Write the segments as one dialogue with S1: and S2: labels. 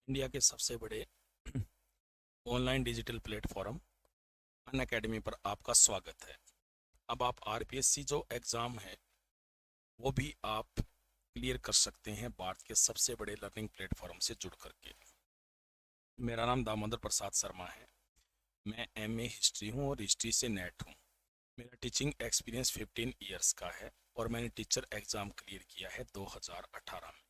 S1: India के सबसे बड़े ऑनलाइन डिजिटल प्लेटफॉर्म अनअकैडमी पर आपका स्वागत है। अब आप आरपीएससी जो एग्ज़ाम है वो भी आप क्लियर कर सकते हैं भारत के सबसे बड़े लर्निंग प्लेटफॉर्म से जुड़ करके। मेरा नाम दामोदर प्रसाद शर्मा है। मैं एमए हिस्ट्री हूँ और हिस्ट्री से नेट हूँ। मेरा टीचिंग एक्सपीरियंस 15 ईयर्स का है और मैंने टीचर एग्ज़ाम क्लियर किया है 2018 में।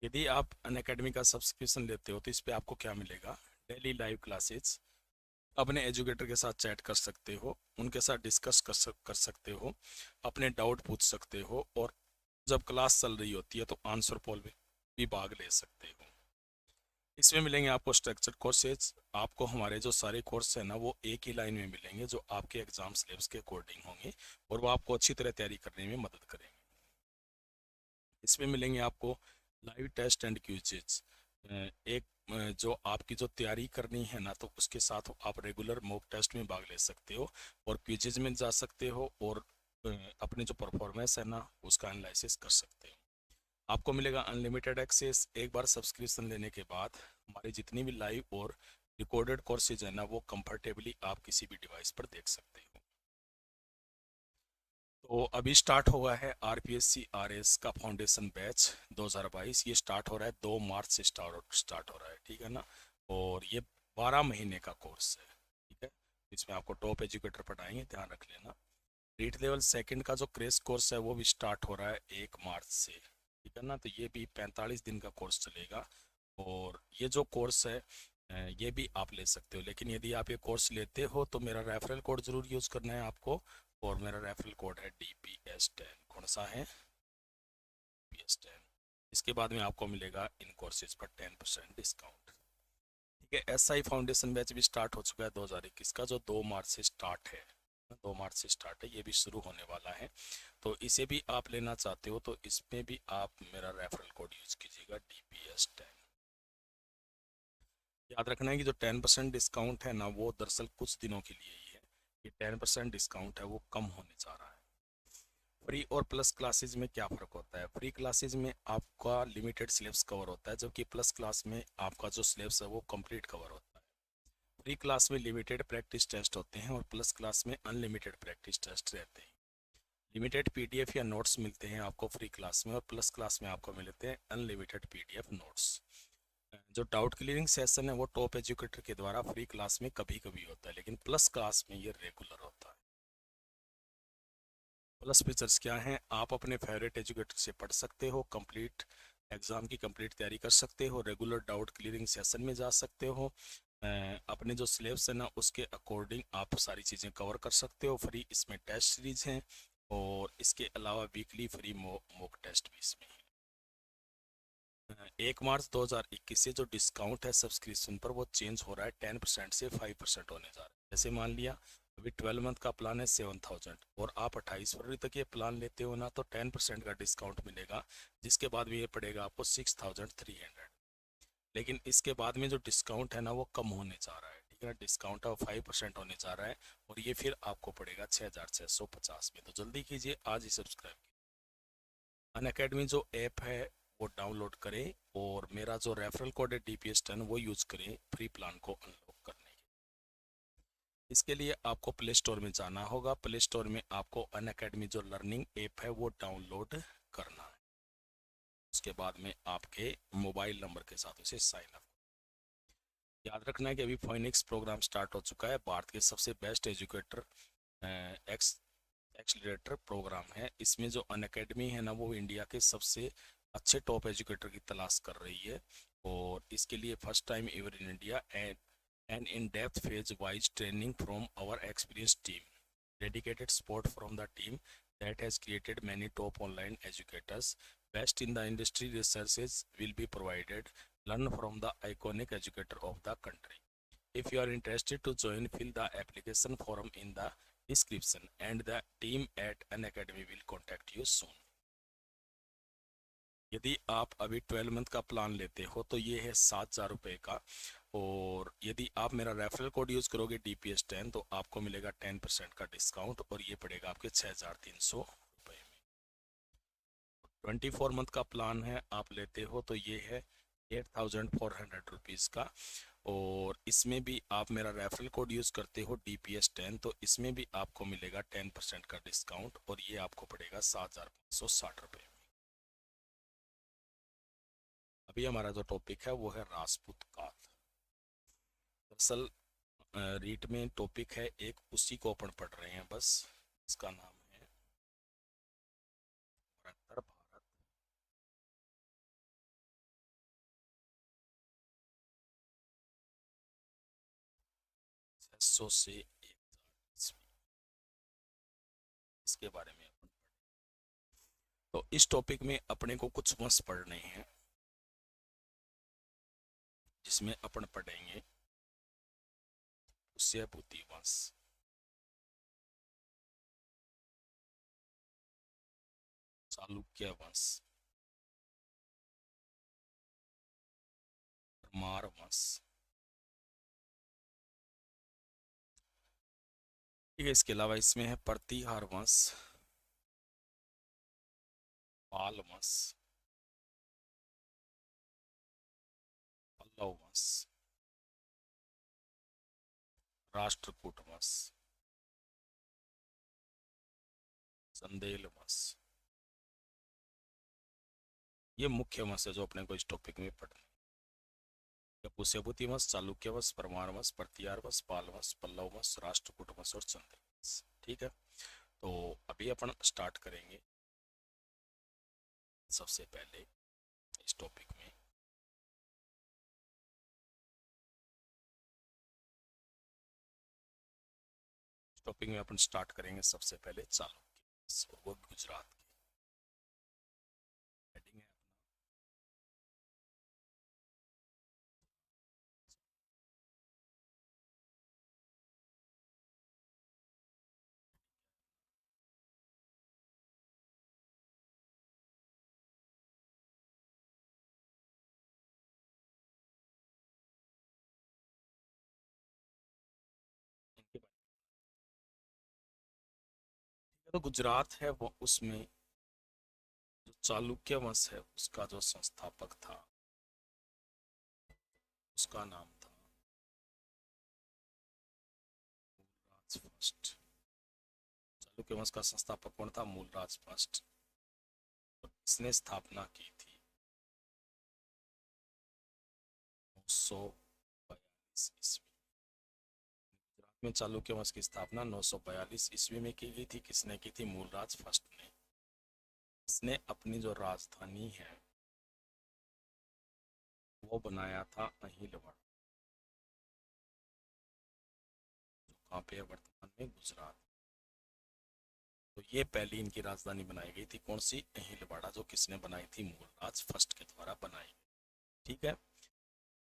S1: यदि आप अनअकैडमी का सब्सक्रिप्शन लेते हो तो इस पर आपको क्या मिलेगा? डेली लाइव क्लासेस, अपने एजुकेटर के साथ चैट कर सकते हो, उनके साथ डिस्कस कर सकते हो, अपने डाउट पूछ सकते हो, और जब क्लास चल रही होती है तो आंसर पोल में भी भाग ले सकते हो। इसमें मिलेंगे आपको स्ट्रक्चर कोर्सेज। आपको हमारे जो सारे कोर्स है ना वो एक ही लाइन में मिलेंगे जो आपके एग्जाम सिलेबस के अकॉर्डिंग होंगे और वो आपको अच्छी तरह तैयारी करने में मदद करेंगे। इसमें मिलेंगे आपको लाइव टेस्ट एंड क्विजेज। एक जो आपकी जो तैयारी करनी है ना तो उसके साथ आप रेगुलर मॉक टेस्ट में भाग ले सकते हो और क्विजेज में जा सकते हो और अपने जो परफॉर्मेंस है ना उसका एनालिसिस कर सकते हो। आपको मिलेगा अनलिमिटेड एक्सेस। एक बार सब्सक्रिप्शन लेने के बाद हमारी जितनी भी लाइव और रिकॉर्डेड कोर्सेज है ना वो कंफर्टेबली आप किसी भी डिवाइस पर देख सकते हो। तो अभी स्टार्ट हुआ है आरपीएससी आरएस का फाउंडेशन बैच 2022। ये स्टार्ट हो रहा है 2 मार्च से स्टार्ट हो रहा है, ठीक है ना। और ये 12 महीने का कोर्स है, ठीक है। इसमें आपको टॉप एजुकेटर पढ़ाएंगे, ध्यान रख लेना। रीट लेवल सेकंड का जो क्रेश कोर्स है वो भी स्टार्ट हो रहा है 1 मार्च से, ठीक है ना। तो ये भी 45 दिन का कोर्स चलेगा और ये जो कोर्स है ये भी आप ले सकते हो। लेकिन यदि आप ये कोर्स लेते हो तो मेरा रेफरल कोड जरूर यूज़ करना है आपको, और मेरा रेफरल कोड है DPS10। कौन सा है? DPS10। इसके बाद में आपको मिलेगा इन कोर्सेज पर 10% डिस्काउंट, ठीक है। SI फाउंडेशन बैच भी स्टार्ट हो चुका है 2021 का, जो 2 मार्च से स्टार्ट है। 2 मार्च से स्टार्ट है, ये भी शुरू होने वाला है। तो इसे भी आप लेना चाहते हो तो इसमें भी आप मेरा रेफरल कोड यूज कीजिएगा DPS10। याद रखना है कि जो 10% डिस्काउंट है ना वो दरअसल कुछ दिनों के लिए ही है। ये 10% डिस्काउंट है वो कम होने जा रहा है। फ्री और प्लस क्लासेज में क्या फ़र्क होता है? फ्री क्लासेज में आपका लिमिटेड सिलेबस कवर होता है, जबकि प्लस क्लास में आपका जो सिलेबस है वो कंप्लीट कवर होता है। फ्री क्लास में लिमिटेड प्रैक्टिस टेस्ट होते हैं और प्लस क्लास में अनलिमिटेड प्रैक्टिस टेस्ट रहते हैं। लिमिटेड पीडीएफ या नोट्स मिलते हैं आपको फ्री क्लास में और प्लस क्लास में आपको मिलते हैं अनलिमिटेड पीडीएफ नोट्स। जो डाउट क्लियरिंग सेशन है वो टॉप एजुकेटर के द्वारा फ्री क्लास में कभी कभी होता है, लेकिन प्लस क्लास में ये रेगुलर होता है। प्लस फीचर्स क्या हैं? आप अपने फेवरेट एजुकेटर से पढ़ सकते हो, कंप्लीट एग्जाम की कंप्लीट तैयारी कर सकते हो, रेगुलर डाउट क्लियरिंग सेशन में जा सकते हो, अपने जो सिलेबस है ना उसके अकॉर्डिंग आप सारी चीज़ें कवर कर सकते हो। फ्री इसमें टेस्ट सीरीज हैं और इसके अलावा वीकली फ्री मॉक टेस्ट भी इसमें है। 1 मार्च 2021 से जो डिस्काउंट है सब्सक्रिप्शन पर वो चेंज हो रहा है, 10% से 5% होने जा रहा है। जैसे मान लिया अभी 12 मंथ का प्लान है 7,000 और आप 28 फरवरी तक ये प्लान लेते हो ना तो 10% का डिस्काउंट मिलेगा, जिसके बाद में ये पड़ेगा आपको 6,300। लेकिन इसके बाद में जो डिस्काउंट है ना वो कम होने जा रहा है, ठीक है ना। डिस्काउंट अब 5% होने जा रहा है और ये फिर आपको पड़ेगा 6,650 में। तो जल्दी कीजिए, आज ही सब्सक्राइब कीजिए। अनअकैडमी जो ऐप है वो डाउनलोड करें और मेरा जो रेफरल कोड है DPS10 वो यूज़ करें फ्री प्लान को अनलॉक करने के। इसके लिए आपको प्ले स्टोर में जाना होगा। प्ले स्टोर में आपको अनअकैडमी जो लर्निंग ऐप है वो डाउनलोड करना है। उसके बाद में आपके मोबाइल नंबर के साथ उसे साइन अप। याद रखना है कि अभी फोनिक्स प्रोग्राम स्टार्ट हो चुका है, भारत के सबसे best educator ex accelerator program है। इसमें जो अनअकैडमी है ना वो इंडिया के सबसे अच्छे टॉप एजुकेटर की तलाश कर रही है और इसके लिए first time ever in India and in depth phase wise training from our experience team, dedicated support from the team that has created many top online educators best in the industry. Resources will be provided. Learn from the iconic educator of the country. If you are interested to join, fill the application form in the description and the team at an academy will contact you soon. यदि आप अभी 12 month का plan लेते हो तो ये है 7,000 रुपये का, और यदि आप मेरा रेफरल कोड यूज़ करोगे DPS10 तो आपको मिलेगा 10% का डिस्काउंट और ये पड़ेगा आपके 6,300 रुपये में। 24 मंथ का प्लान है आप लेते हो तो ये है 8,400 रुपीज़ का। और इसमें भी आप मेरा रेफरल कोड यूज़ करते हो DPS10, तो इसमें भी आपको मिलेगा 10% का डिस्काउंट, और ये आपको पड़ेगा 7,560 रुपये में। अभी हमारा जो टॉपिक है वो है राजपूत काल। दरअसल रीट में टॉपिक है एक, उसी को अपन पढ़ रहे हैं बस। इसका नाम है उत्तर भारत। सौ से 1,000 इसके बारे में अपन। तो इस टॉपिक में अपने को कुछ वंश पढ़ने हैं, जिसमें अपन पढ़ेंगे पुष्यभूति वंश, चालुक्य वंश, परमार वंश। ठीक है, इसके अलावा इसमें है प्रतिहार वंश, पाल वंश, पल्लव वंश, राष्ट्रकूट वंश, चंदेल वंश। ये मुख्य वंश है जो अपने को इस टॉपिक में पढ़ना है। पुष्यभूति वंश, चालुक्य वंश, परमार वंश, प्रतिहार वंश, पाल वंश, पल्लव वंश, राष्ट्रकूट वंश और चंदेल वंश। ठीक है, तो अभी अपन स्टार्ट करेंगे सबसे पहले इस टॉपिक में। इस टॉपिक में अपन स्टार्ट करेंगे सबसे पहले चालुक्य, और वो गुजरात की हेडिंग है अपना। इनके बारे में तो गुजरात है वो, उसमें जो चालुक्य वंश है उसका जो संस्थापक था उसका नाम था मूलराज फर्स्ट। चालुक्य वंश का संस्थापक कौन था? मूलराज फर्स्ट। इसने स्थापना की थी 942 ईस्वी में। चालुक्य वंश की स्थापना 942 ईस्वी में की गई थी। किसने की थी? मूलराज फर्स्ट ने। इसने अपनी जो राजधानी है वो बनाया था अहिलवाड़, जो कहाँ पे है वर्तमान में? गुजरात। तो ये पहली इनकी राजधानी बनाई गई थी, कौन सी? अहिलवाड़ा, जो किसने बनाई थी? मूलराज फर्स्ट के द्वारा बनाई। ठीक है,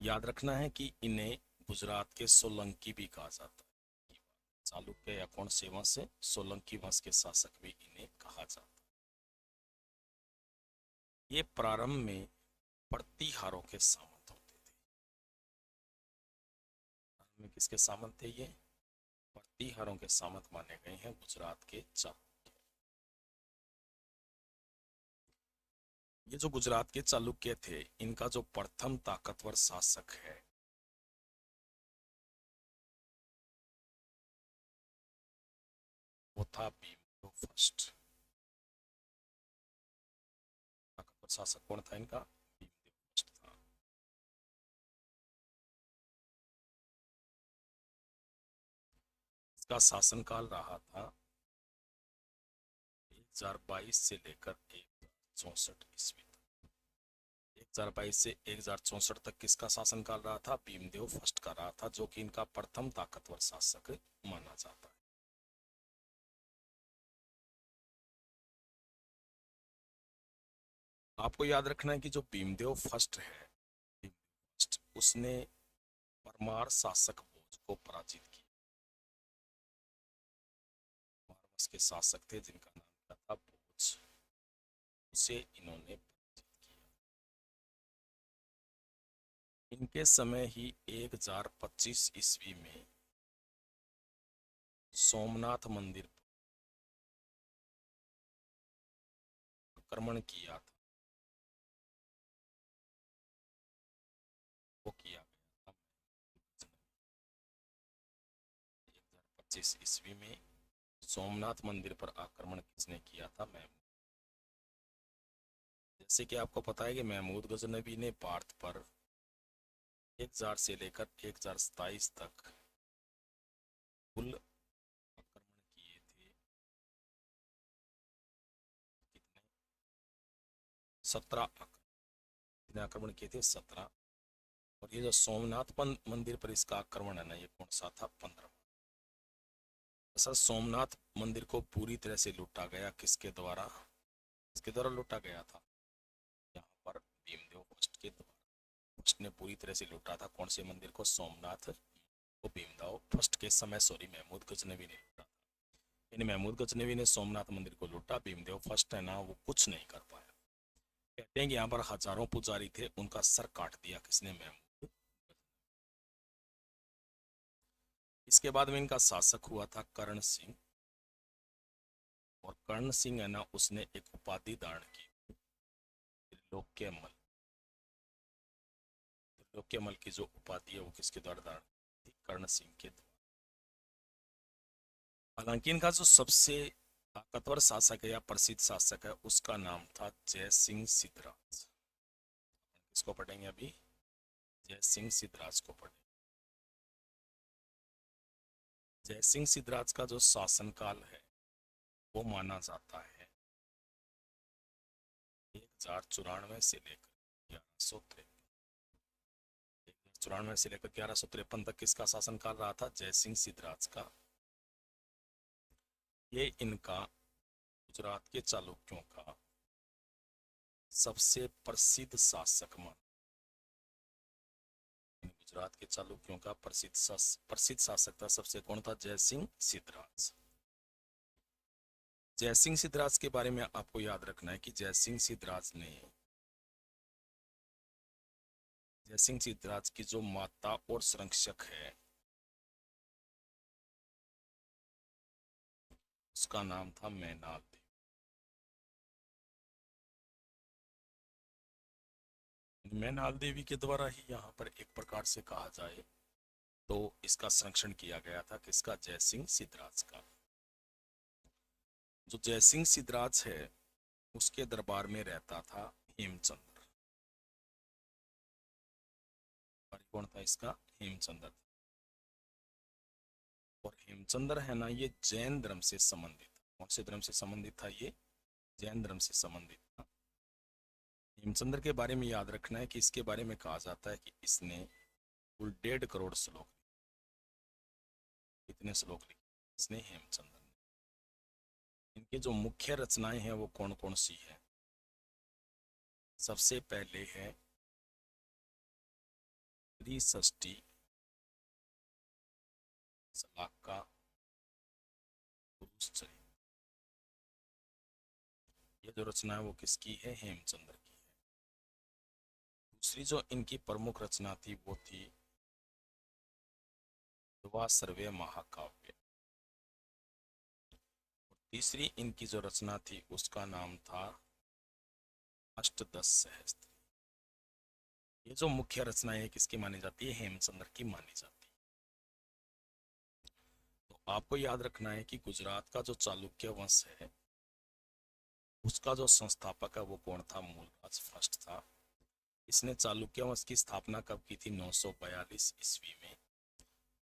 S1: याद रखना है कि इन्हें गुजरात के सोलंकी भी कहा जाता है। चालुक्य या कौन से वंश से? सोलंकी वंश के शासक भी इन्हें कहा जाता है। ये प्रारंभ में प्रतिहारों के सामंत होते थे। प्रारंभ में किसके सामंत थे ये? प्रतिहारों के सामंत माने गए हैं गुजरात के चालुक्य। ये जो गुजरात के चालुक्य थे, इनका जो प्रथम ताकतवर शासक है वो था भीमदेव फर्स्ट। ताकतवर शासक कौन था इनका? भीमदेव फर्स्ट था। इसका शासनकाल रहा था 1022 से लेकर 1064 ईस्वी तक। 1022 से 1064 तक किसका शासनकाल रहा था? भीमदेव फर्स्ट का रहा था, जो कि इनका प्रथम ताकतवर शासक माना जाता है। आपको याद रखना है कि जो भीमदेव फर्स्ट है, भीमदेव फर्स्ट, उसने परमार शासक भोज को पराजित किया। परमार वंश के शासक थे जिनका नाम क्या था? भोज। उसे इन्होंने पराजित किया। इनके समय ही 1025 ईस्वी में सोमनाथ मंदिर पर आक्रमण किया था। जिस ईस्वी में सोमनाथ मंदिर पर आक्रमण किसने किया था? महमूद। जैसे कि आपको पता है कि महमूद गजनवी ने भारत पर 1000 से लेकर 1027 तक कुल आक्रमण किए थे। कितने? 17 कितने आक्रमण किए थे? 17। और ये जो सोमनाथ मंदिर पर इसका आक्रमण है ना, ये कौन सा था? 15। ऐसा सोमनाथ मंदिर को पूरी तरह से लूटा गया किसके द्वारा? किसके द्वारा लूटा गया था? यहाँ पर भीमदेव फर्स्ट के द्वारा। फर्स्ट ने पूरी तरह से लूटा था कौन से मंदिर को? सोमनाथ को भीमदेव फर्स्ट के समय, सॉरी, महमूद गजनवी ने लूटा था। यानी महमूद गजनवी ने सोमनाथ मंदिर को लूटा, भीमदेव फर्स्ट है ना वो कुछ नहीं कर पाया। कहते हैं कि यहाँ पर हजारों पुजारी थे, उनका सर काट दिया किसने? महमूद। इसके बाद में इनका शासक हुआ था कर्ण सिंह। और कर्ण सिंह है ना, उसने एक उपाधि धारण की, त्रिलोक्यमल। त्रिलोक्यमल की जो उपाधि है वो किसके द्वारा धारण की? कर्ण सिंह के द्वारा। हालांकि इनका जो सबसे ताकतवर शासक है या प्रसिद्ध शासक है उसका नाम था जय सिंह सिद्धराज। किसको पढ़ेंगे अभी? जय सिंह सिद्धराज को पढ़ेंगे। जय सिंह सिद्धराज का जो शासनकाल है वो माना जाता है 1094 से लेकर 1153। 1094 से लेकर 1153 तक किसका शासनकाल रहा था? जय सिंह सिद्धराज का। ये इनका गुजरात के चालुक्यों का सबसे प्रसिद्ध शासक मान। गुजरात के चालुक्यों का प्रसिद्ध शासक था सबसे। कौन था? जय सिंह सिद्धराज। जय सिंह सिद्धराज के बारे में आपको याद रखना है कि जय सिंह सिद्धराज की जो माता और संरक्षक है उसका नाम था मैनाल देवी। मैनाल देवी के द्वारा ही यहाँ पर एक प्रकार से कहा जाए तो इसका संरक्षण किया गया था किसका? जय सिंह सिद्धराज का। जो जय सिंह सिद्धराज है उसके दरबार में रहता था हेमचंद्र। और कौन था इसका? हेमचंद्र। और हेमचंद्र है ना, ये जैन धर्म से संबंधित। कौन से धर्म से संबंधित था? ये जैन धर्म से संबंधित था। हेमचंद्र के बारे में याद रखना है कि इसके बारे में कहा जाता है कि इसने कुल 1.5 करोड़ श्लोक। कितने श्लोक लिखे इसने? हेमचंद्र ने। इनकी जो मुख्य रचनाएं हैं वो कौन कौन सी है? सबसे पहले है त्रिषष्टि सलाका पुरुष चरित्र। ये जो रचना है वो किसकी है? हेमचंद्र की है। दूसरी जो इनकी प्रमुख रचना थी वो थी द्वा सर्वे महाकाव्य। तीसरी इनकी जो रचना थी उसका नाम था अष्टदश सहस्त्र। ये जो मुख्य रचनाएं है किसकी मानी जाती है? हेमचंद्र की मानी जाती है। तो आपको याद रखना है कि गुजरात का जो चालुक्य वंश है उसका जो संस्थापक है वो कौन था? मूलराज फर्स्ट था। इसने चालुक्य वंश की स्थापना कब की थी? 942 ईस्वी में।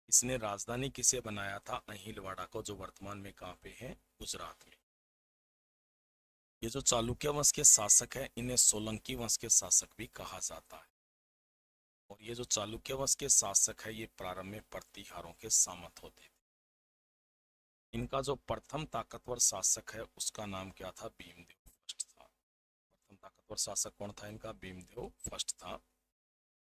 S1: इसने राजधानी किसे बनाया था? अहिलवाड़ा को, जो वर्तमान में कहाँ पे है? गुजरात में। ये जो चालुक्य वंश के शासक है इन्हें सोलंकी वंश के शासक भी कहा जाता है। और ये जो चालुक्य वंश के शासक है ये प्रारंभ में प्रतिहारों के सामंत होते थे। इनका जो प्रथम ताकतवर शासक है उसका नाम क्या था? भीमदेव फर्स्ट था। प्रथम ताकतवर शासक कौन था इनका? भीमदेव फर्स्ट था।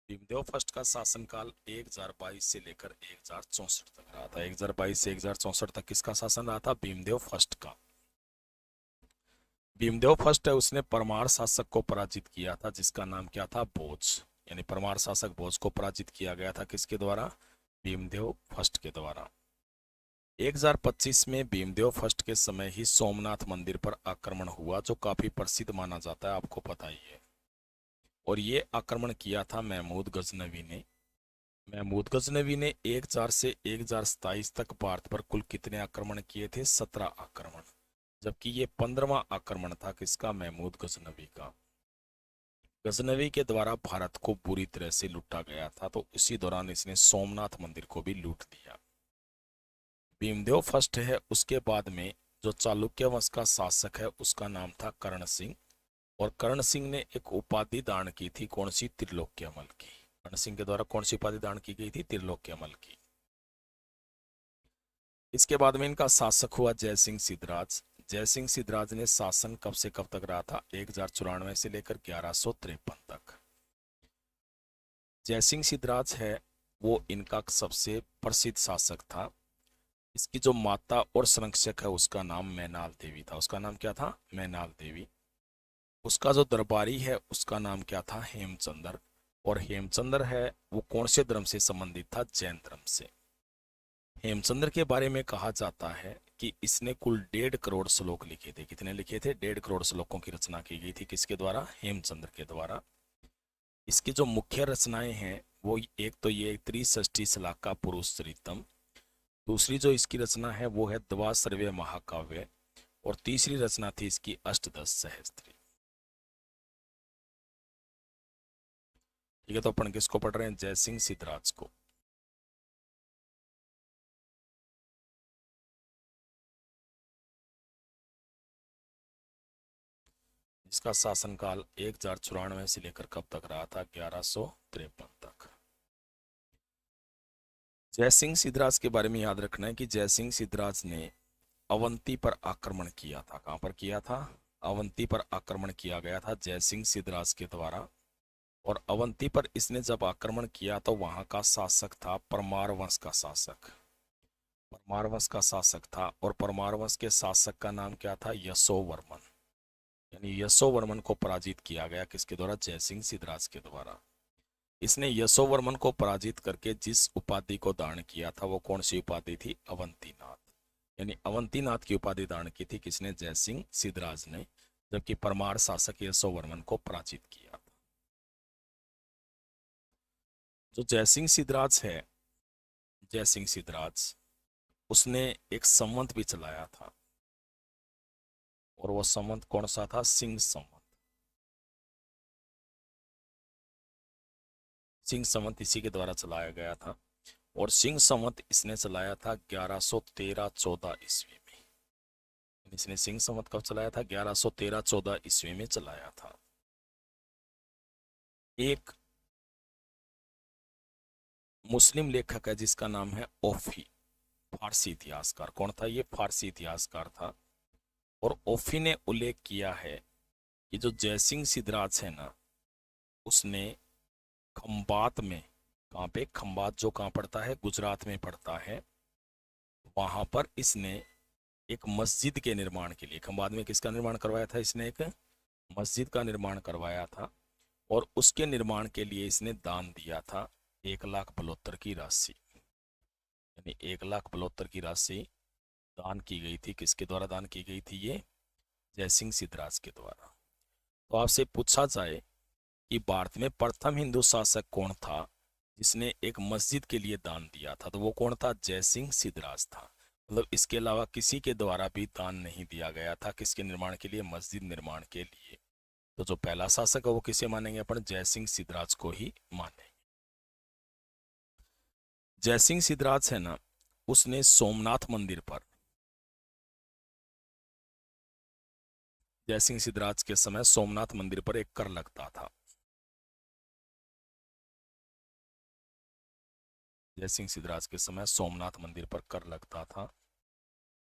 S1: भीमदेव फर्स्ट का शासनकाल 1022 से लेकर 1064 तक रहा था। 1022 से 1064 तक किसका शासन रहा था? भीमदेव फर्स्ट का। भीमदेव फर्स्ट है उसने परमार शासक को पराजित किया था जिसका नाम क्या था? भोज। यानी परमार शासक भोज को पराजित किया गया था किसके द्वारा? भीमदेव फर्स्ट के द्वारा। 1025 में भीमदेव फर्स्ट के समय ही सोमनाथ मंदिर पर आक्रमण हुआ जो काफी प्रसिद्ध माना जाता है, आपको पता ही है। और ये आक्रमण किया था महमूद गजनवी ने। महमूद गजनवी ने 1000 से 1027 तक भारत पर कुल कितने आक्रमण किए थे? 17 आक्रमण, जबकि ये 15वां आक्रमण था किसका? महमूद गजनवी का। गजनवी के द्वारा भारत को बुरी तरह से लूटा गया था, तो इसी दौरान इसने सोमनाथ मंदिर को भी लूट दिया। भीमदेव फर्स्ट है, उसके बाद में जो चालुक्य वंश का शासक है उसका नाम था कर्ण सिंह, और कर्ण सिंह ने एक उपाधि दान की थी, कौन सी? त्रिलोक्यमल की। कर्ण सिंह के द्वारा कौन सी उपाधि दान की गई थी? त्रिलोक्यमल की। इसके बाद में इनका शासक हुआ जय सिंह सिद्धराज। जय सिंह सिद्धराज ने शासन कब से कब तक रहा था? 1094 से लेकर 1153 तक। जय सिंह सिद्धराज है वो इनका सबसे प्रसिद्ध शासक था। इसकी जो माता और संरक्षक है उसका नाम मैनाल देवी था। उसका नाम क्या था? मैनाल देवी। उसका जो दरबारी है उसका नाम क्या था? हेमचंद्र। और हेमचंद्र है वो कौन से धर्म से संबंधित था? जैन धर्म से। हेमचंद्र के बारे में कहा जाता है कि इसने कुल 1.5 करोड़ श्लोक लिखे थे। कितने लिखे थे? 1.5 करोड़ श्लोकों की रचना की गई थी। किसके द्वारा? हेमचंद्र के द्वारा। इसकी जो मुख्य रचनाएं हैं वो एक तो ये त्रिषष्ठी श्लोका पुरुष चरितम, दूसरी जो इसकी रचना है वो है द्वाश्रव्य महाकाव्य, और तीसरी रचना थी इसकी अष्टदश सहस्त्री। ठीक है, तो अपन किसको पढ़ रहे हैं? जय सिंह सिद्धराज को। जिसका शासनकाल 1094 से लेकर कब तक रहा था? 1153 तक। जय सिंह सिद्धराज के बारे में याद रखना है कि जय सिंह सिद्धराज ने अवंती पर आक्रमण किया था। कहां पर किया था? अवंती पर आक्रमण किया गया था जय सिंह सिद्धराज के द्वारा। और अवंती पर इसने जब आक्रमण किया तो वहां का शासक था परमार वंश का शासक। परमार वंश का शासक था, और परमार वंश के शासक का नाम क्या था? यशोवर्मन। यानी यशोवर्मन को पराजित किया गया किसके द्वारा? जय सिंह सिद्धराज के द्वारा। इसने यशोवर्मन को पराजित करके जिस उपाधि को दान किया था वो कौन सी उपाधि थी? अवंतीनाथ। यानी अवंतीनाथ की उपाधि दान की थी किसने? जय सिंह सिद्धराज ने, जबकि परमार शासक यशोवर्मन को पराजित किया था। जो जय सिंह सिद्धराज है, जय सिंह सिद्धराज, उसने एक संवत भी चलाया था, और वो संवत कौन सा था? सिंह संवत। सिंह संवत इसी के द्वारा चलाया गया था, और सिंह संवत इसने चलाया था 1113-14 ईस्वी में। इसने सिंह संवत कब चलाया था? 1113-14 ईस्वी में चलाया था। एक मुस्लिम लेखक है जिसका नाम है ओफी, फारसी इतिहासकार। कौन था ये? फारसी इतिहासकार था। और ओफी ने उल्लेख किया है कि जो जयसिंह सिद्धराज है ना, उसने खंबात में, कहाँ पे? खंबात जो कहाँ पड़ता है? गुजरात में पड़ता है। वहां पर इसने एक मस्जिद के निर्माण के लिए, खंबात में किसका निर्माण करवाया था? इसने एक मस्जिद का निर्माण करवाया था, और उसके निर्माण के लिए इसने दान दिया था 1,72,000 की राशि। यानी 1,72,000 की राशि दान की गई थी। किसके द्वारा दान की गई थी? ये जयसिंह सिद्धराज के द्वारा। तो आपसे पूछा जाए कि भारत में प्रथम हिंदू शासक कौन था जिसने एक मस्जिद के लिए दान दिया था, तो वो कौन था? जयसिंह सिद्धराज था। मतलब इसके अलावा किसी के द्वारा भी दान नहीं दिया गया था। किसके निर्माण के लिए? मस्जिद निर्माण के लिए। तो जो पहला शासक है वो किसे मानेंगे अपन? जयसिंह सिद्धराज को ही मानेंगे। जयसिंह सिद्धराज है ना, उसने सोमनाथ मंदिर पर, जयसिंह सिद्धराज के समय सोमनाथ मंदिर पर एक कर लगता था। जयसिंह सिद्धराज के समय सोमनाथ मंदिर पर कर लगता था,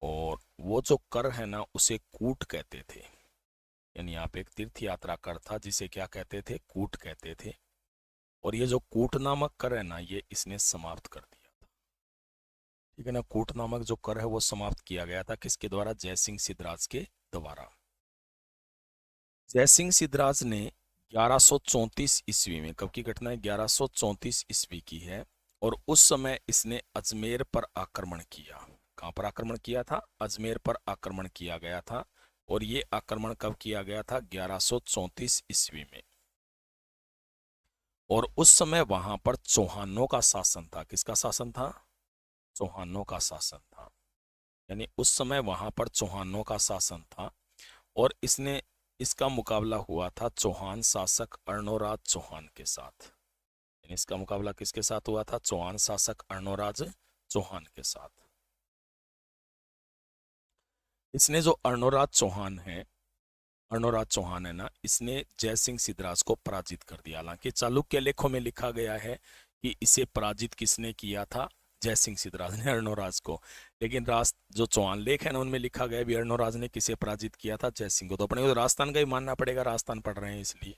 S1: और वो जो कर है ना उसे कूट कहते थे। यानी यहाँ पे एक तीर्थ यात्रा कर था जिसे क्या कहते थे? कूट कहते थे। और ये जो कूट नामक कर है ना, ये इसने समाप्त कर दिया था। ठीक है ना? कूट नामक जो कर है वो समाप्त किया गया था किसके द्वारा? जयसिंह सिद्धराज के द्वारा। जयसिंह सिद्धराज ने 1134 ईस्वी में, कब की घटना है? 1134 ईस्वी की है। और उस समय इसने अजमेर पर आक्रमण किया। कहां पर आक्रमण किया था? अजमेर पर आक्रमण किया गया था। और ये आक्रमण कब किया गया था? 1134 ईस्वी में। और उस समय वहां पर चौहानों का शासन था। किसका शासन था? चौहानों का शासन था। यानी उस समय वहां पर चौहानों का शासन था और इसका मुकाबला हुआ था चौहान शासक अर्णोराज चौहान के साथ। यानी इसका मुकाबला किसके साथ हुआ था? चौहान शासक अर्णोराज चौहान के साथ। इसने जो अर्णोराज चौहान है ना, इसने जयसिंह सिद्धराज को पराजित कर दिया। हालांकि चालुक्य लेखों में लिखा गया है कि इसे पराजित किसने किया था? जयसिंह सिद्धराज ने अर्णोराज को। लेकिन जो चौहान लेख है ना, उनमें लिखा गया भी अर्णोराज ने किसे पराजित किया था? जयसिंह को। तो अपने को तो राजस्थान का ही मानना पड़ेगा, राजस्थान पढ़ रहे हैं इसलिए।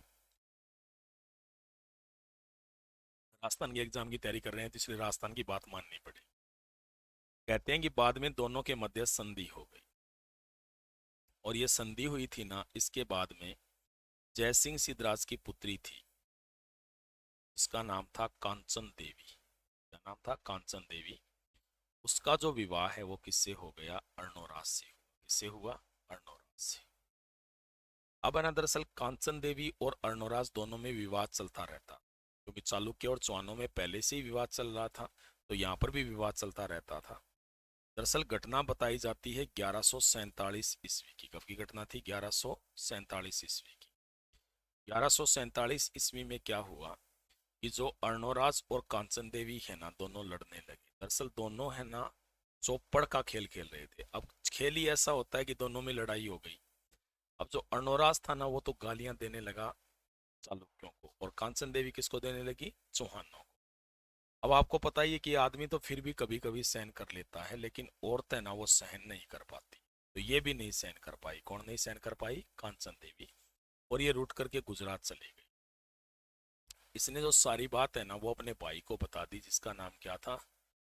S1: राजस्थान की एग्जाम की तैयारी कर रहे हैं तो इसलिए राजस्थान की बात माननी पड़ेगी। कहते हैं कि बाद में दोनों के मध्य संधि हो गई, और ये संधि हुई थी ना, इसके बाद में जयसिंह सिद्धराज की पुत्री थी, इसका नाम था कांचन देवी। क्या नाम था? कांचन देवी। उसका जो विवाह है वो किससे हो गया? अर्णोराज से। किससे हुआ? अर्णोराज से। अब है ना, दरअसल कांचन देवी और अर्णोराज दोनों में विवाद चलता रहता, क्योंकि चालुक्य और चौहानों में पहले से ही विवाद चल रहा था, तो यहाँ पर भी विवाद चलता रहता था। दरअसल घटना बताई जाती है 1147 ईस्वी की। कब की घटना थी? 1147 ईस्वी की। 1147 ईस्वी में क्या हुआ कि जो अर्णोराज और कांचन देवी है ना, दोनों लड़ने लगे। दरअसल दोनों है ना चौपड़ का खेल खेल रहे थे। अब खेल ही ऐसा होता है कि दोनों में लड़ाई हो गई। अब जो अर्णोराज था ना, वो तो गालियां देने लगा चालुक्यों को, और कांचन देवी किसको देने लगी? चौहानों को। अब आपको पता ही है कि आदमी तो फिर भी कभी कभी सहन कर लेता है, लेकिन औरतें ना वो सहन नहीं कर पाती। तो ये भी नहीं सहन कर पाई। कौन नहीं सहन कर पाई? कांचन देवी। और ये रूठ करके गुजरात चली गई। इसने जो सारी बात है ना, वो अपने भाई को बता दी, जिसका नाम क्या था?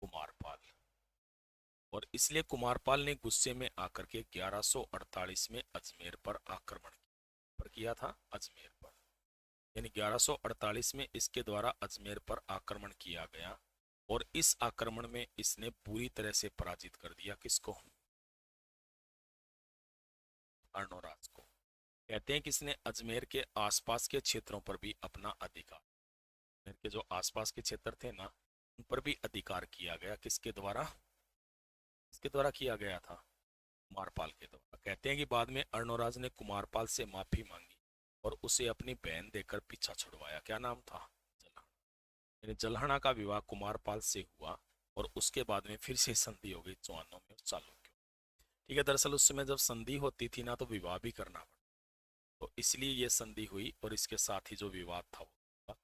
S1: कुमारपाल। और इसलिए कुमारपाल ने गुस्से में आकर के 1148 में अजमेर पर आक्रमण किया था। अजमेर पर, यानी 1148 में इसके द्वारा अजमेर पर आक्रमण किया गया। और इस आक्रमण में इसने पूरी तरह से पराजित कर दिया। किसको? अर्णोराज को। कहते हैं कि इसने अजमेर के आसपास के क्षेत्रों पर भी अपना अधिकार, अजमेर के जो आसपास के क्षेत्र थे ना, उन पर भी अधिकार किया गया। किसके द्वारा? किसके द्वारा किया गया था? कुमारपाल के द्वारा। कहते हैं कि बाद में अर्णोराज ने कुमारपाल से माफी मांगी और उसे अपनी बहन देकर पीछा छुड़वाया। क्या नाम था? जलहण। यानी जलहणा का विवाह कुमारपाल से हुआ, और उसके बाद में फिर से संधि हो गई चौहानों में और चालुक्यों। ठीक है। दरअसल उस समय जब संधि होती थी ना, तो विवाह भी करना पड़ता, तो इसलिए ये संधि हुई, और इसके साथ ही जो विवाद था वो।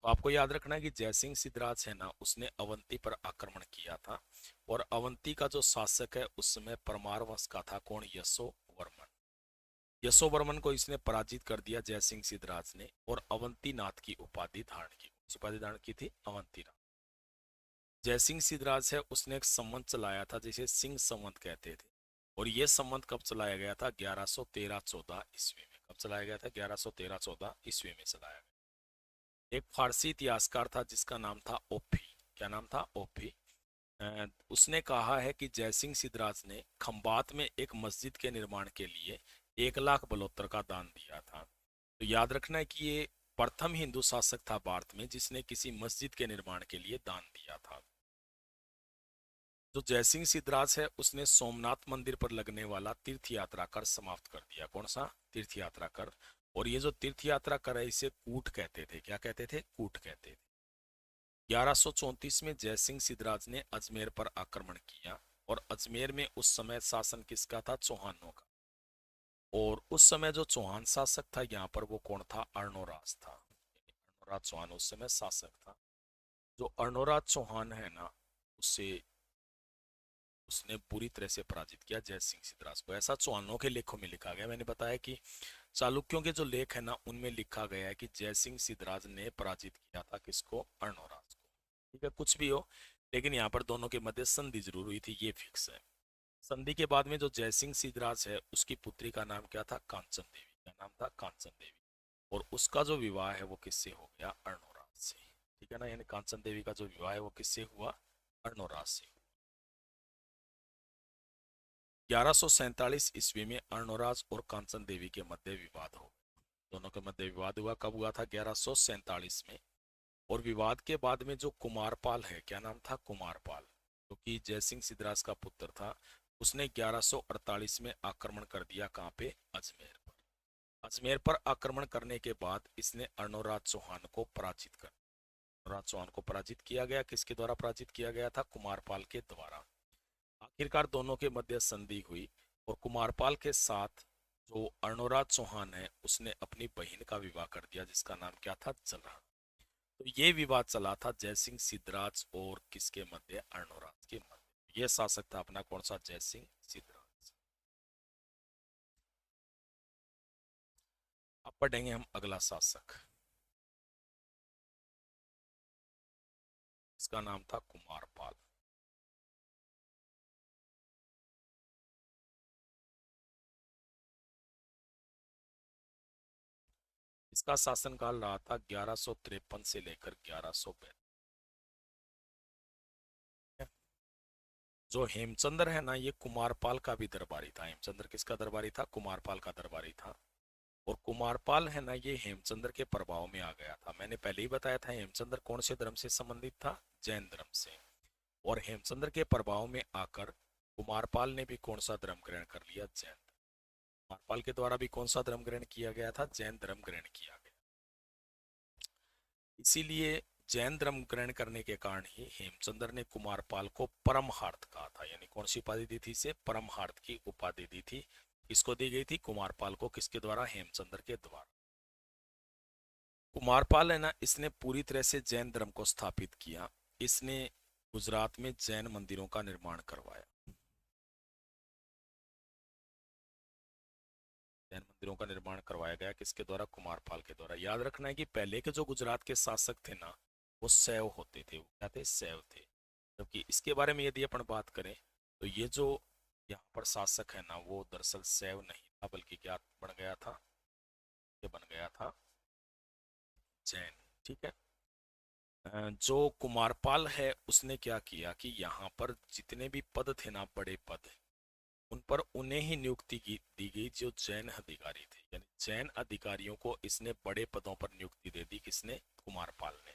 S1: तो आपको याद रखना है कि जयसिंह सिद्धराज है ना, उसने अवंती पर आक्रमण किया था, और अवंती का जो शासक है उस समय परमार वंश का था। कौन? यशोवर्मन। यशोवर्मन को इसने पराजित कर दिया जयसिंह सिद्धराज ने, और अवंती नाथ की उपाधि धारण की। उपाधि धारण की थी अवंती नाथ। जयसिंह सिद्धराज है, उसने एक संवंत चलाया था जिसे सिंह संवंत कहते थे। और यह संवंत कब चलाया गया था? 1113-14 ईस्वी में। कब चलाया गया था? 1113-14 ईस्वी में चलाया गया। एक फारसी इतिहासकार था जिसका नाम था ओफी। क्या नाम था? ओफी। उसने कहा है कि जयसिंह सिद्धराज ने खंबात में एक मस्जिद के निर्माण के लिए 1 लाख बलौत्र का दान दिया था। तो याद रखना है कि ये प्रथम हिंदू शासक था भारत में जिसने किसी मस्जिद के निर्माण के लिए दान दिया था। जो जयसिंह सिद्धराज है, उसने सोमनाथ मंदिर पर लगने वाला तीर्थ यात्रा कर समाप्त कर दिया। कौन सा? तीर्थ यात्रा कर। और ये जो तीर्थ यात्रा कर है, इसे कूट कहते थे। क्या कहते थे? कूट कहते थे। 1134 में जयसिंह सिद्धराज ने अजमेर पर आक्रमण किया, और अजमेर में उस समय शासन किसका था? चौहानों का। और उस समय जो चौहान शासक था यहाँ पर, वो कौन था? अर्णोराज था। अर्णोराज चौहान उस समय शासक था। जो अर्णोराज चौहान है ना, उससे उसने पूरी तरह से पराजित किया जय सिंह सिद्धराज को। ऐसा चौहानों के लेखों में लिखा गया। मैंने बताया कि चालुक्यों के जो लेख है ना, उनमें लिखा गया है कि जय सिंह सिद्धराज ने पराजित किया था किसको? अर्णोराज को। ठीक है, कुछ भी हो, लेकिन यहाँ पर दोनों के मध्य संधि जरूर हुई थी, ये फिक्स है। संधि के बाद में जो जय सिंह सिद्धराज है, उसकी पुत्री का नाम क्या था? कांचन देवी। क्या नाम था? कांचन देवी। और उसका जो विवाह है वो किससे हो गया? अर्णोराज से। ठीक है ना, यानी कांचन देवी का जो विवाह है वो किससे हुआ? अर्णोराज से। 1147 ईस्वी में अर्णोराज और कांचन देवी के मध्य विवाद हो गया। दोनों के मध्य विवाद हुआ, कब हुआ था? 1147 में। और विवाद के बाद में जो कुमारपाल है, क्या नाम था? कुमारपाल, जो कि जयसिंह सिद्धराज का पुत्र था, उसने 1148 में आक्रमण कर दिया। कहाँ पे? अजमेर पर। अजमेर पर आक्रमण करने के बाद इसने अर्णोराज चौहान को पराजित कर, अर्णोराज चौहान को पराजित किया गया। किसके द्वारा पराजित किया गया था? कुमारपाल के द्वारा। आखिरकार दोनों के मध्य संधि हुई और कुमारपाल के साथ जो अर्णोराज चौहान है उसने अपनी बहन का विवाह कर दिया, जिसका नाम क्या था? जलहण। तो ये विवाद चला था जयसिंह सिद्धराज और किसके मध्य? अर्णोराज के मध्य। ये शासक था अपना कौन सा? जयसिंह सिद्धराज। अब पढ़ेंगे हम अगला शासक, इसका नाम था कुमारपाल। इसका शासनकाल रहा था 1153 से लेकर 1142। जो हेमचंद्र है ना, ये कुमारपाल का भी दरबारी था। हेमचंद्र किसका दरबारी था? कुमारपाल का दरबारी था। और कुमारपाल है ना, ये हेमचंद्र के प्रभाव में आ गया था। मैंने पहले ही बताया था हेमचंद्र कौन से धर्म से संबंधित था? जैन धर्म से। और हेमचंद्र के प्रभाव में आकर कुमारपाल ने भी कौन सा धर्म ग्रहण कर लिया? जैन धर्म। कुमारपाल के द्वारा भी कौन सा धर्म ग्रहण किया गया था? जैन धर्म ग्रहण किया गया। इसीलिए जैन धर्म ग्रहण करने के कारण ही हेमचंद्र ने कुमारपाल को परमहार्थ कहा था। यानी कौन सी उपाधि दी थी? इसे परमहार्थ की उपाधि दी थी। किसको दी गई थी? कुमारपाल को। किसके द्वारा? हेमचंद्र के द्वारा। कुमारपाल है ना, इसने पूरी तरह से जैन धर्म को स्थापित किया। इसने गुजरात में जैन मंदिरों का निर्माण करवाया। जैन मंदिरों का निर्माण करवाया गया किसके द्वारा? कुमारपाल के द्वारा। याद रखना है कि पहले के जो गुजरात के शासक थे ना, वो शैव होते थे। वो क्या थे? शैव थे। जबकि इसके बारे में यदि अपन बात करें तो ये जो यहाँ पर शासक है ना, वो दरअसल शैव नहीं था, बल्कि क्या बन गया था? ये बन गया था जैन। ठीक है। जो कुमारपाल है उसने क्या किया कि यहाँ पर जितने भी पद थे ना, बड़े पद, उन पर उन्हें ही नियुक्ति की दी गई जो जैन अधिकारी थे। यानी जैन अधिकारियों को इसने बड़े पदों पर नियुक्ति दे दी। किसने? कुमारपाल ने।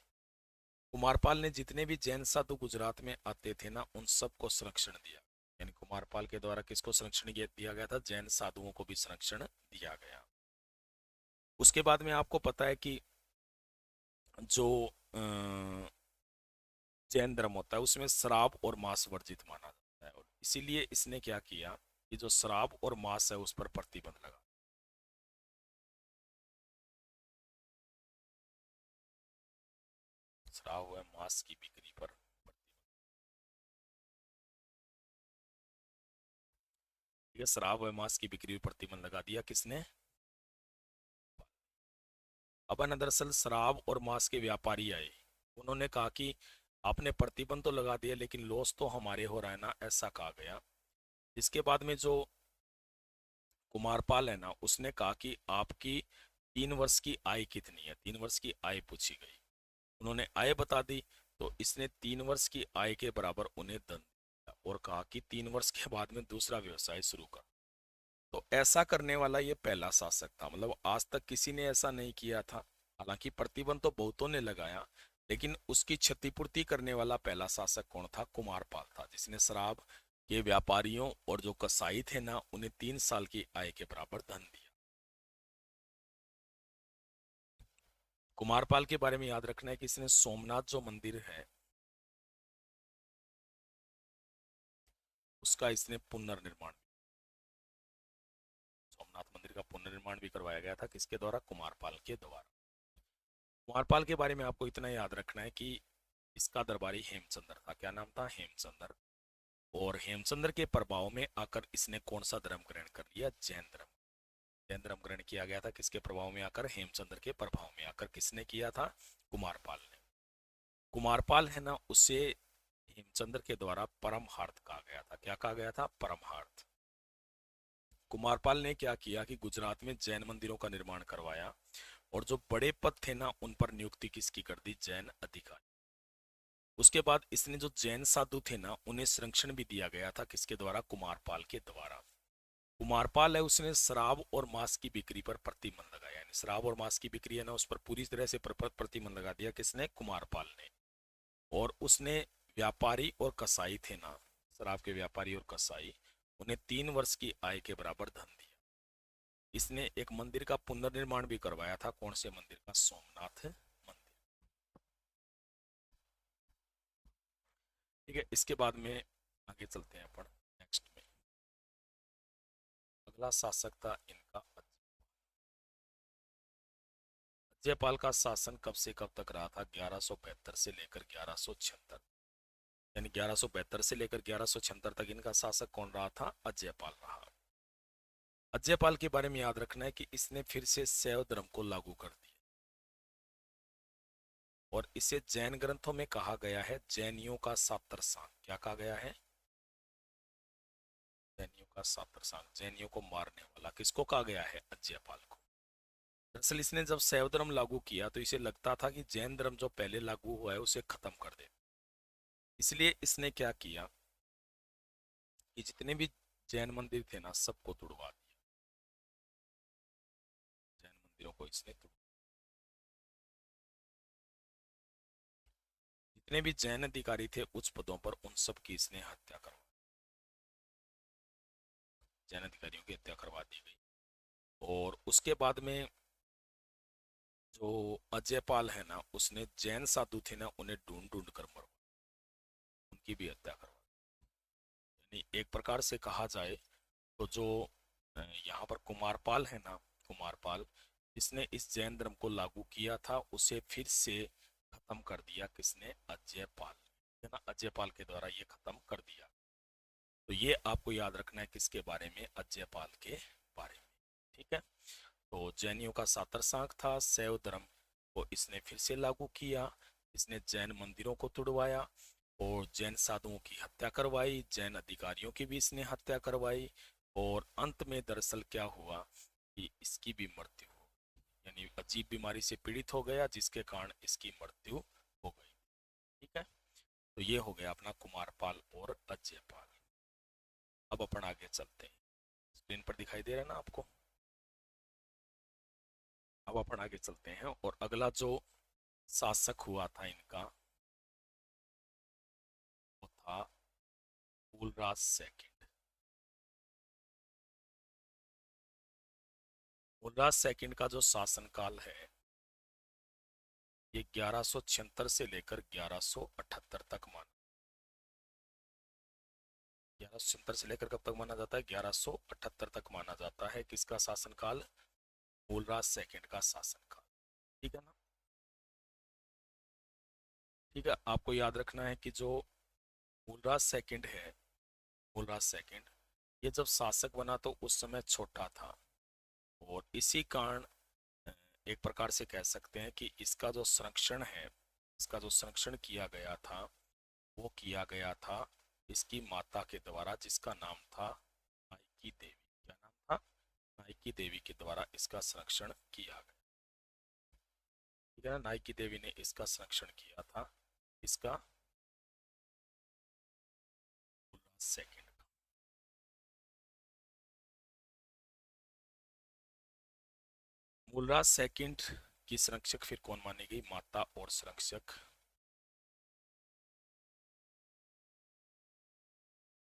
S1: कुमारपाल ने जितने भी जैन साधु गुजरात में आते थे ना, उन सबको संरक्षण दिया। यानी कुमारपाल के द्वारा किसको संरक्षण दिया गया था? जैन साधुओं को भी संरक्षण दिया गया। उसके बाद में आपको पता है कि जो जैन धर्म होता है उसमें श्राप और मांस वर्जित माना जाता है, और इसीलिए इसने क्या किया कि जो श्राप और मांस है उस पर प्रतिबंध लगा। श्राप व मांस की बिक्री पर प्रतिबंध। ठीक है, श्राप व मांस की बिक्री पर प्रतिबंध लगा दिया। किसने? अब ना दरअसल शराब और मांस के व्यापारी आए। उन्होंने कहा कि आपने प्रतिबंध तो लगा दिया लेकिन लॉस तो हमारे हो रहा है ना, ऐसा कहा गया। इसके बाद में जो कुमारपाल है ना, उसने कहा कि आपकी 3 वर्ष की आय कितनी है? 3 वर्ष की आय पूछी गई। उन्होंने आय बता दी। तो इसने 3 वर्ष की आय के बराबर उन्हें दंड दिया और कहा कि 3 वर्ष के बाद में दूसरा व्यवसाय शुरू कर। तो ऐसा करने वाला ये पहला शासक था। मतलब आज तक किसी ने ऐसा नहीं किया था। हालांकि प्रतिबंध तो बहुतों ने लगाया, लेकिन उसकी क्षतिपूर्ति करने वाला पहला शासक कौन था? कुमारपाल था, जिसने शराब के व्यापारियों और जो कसाई थे ना, उन्हें 3 साल की आय के बराबर धन दिया। कुमारपाल के बारे में याद रखना है कि इसने सोमनाथ जो मंदिर है उसका इसने पुनर्निर्माण, सोमनाथ मंदिर का पुनर्निर्माण भी करवाया गया था। किसके द्वारा? कुमारपाल के द्वारा। कुमारपाल के बारे में आपको इतना याद रखना है कि इसका दरबारी हेमचंद्र था। क्या नाम था? हेमचंद्र। और हेमचंद्र के प्रभाव में आकर इसने कौन सा धर्म ग्रहण कर लिया? जैन धर्म। जैन धर्म ग्रहण किया गया था। किसके प्रभाव में आकर? हेमचंद्र के प्रभाव में आकर। किसने किया था? कुमारपाल ने। कुमारपाल है ना, उसे हेमचंद्र के द्वारा परमहार्थ कहा गया था। क्या कहा गया था? परमहार्थ। कुमारपाल ने क्या किया कि गुजरात में जैन मंदिरों का निर्माण करवाया, और जो बड़े पद थे ना, उन पर नियुक्ति किसकी कर दी? जैन अधिकारी। उसके बाद इसने जो जैन साधु थे ना, उन्हें संरक्षण भी दिया गया था। किसके द्वारा? कुमारपाल के द्वारा। कुमारपाल है उसने शराब और मांस की बिक्री पर प्रतिबंध लगाया, यानी शराब और मांस की बिक्री है ना उस पर पूरी तरह से प्रतिबंध लगा दिया। किसने? कुमारपाल ने। और उसने व्यापारी और कसाई थे ना, शराब के व्यापारी और कसाई, उन्हें 3 वर्ष की आय के बराबर धन दिया। इसने एक मंदिर का पुनर्निर्माण भी करवाया था। कौन से मंदिर का? सोमनाथ मंदिर। ठीक है, इसके बाद में आगे चलते हैं अपन नेक्स्ट में। अगला शासक था इनका अजयपाल का शासन कब से कब तक रहा था? 1172 से लेकर 1176, यानी 1172 से लेकर 1176 तक इनका शासक कौन रहा था? अजयपाल रहा। अजयपाल के बारे में याद रखना है कि इसने फिर से शैव धर्म को लागू कर दिया और इसे जैन ग्रंथों में कहा गया है जैनियों का सातरसांग। क्या कहा गया है? जैनियों का सातरसांग, जैनियों को मारने वाला। किसको कहा गया है? अजयपाल को। दरअसल इसने जब शैव धर्म लागू किया तो इसे लगता था कि जैन धर्म जो पहले लागू हुआ है उसे खत्म कर दे, इसलिए इसने क्या किया कि जितने भी जैन मंदिर थे ना सबको तुड़वा दिया। जैन मंदिरों को इसने जितने भी जैन अधिकारी थे उच्च पदों पर, उन सब की इसने हत्या करवा, जैन अधिकारियों की हत्या करवा दी गई। और उसके बाद में जो अजयपाल है ना उसने जैन साधु थे ना उन्हें ढूंढ ढूंढ कर मरवा, उनकी भी हत्या करवा। यानी एक प्रकार से कहा जाए तो जो यहाँ पर कुमारपाल है ना, कुमारपाल, इसने इस जैन धर्म को लागू किया था उसे फिर से खत्म कर दिया। किसने? अजयपाल, है ना, अजयपाल के द्वारा ये खत्म कर दिया। तो ये आपको याद रखना है किसके बारे में? अजयपाल के बारे में। ठीक है, तो जैनियों का सातर सांख था, शैव धर्म को इसने फिर से लागू किया, इसने जैन मंदिरों को तुड़वाया और जैन साधुओं की हत्या करवाई, जैन अधिकारियों की भी इसने हत्या करवाई। और अंत में दरअसल क्या हुआ कि इसकी भी मृत्यु हो, यानी अजीब बीमारी से पीड़ित हो गया जिसके कारण इसकी मृत्यु हो गई। ठीक है, तो ये हो गया अपना कुमारपाल और अजयपाल। अब अपन आगे चलते हैं, स्क्रीन पर दिखाई दे रहा है ना आपको? अब अपन आगे चलते हैं और अगला जो शासक हुआ था इनका वो था फूलराज सेकंड। फूलराज सेकंड का जो शासनकाल है ये 1176 से लेकर 1178 तक माना, 1176 से लेकर कब तक माना जाता है? 1178 तक माना जाता है। किसका शासनकाल? फूलराज सेकंड का शासनकाल। ठीक है ना? ठीक है, आपको याद रखना है कि जो फूलराज सेकंड है, फूलराज सेकंड ये जब शासक बना तो उस समय छोटा था और इसी कारण एक प्रकार से कह सकते हैं कि इसका जो संरक्षण है, इसका जो संरक्षण किया गया था वो किया गया था इसकी माता के द्वारा जिसका नाम था नाइकी देवी। क्या नाम था? नाइकी देवी के द्वारा इसका संरक्षण किया गया। ठीक है ना, नाइकी देवी ने इसका संरक्षण किया था। इसका सेकंड का। मूलराज सेकंड की संरक्षक फिर कौन मानी गई? माता और संरक्षक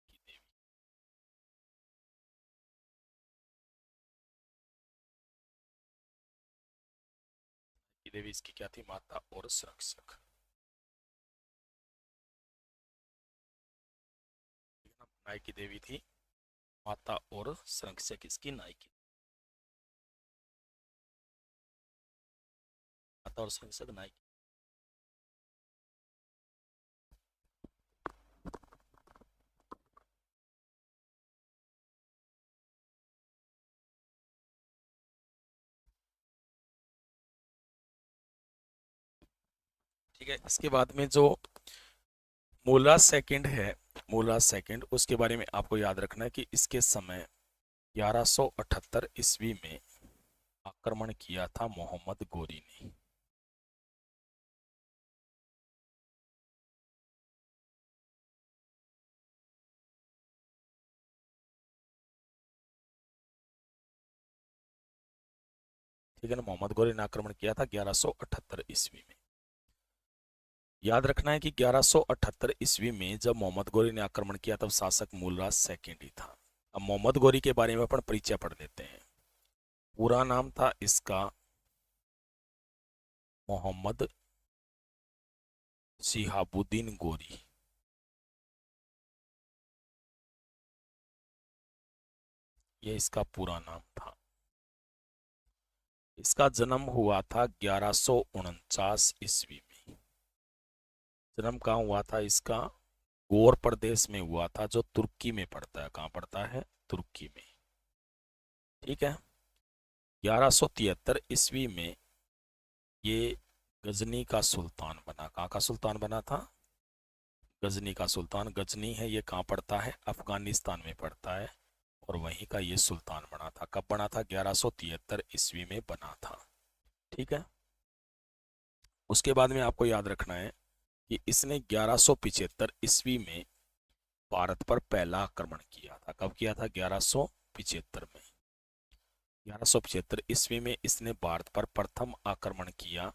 S1: की देवी। की देवी इसकी क्या थी? माता और संरक्षक। नाइकी देवी थी माता और संरक्षक इसकी नाइकी, माता और संरक्षक नाइकी। ठीक है, इसके बाद में जो मूलराज सेकंड है, मूलराज सेकंड उसके बारे में आपको याद रखना है कि इसके समय 1178 ईस्वी में आक्रमण किया था मोहम्मद गोरी ने। ठीक है ना। मोहम्मद गौरी ने आक्रमण किया था 1178 ईस्वी में। याद रखना है कि 1178 ईस्वी में जब मोहम्मद गौरी ने आक्रमण किया तब शासक मूलराज सेकंड ही था। अब मोहम्मद गौरी के बारे में अपन परिचय पढ़ लेते हैं। पूरा नाम था इसका मोहम्मद शिहाबुद्दीन गौरी। ये इसका पूरा नाम था। इसका जन्म हुआ था 1149 ईस्वी में। जन्म कहाँ हुआ था इसका? गोर प्रदेश में हुआ था, जो तुर्की में पड़ता है। कहाँ पड़ता है? तुर्की में। ठीक है। 1173 ईस्वी में ये गजनी का सुल्तान बना। कहाँ का सुल्तान बना था? गजनी का सुल्तान। गजनी है ये कहाँ पड़ता है? अफगानिस्तान में पड़ता है। और वहीं का ये सुल्तान बना था। कब बना था? 1173 ईस्वी में बना था। ठीक है। उसके बाद में आपको याद रखना है कि इसने 1175 ईस्वी में भारत पर पहला आक्रमण किया था। कब किया था? 1175 में। 1175 ईस्वी में इसने भारत पर प्रथम आक्रमण किया।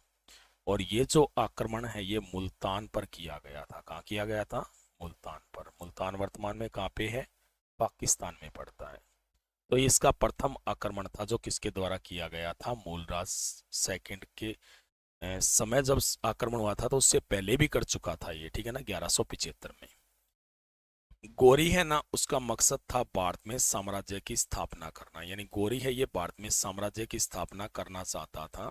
S1: और ये जो आक्रमण है ये मुल्तान पर किया गया था। कहाँ किया गया था? मुल्तान पर। मुल्तान वर्तमान में कहाँ पे है? पाकिस्तान में पड़ता है। तो ये इसका प्रथम आक्रमण था, जो किसके द्वारा किया गया था? मूलराज सेकंड के समय जब आक्रमण हुआ था, तो उससे पहले भी कर चुका था ये। ठीक है ना। 1175 में गोरी है ना, उसका मकसद था भारत में साम्राज्य की स्थापना करना। यानी गोरी है ये भारत में साम्राज्य की स्थापना करना चाहता था।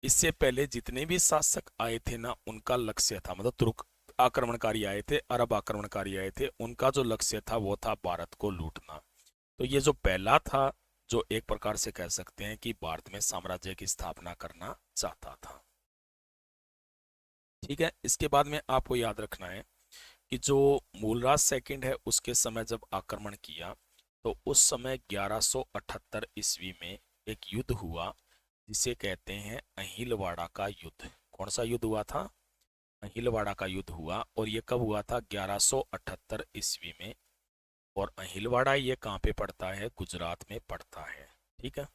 S1: इससे पहले जितने भी शासक आए थे ना, उनका लक्ष्य था, मतलब तुर्क आक्रमणकारी आए थे, अरब आक्रमणकारी आए थे, उनका जो लक्ष्य था वो था भारत को लूटना। तो ये जो पहला था, जो एक प्रकार से कह सकते हैं कि भारत में साम्राज्य की स्थापना करना चाहता था। ठीक है। इसके बाद में आपको याद रखना है कि जो मूलराज सेकंड है, उसके समय जब आक्रमण किया, तो उस समय 1178 ईस्वी में एक युद्ध हुआ, जिसे कहते हैं अहिलवाड़ा का युद्ध। कौन सा युद्ध हुआ था? अहिलवाड़ा का युद्ध हुआ। और ये कब हुआ था? 1178 ईस्वी में। और अहिलवाड़ा ये कहाँ पे पड़ता है? गुजरात में पड़ता है। ठीक है।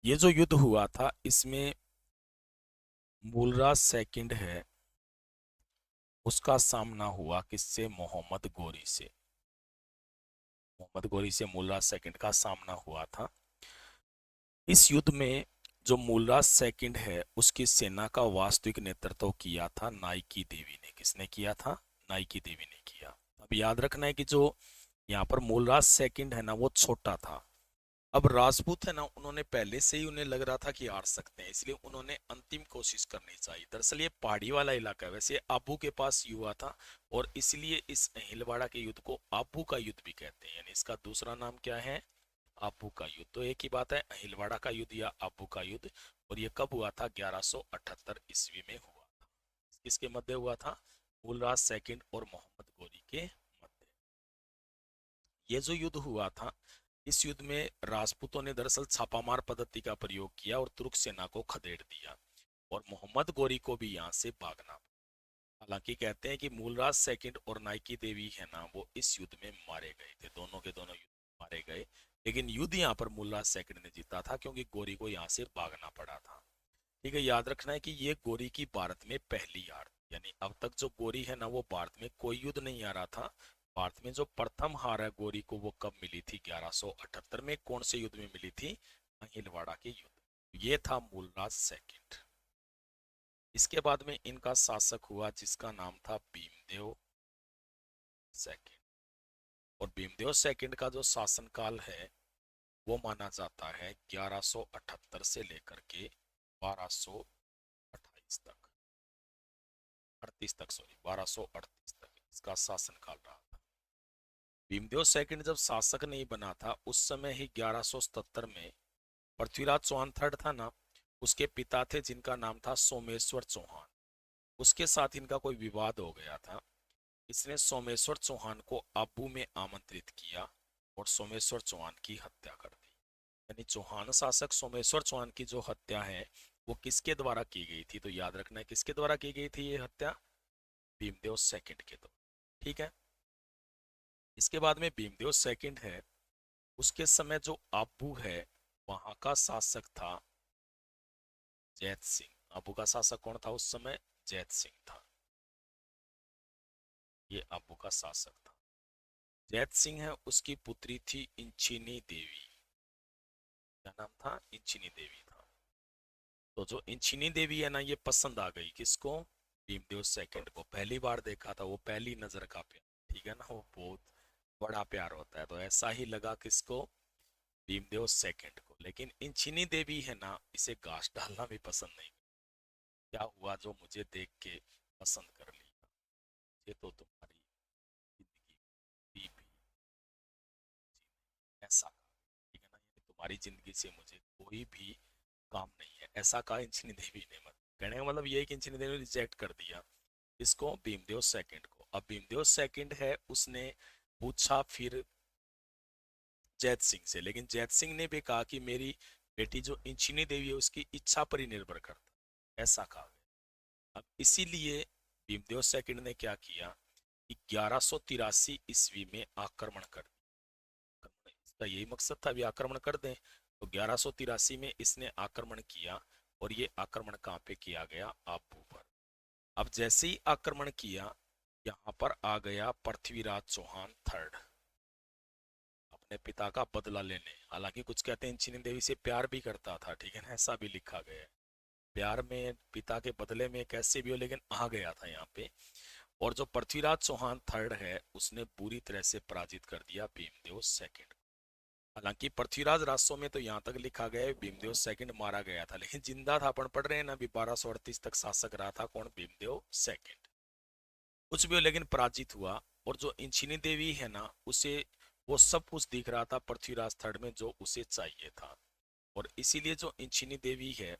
S1: ये जो युद्ध हुआ था, इसमें मूलराज सेकंड है, उसका सामना हुआ किससे? मोहम्मद गोरी से। मोहम्मद गोरी से मूलराज सेकंड का सामना हुआ था। इस युद्ध में जो मूलराज सेकंड है, उसकी सेना का वास्तविक नेतृत्व किया था नाइकी देवी ने। किसने किया था? नाइकी देवी ने किया। अब याद रखना है कि जो यहाँ पर मूलराज सेकंड है ना, वो छोटा था। अब राजपूत है ना, उन्होंने पहले से ही उन्हें लग रहा था कि हार सकते हैं, इसलिए उन्होंने अंतिम कोशिश करनी चाहिए। दरअसल ये पहाड़ी वाला इलाका है, वैसे आबू के पास ये हुआ था, और इसलिए इस हिलवाड़ा के युद्ध को आबू का युद्ध भी कहते हैं। यानी इसका दूसरा नाम क्या है? आबू का युद्ध। तो एक ही बात है, हिलवाड़ा का युद्ध या आबू का युद्ध। और ये कब हुआ था? 1178 ईस्वी में हुआ था। किसके मध्य हुआ था? मूलराज सेकंड और मोहम्मद गोरी के मध्य। ये जो युद्ध हुआ था, इस युद्ध में राजपूतों ने दरअसल छापामार पद्धति का प्रयोग किया और तुर्क सेना को खदेड़ दिया, और मोहम्मद गोरी को भी यहाँ से भागना पड़ा। हालांकि कहते हैं कि मूलराज सेकंड और नाइकी देवी है ना, वो इस युद्ध में मारे गए थे। दोनों के दोनों युद्ध मारे गए, लेकिन युद्ध यहाँ पर मूलराज सेकंड ने जीता था, क्योंकि गोरी को यहाँ से भागना पड़ा था। ठीक है। याद रखना है कि ये गोरी की भारत में पहली हार थी। यानी अब तक जो गोरी है ना, वो भारत में कोई युद्ध नहीं आ रहा था। भारत में जो प्रथम हार है गोरी को, वो कब मिली थी? 1178 में। कौन से युद्ध में मिली थी? अहिलवाड़ा के युद्ध। ये था मूलराज सेकंड। इसके बाद में इनका शासक हुआ, जिसका नाम था भीमदेव सेकंड। और भीमदेव सेकंड का जो शासनकाल है, वो माना जाता है 1178 से लेकर के 1228 तक, 38 तक, सॉरी 1238 तक इसका शासनकाल रहा था। भीमदेव सेकंड जब शासक नहीं बना था, उस समय ही 1177 में पृथ्वीराज चौहान थर्ड था ना, उसके पिता थे, जिनका नाम था सोमेश्वर चौहान। उसके साथ इनका कोई विवाद हो गया था। इसने सोमेश्वर चौहान को आबू में आमंत्रित किया और सोमेश्वर चौहान की हत्या कर दी। यानी चौहान शासक सोमेश्वर चौहान की जो हत्या है, वो किसके द्वारा की गई थी? तो याद रखना है, किसके द्वारा की गई थी ये हत्या? भीमदेव सेकंड के द्वारा। ठीक है। इसके बाद में भीमदेव सेकंड है, उसके समय जो आबू है, वहां का शासक था जैत सिंह। आबू का शासक कौन था उस समय? जैत सिंह था। ये आबू का शासक था। जैत सिंह है, उसकी पुत्री थी इंचिनी देवी। क्या नाम था? इंचिनी देवी था। तो जो इंचिनी देवी है ना, ये पसंद आ गई किसको? भीमदेव सेकंड को। पहली बार देखा था वो, पहली नजर का प्यार, ठीक है ना, वो बहुत बड़ा प्यार होता है। तो ऐसा ही लगा किसको? भीमदेव सेकंड को। लेकिन इंचिनी देवी है ना, इसे घास डालना भी पसंद नहीं। क्या हुआ जो मुझे देख के पसंद कर लिया? ये तो तुम्हारी जिंदगी भी ऐसा, ठीक है ना, ये तुम्हारी जिंदगी से मुझे कोई भी काम नहीं है, ऐसा कहा इंचिनी देवी ने। मत कहने का मतलब ये है कि इंचिनी देवी ने रिजेक्ट कर दिया इसको, भीमदेव सेकंड को। अब भीमदेव सेकंड है, उसने पूछा फिर जैत सिंह से, लेकिन जैत सिंह ने भी कहा कि मेरी बेटी जो इंचिनी देवी है उसकी इच्छा पर ही निर्भर करता है, ऐसा कहा गया। अब इसीलिए भीमदेव सेकंड ने क्या किया कि 1183 ईस्वी में आक्रमण कर दिया। इसका यही मकसद था, अभी आक्रमण कर दें। तो 1183 में इसने आक्रमण किया, और ये आक्रमण कहाँ पे किया गया? आबू पर। अब जैसे ही आक्रमण किया, यहाँ पर आ गया पृथ्वीराज चौहान थर्ड अपने पिता का बदला लेने। हालांकि कुछ कहते हैं इंचिनी देवी से प्यार भी करता था, ठीक है ना, ऐसा भी लिखा गया है। प्यार में, पिता के बदले में, कैसे भी हो, लेकिन आ गया था यहाँ पे। और जो पृथ्वीराज चौहान थर्ड है, उसने पूरी तरह से पराजित कर दिया भीमदेव सेकंड। हालांकि पृथ्वीराज रासो में तो यहाँ तक लिखा गया है भीमदेव सेकंड मारा गया था, लेकिन जिंदा था। अपन पढ़ रहे हैं ना, अभी 1238 तक शासक रहा था कौन? भीमदेव सेकंड। कुछ भी हो, लेकिन पराजित हुआ। और जो इंचिनी देवी है ना, उसे वो सब कुछ दिख रहा था पृथ्वीराज थर्ड में जो उसे चाहिए था। और इसीलिए जो इंचिनी देवी है,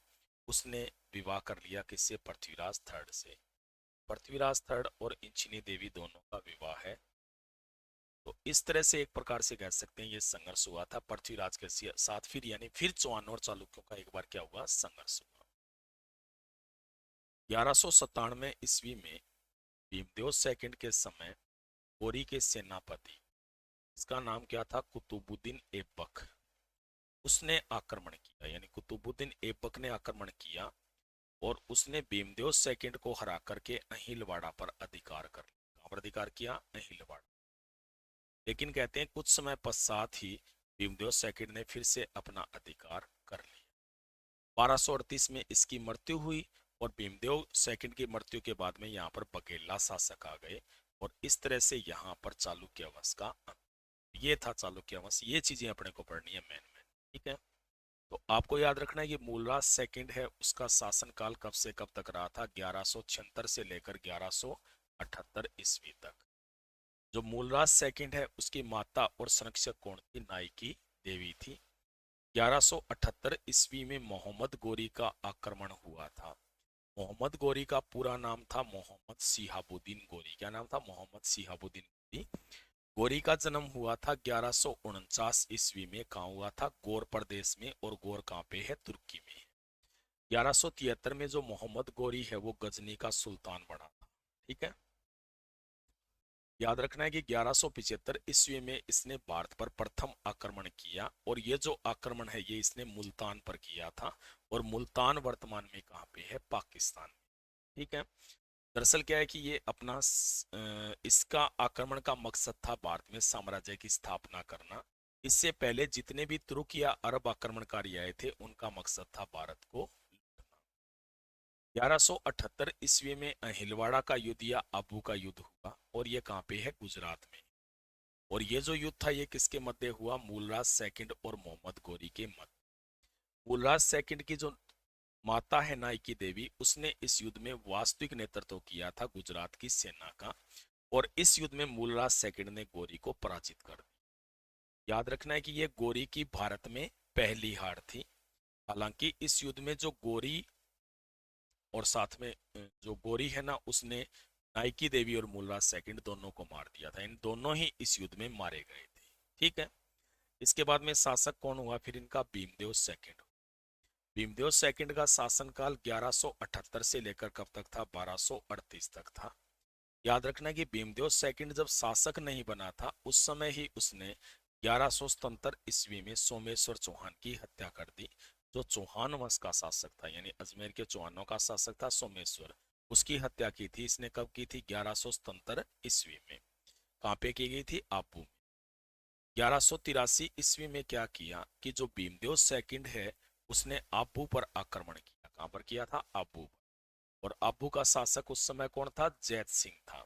S1: उसने विवाह कर लिया किससे? पृथ्वीराज थर्ड से। पृथ्वीराज थर्ड और इंचिनी देवी दोनों का विवाह है। तो इस तरह से एक प्रकार से कह सकते हैं ये संघर्ष हुआ था पृथ्वीराज के साथ। फिर यानी फिर चौहान और चालुक्यों का एक बार क्या हुआ? संघर्ष हुआ। 1197 ईस्वी में भीमदेव सेकंड के समय गोरी के सेनापति, इसका नाम क्या था? कुतुबुद्दीन ऐबक, उसने आक्रमण किया। यानी कुतुबुद्दीन ऐबक ने आक्रमण किया, और उसने भीमदेव सेकंड को हरा करके अहिलवाड़ा पर अधिकार कर लिया। कहां पर अधिकार किया? अहिलवाड़ा। लेकिन कहते हैं कुछ समय पश्चात ही भीमदेव सेकंड ने फिर से अपना अधिकार कर लिया। 1238 में इसकी मृत्यु हुई, और भीमदेव सेकंड की मृत्यु के बाद में यहाँ पर बघेला शासक आ गए, और इस तरह से यहाँ पर चालुक्य वंश का अंत। ये था चालुक्य वंश। ये चीजें अपने को पढ़नी है मेन में, ठीक है। तो आपको याद रखना है कि मूलराज सेकंड है, उसका शासनकाल कब से कब तक रहा था? 1176 से लेकर 1178 ईस्वी तक। जो मूलराज सेकंड है, उसकी माता और संरक्षक कौन थी? नाइकी देवी थी। 1178 ईस्वी में मोहम्मद गोरी का आक्रमण हुआ था। मोहम्मद गोरी का पूरा नाम था मोहम्मद शिहाबुद्दीन गोरी। क्या नाम था? मोहम्मद शिहाबुद्दीन गोरी। गोरी का जन्म हुआ था 1149 ईस्वी में। कहाँ हुआ था? गौर प्रदेश में। और गौर कहाँ पे है? तुर्की में। 1173 में जो मोहम्मद गोरी है वो गजनी का सुल्तान बना था, ठीक है। याद रखना है कि 1175 ईस्वी में इसने भारत पर प्रथम आक्रमण किया, और ये जो आक्रमण है ये इसने मुल्तान पर किया था। और मुल्तान वर्तमान में कहाँ पे है? पाकिस्तान में, ठीक है। दरअसल क्या है कि ये अपना इसका आक्रमण का मकसद था भारत में साम्राज्य की स्थापना करना। इससे पहले जितने भी तुर्क या अरब आक्रमणकारी आए थे, उनका मकसद था भारत को। 1178 ईस्वी में अहिलवाड़ा का युद्ध या आबू का युद्ध हुआ, और ये कहाँ पे है? गुजरात में। और ये जो युद्ध था ये किसके मध्य हुआ? मूलराज सेकंड और मोहम्मद गोरी के मध्य। मूलराज सेकंड की जो माता है नाइकी देवी, उसने इस युद्ध में वास्तविक नेतृत्व किया था गुजरात की सेना का। और इस युद्ध में मूलराज सेकंड ने गोरी को पराजित कर दिया। याद रखना है कि ये गोरी की भारत में पहली हार थी। हालांकि इस युद्ध में जो गोरी और साथ में जो गोरी है ना, उसने नाइकी देवी और मूलराज सेकंड दोनों को मार दिया था। इन दोनों ही इस युद्ध में मारे गए थे, ठीक है। इसके बाद में शासक कौन हुआ फिर इनका? भीमदेव सेकंड। भीमदेव सेकंड का शासनकाल 1178 से लेकर कब तक था? 1238 तक था। याद रखना कि भीमदेव सेकंड जब शासक नहीं बना था, उस समय ही उसने 1177 ईस्वी में सोमेश्वर चौहान की हत्या कर दी। जो चौहान वंश का शासक था, यानी अजमेर के चौहानों का शासक था सोमेश्वर, उसकी हत्या की थी। इसने कब की थी? 1177 ईस्वी में। कहाँ पे की गई थी? आबू में। 1183 ईस्वी में क्या किया कि जो भीमदेव सेकंड है, उसने आबू पर आक्रमण किया। कहां पर किया था? आबू पर। और आबू का शासक उस समय कौन था? जैत सिंह था।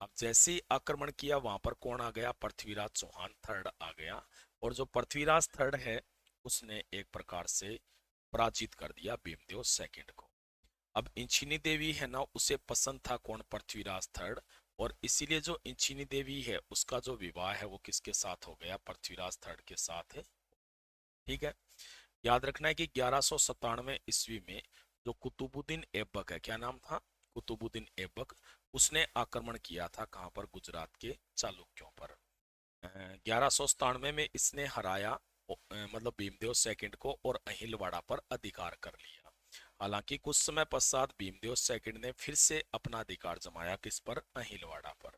S1: अब जैसे ही आक्रमण किया, वहां पर कौन आ गया? पृथ्वीराज चौहान थर्ड आ गया। और जो पृथ्वीराज थर्ड है, उसने एक प्रकार से पराजित कर दिया भीमदेव सेकंड को। अब इंचिनी देवी है ना, उसे पसंद था कौन? पृथ्वीराज थर्ड। और इसीलिए जो इंचिनी देवी है, उसका जो विवाह है वो किसके साथ हो गया? पृथ्वीराज थर्ड के साथ है। ठीक है। याद रखना है कि 1197 ईस्वी में जो कुतुबुद्दीन ऐबक है, क्या नाम था? कुतुबुद्दीन ऐबक, उसने आक्रमण किया था कहां पर? गुजरात के चालुक्यों पर। 1197 में इसने हराया, मतलब भीमदेव सेकंड को, और अहिलवाड़ा पर अधिकार कर लिया। हालांकि कुछ समय पश्चात भीमदेव सेकंड ने फिर से अपना अधिकार जमाया। किस पर? अहिलवाड़ा पर।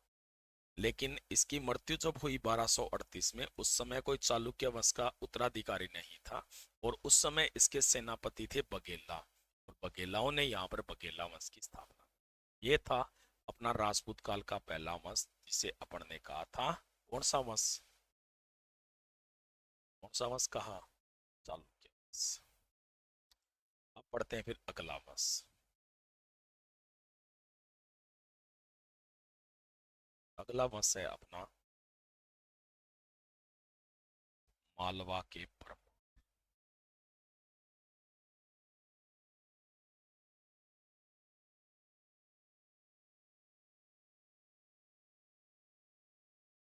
S1: लेकिन इसकी मृत्यु जब हुई 1238 में, उस समय कोई चालुक्य वंश का उत्तराधिकारी नहीं था। और उस समय इसके सेनापति थे बघेला। और बघेलाओं ने यहाँ पर बघेला वंश की स्थापना। ये था अपना राजपूत काल का पहला वंश, जिसे अपन ने कहा था कौन सा वंश? कौन सा वंश कहा? चालुक्य वंश। अब पढ़ते हैं फिर अगला वंश। अगला वंश है अपना मालवा के परम।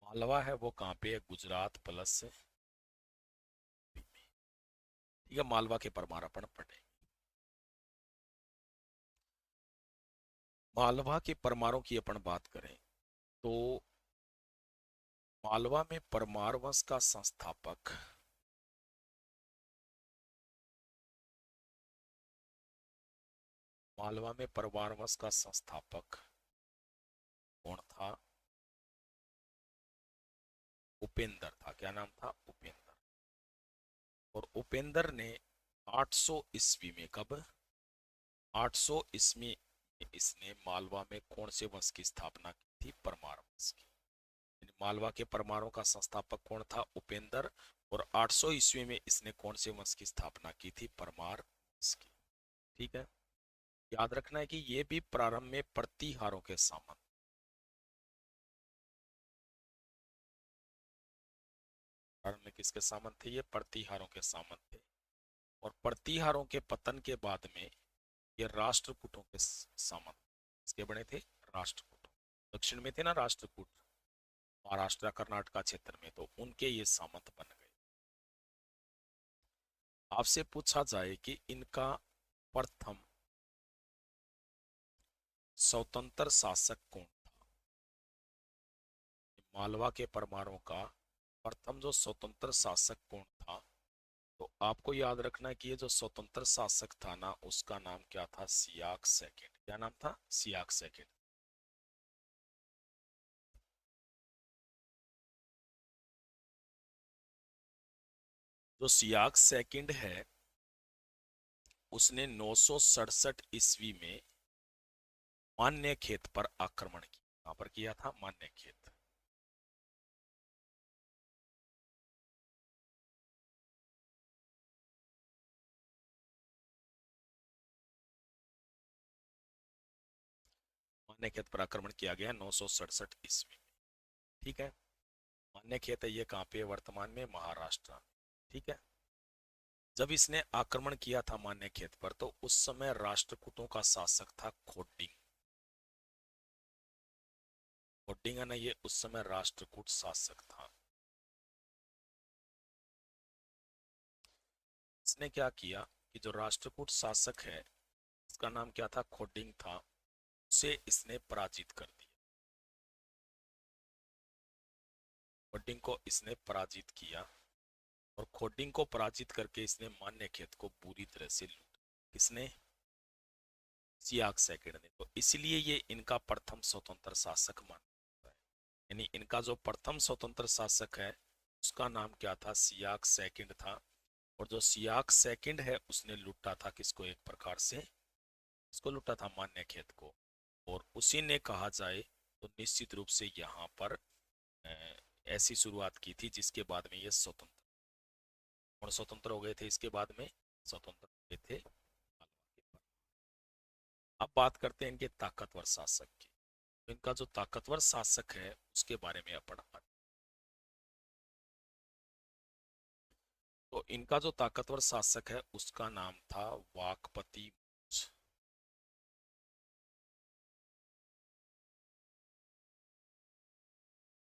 S1: मालवा है वो कहाँ पे है? गुजरात प्लस। ठीक है, मालवा के परमार अपन पढ़े। मालवा के परमारों की अपन बात करें तो मालवा में परमार वंश का संस्थापक, मालवा में परमार वंश का संस्थापक कौन था? उपेंद्र था। क्या नाम था? उपेंद्र। और उपेंद्र ने 800 ईस्वी में, कब? 800 ईस्वी में इसने मालवा में कौन से वंश की स्थापना की थी? परमार वंश की। मालवा के परमारों का संस्थापक कौन था? उपेंद्र। और 800 ईस्वी में इसने कौन से वंश की स्थापना की थी? परमार वंश की। ठीक है। याद रखना है कि ये भी प्रारंभ में प्रतिहारों के सामंत, प्रारंभ में किसके सामंत थे? ये प्रतिहारों के सामंत थे। और प्रतिहारों के पतन के बाद में ये राष्ट्रकूटों के सामंत। इसके बने थे राष्ट्रकूट। दक्षिण में थे ना राष्ट्रकूट, महाराष्ट्र कर्नाटक क्षेत्र में, तो उनके ये सामंत बन गए। आपसे पूछा जाए कि इनका प्रथम स्वतंत्र शासक कौन था? मालवा के परमाणु का प्रथम जो स्वतंत्र शासक कौन था? तो आपको याद रखना है कि ये जो स्वतंत्र शासक था ना, उसका नाम क्या था? सियाक सेकंड। क्या नाम था? सियाक सेकंड। जो सियाक सेकंड है, उसने 967 ईस्वी में मान्य खेत पर आक्रमण किया। कहां पर किया था? मान्य खेत। मान्य खेत पर आक्रमण किया गया 967 ईस्वी में। ठीक है। मान्य खेत है ये कहाँ पे? वर्तमान में महाराष्ट्र। ठीक है। जब इसने आक्रमण किया था मान्य खेत पर, तो उस समय राष्ट्रकूटों का शासक था खोडिंग। खोडिंग है ना, ये उस समय राष्ट्रकूट शासक था। इसने क्या किया कि जो राष्ट्रकूट शासक है, इसका नाम क्या था? खोडिंग था। उसे इसने पराजित कर दिया। खोडिंग को इसने पराजित किया। और खोडिंग को पराजित करके इसने मान्य खेत को पूरी तरह से लूट। किसने? सियाक सेकंड ने। तो इसलिए ये इनका प्रथम स्वतंत्र शासक माना जाता है। यानी इनका जो प्रथम स्वतंत्र शासक है, उसका नाम क्या था? सियाक सेकंड था। और जो सियाक सेकंड है उसने लूटा था किसको? एक प्रकार से इसको लूटा था मान्यखेत को। और उसी ने कहा जाए तो निश्चित रूप से यहाँ पर अ, ऐसी शुरुआत की थी जिसके बाद में ये स्वतंत्र, और स्वतंत्र हो गए थे। इसके बाद में स्वतंत्र हो गए थे। अब बात करते हैं इनके ताकतवर शासक की। तो इनका जो ताकतवर शासक है उसके बारे में अपन तो इनका जो ताकतवर शासक है उसका नाम था वाकपति मुंज।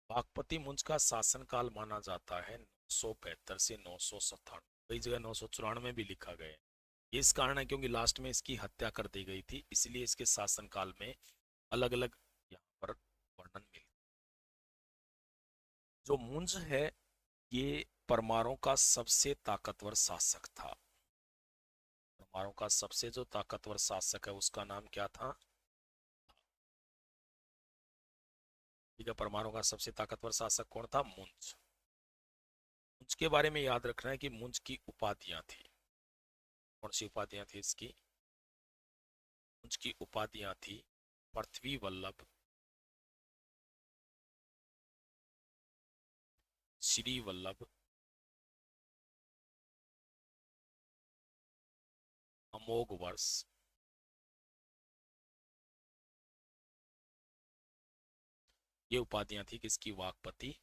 S1: वाकपति मुंज का शासनकाल माना जाता है 975 से 997। कई जगह 994 भी लिखा गया है। ये इस कारण है क्योंकि लास्ट में इसकी हत्या कर दी गई थी, इसलिए इसके शासनकाल में अलग अलग यहाँ पर वर्णन मिले। जो मुंज है ये परमारों का सबसे ताकतवर शासक था। परमारों का सबसे जो ताकतवर शासक है उसका नाम क्या था? ठीक है, परमाणु का सबसे ताकतवर शासक कौन था? मुंज। मुंज के बारे में याद रखना है कि मुंज की उपाधियां थी। कौन सी उपाधियां थी इसकी? मुंज की उपाधियां थी पृथ्वी वल्लभ, श्री वल्लभ, अमोघ वर्ष, ये उपाधियां थी किसकी? वाकपति।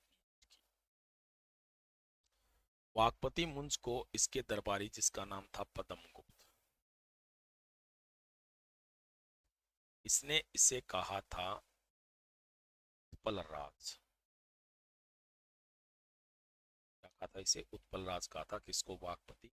S1: वाकपति मुंज को इसके दरबारी जिसका नाम था पद्मगुप्त, इसने इसे कहा था उत्पल राज। क्या कहा था इसे? उत्पल राज कहा था किसको? वाकपति।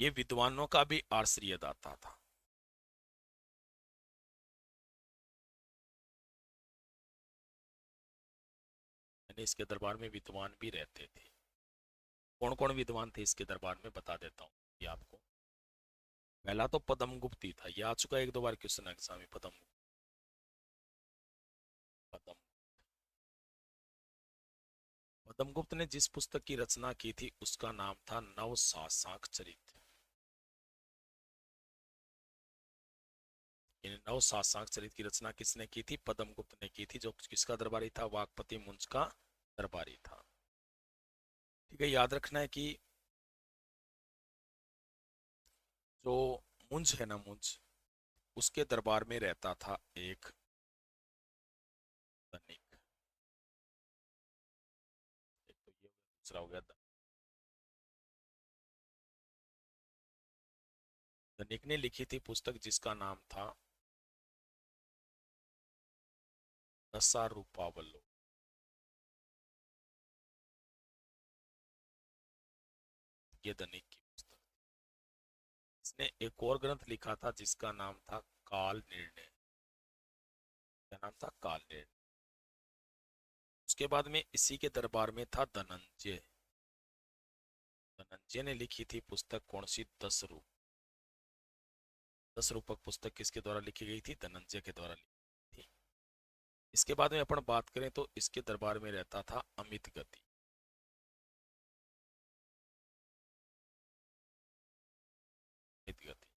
S1: ये विद्वानों का भी आश्रय दाता था। यानी इसके दरबार में विद्वान भी रहते थे। कौन कौन विद्वान थे इसके दरबार में बता देता हूँ ये आपको। पहला तो पद्मगुप्त ही था, ये आ चुका है एक दो बार क्वेश्चन एग्जाम में। पद्म पद्मगुप्त ने जिस पुस्तक की रचना की थी उसका नाम था नव शासक चरित्र। इन नव शासक चरित्र की रचना किसने की थी? पद्मगुप्त ने की थी, जो किसका दरबारी था? वाकपति मुंज का दरबारी था। ठीक है, याद रखना है कि जो मुंज है ना, मुंज उसके दरबार में रहता था एक धनिक। एक तो ये दूसरा हो गया धनिक ने लिखी थी पुस्तक जिसका नाम था दशारूपावल्लो। ये धनिक की पुस्तक। इसने एक और ग्रंथ लिखा था जिसका नाम था काल निर्णय। क्या नाम था? काल निर्णय। उसके बाद में इसी के दरबार में था धनंजय। धनंजय ने लिखी थी पुस्तक कौन सी? 10 रूप। 10 रूपक पुस्तक किसके द्वारा लिखी गई थी? धनंजय के द्वारा लिखी थी। इसके बाद में अपन बात करें तो इसके दरबार में रहता था अमित गति। अमित गति।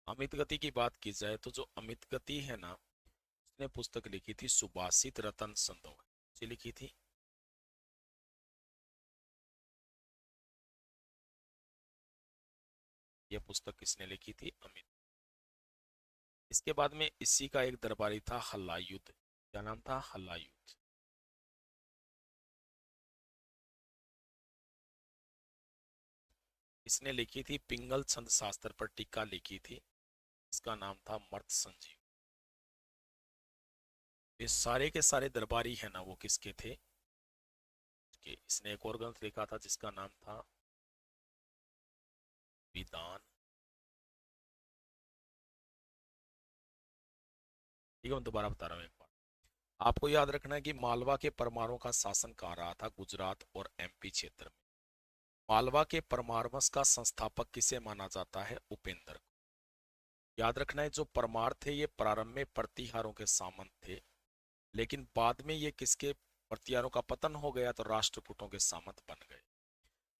S1: अमित गति की बात की जाए तो जो अमित गति है ना, उसने पुस्तक लिखी थी सुभाषित रतन संधो लिखी थी। यह पुस्तक किसने लिखी थी? अमित। इसके बाद में इसी का एक दरबारी था हलायुद्ध। क्या नाम था? हलायुद्ध। इसने लिखी थी पिंगल छंद शास्त्र पर टीका लिखी थी, इसका नाम था मर्त संजीव। ये सारे के सारे दरबारी है ना वो किसके थे? कि इसने एक और ग्रंथ लिखा था जिसका नाम था विधान। ठीक है, मैं दोबारा बता रहा हूँ एक बार। आपको याद रखना है कि मालवा के परमारों का शासन कहाँ रहा था? गुजरात और एमपी क्षेत्र में। मालवा के परमारमस का संस्थापक किसे माना जाता है? उपेंद्र को। याद रखना है जो परमार थे ये प्रारंभ में प्रतिहारों के सामंत थे, लेकिन बाद में ये किसके प्रतिहारों का पतन हो गया तो राष्ट्रकूटों के सामंत बन गए।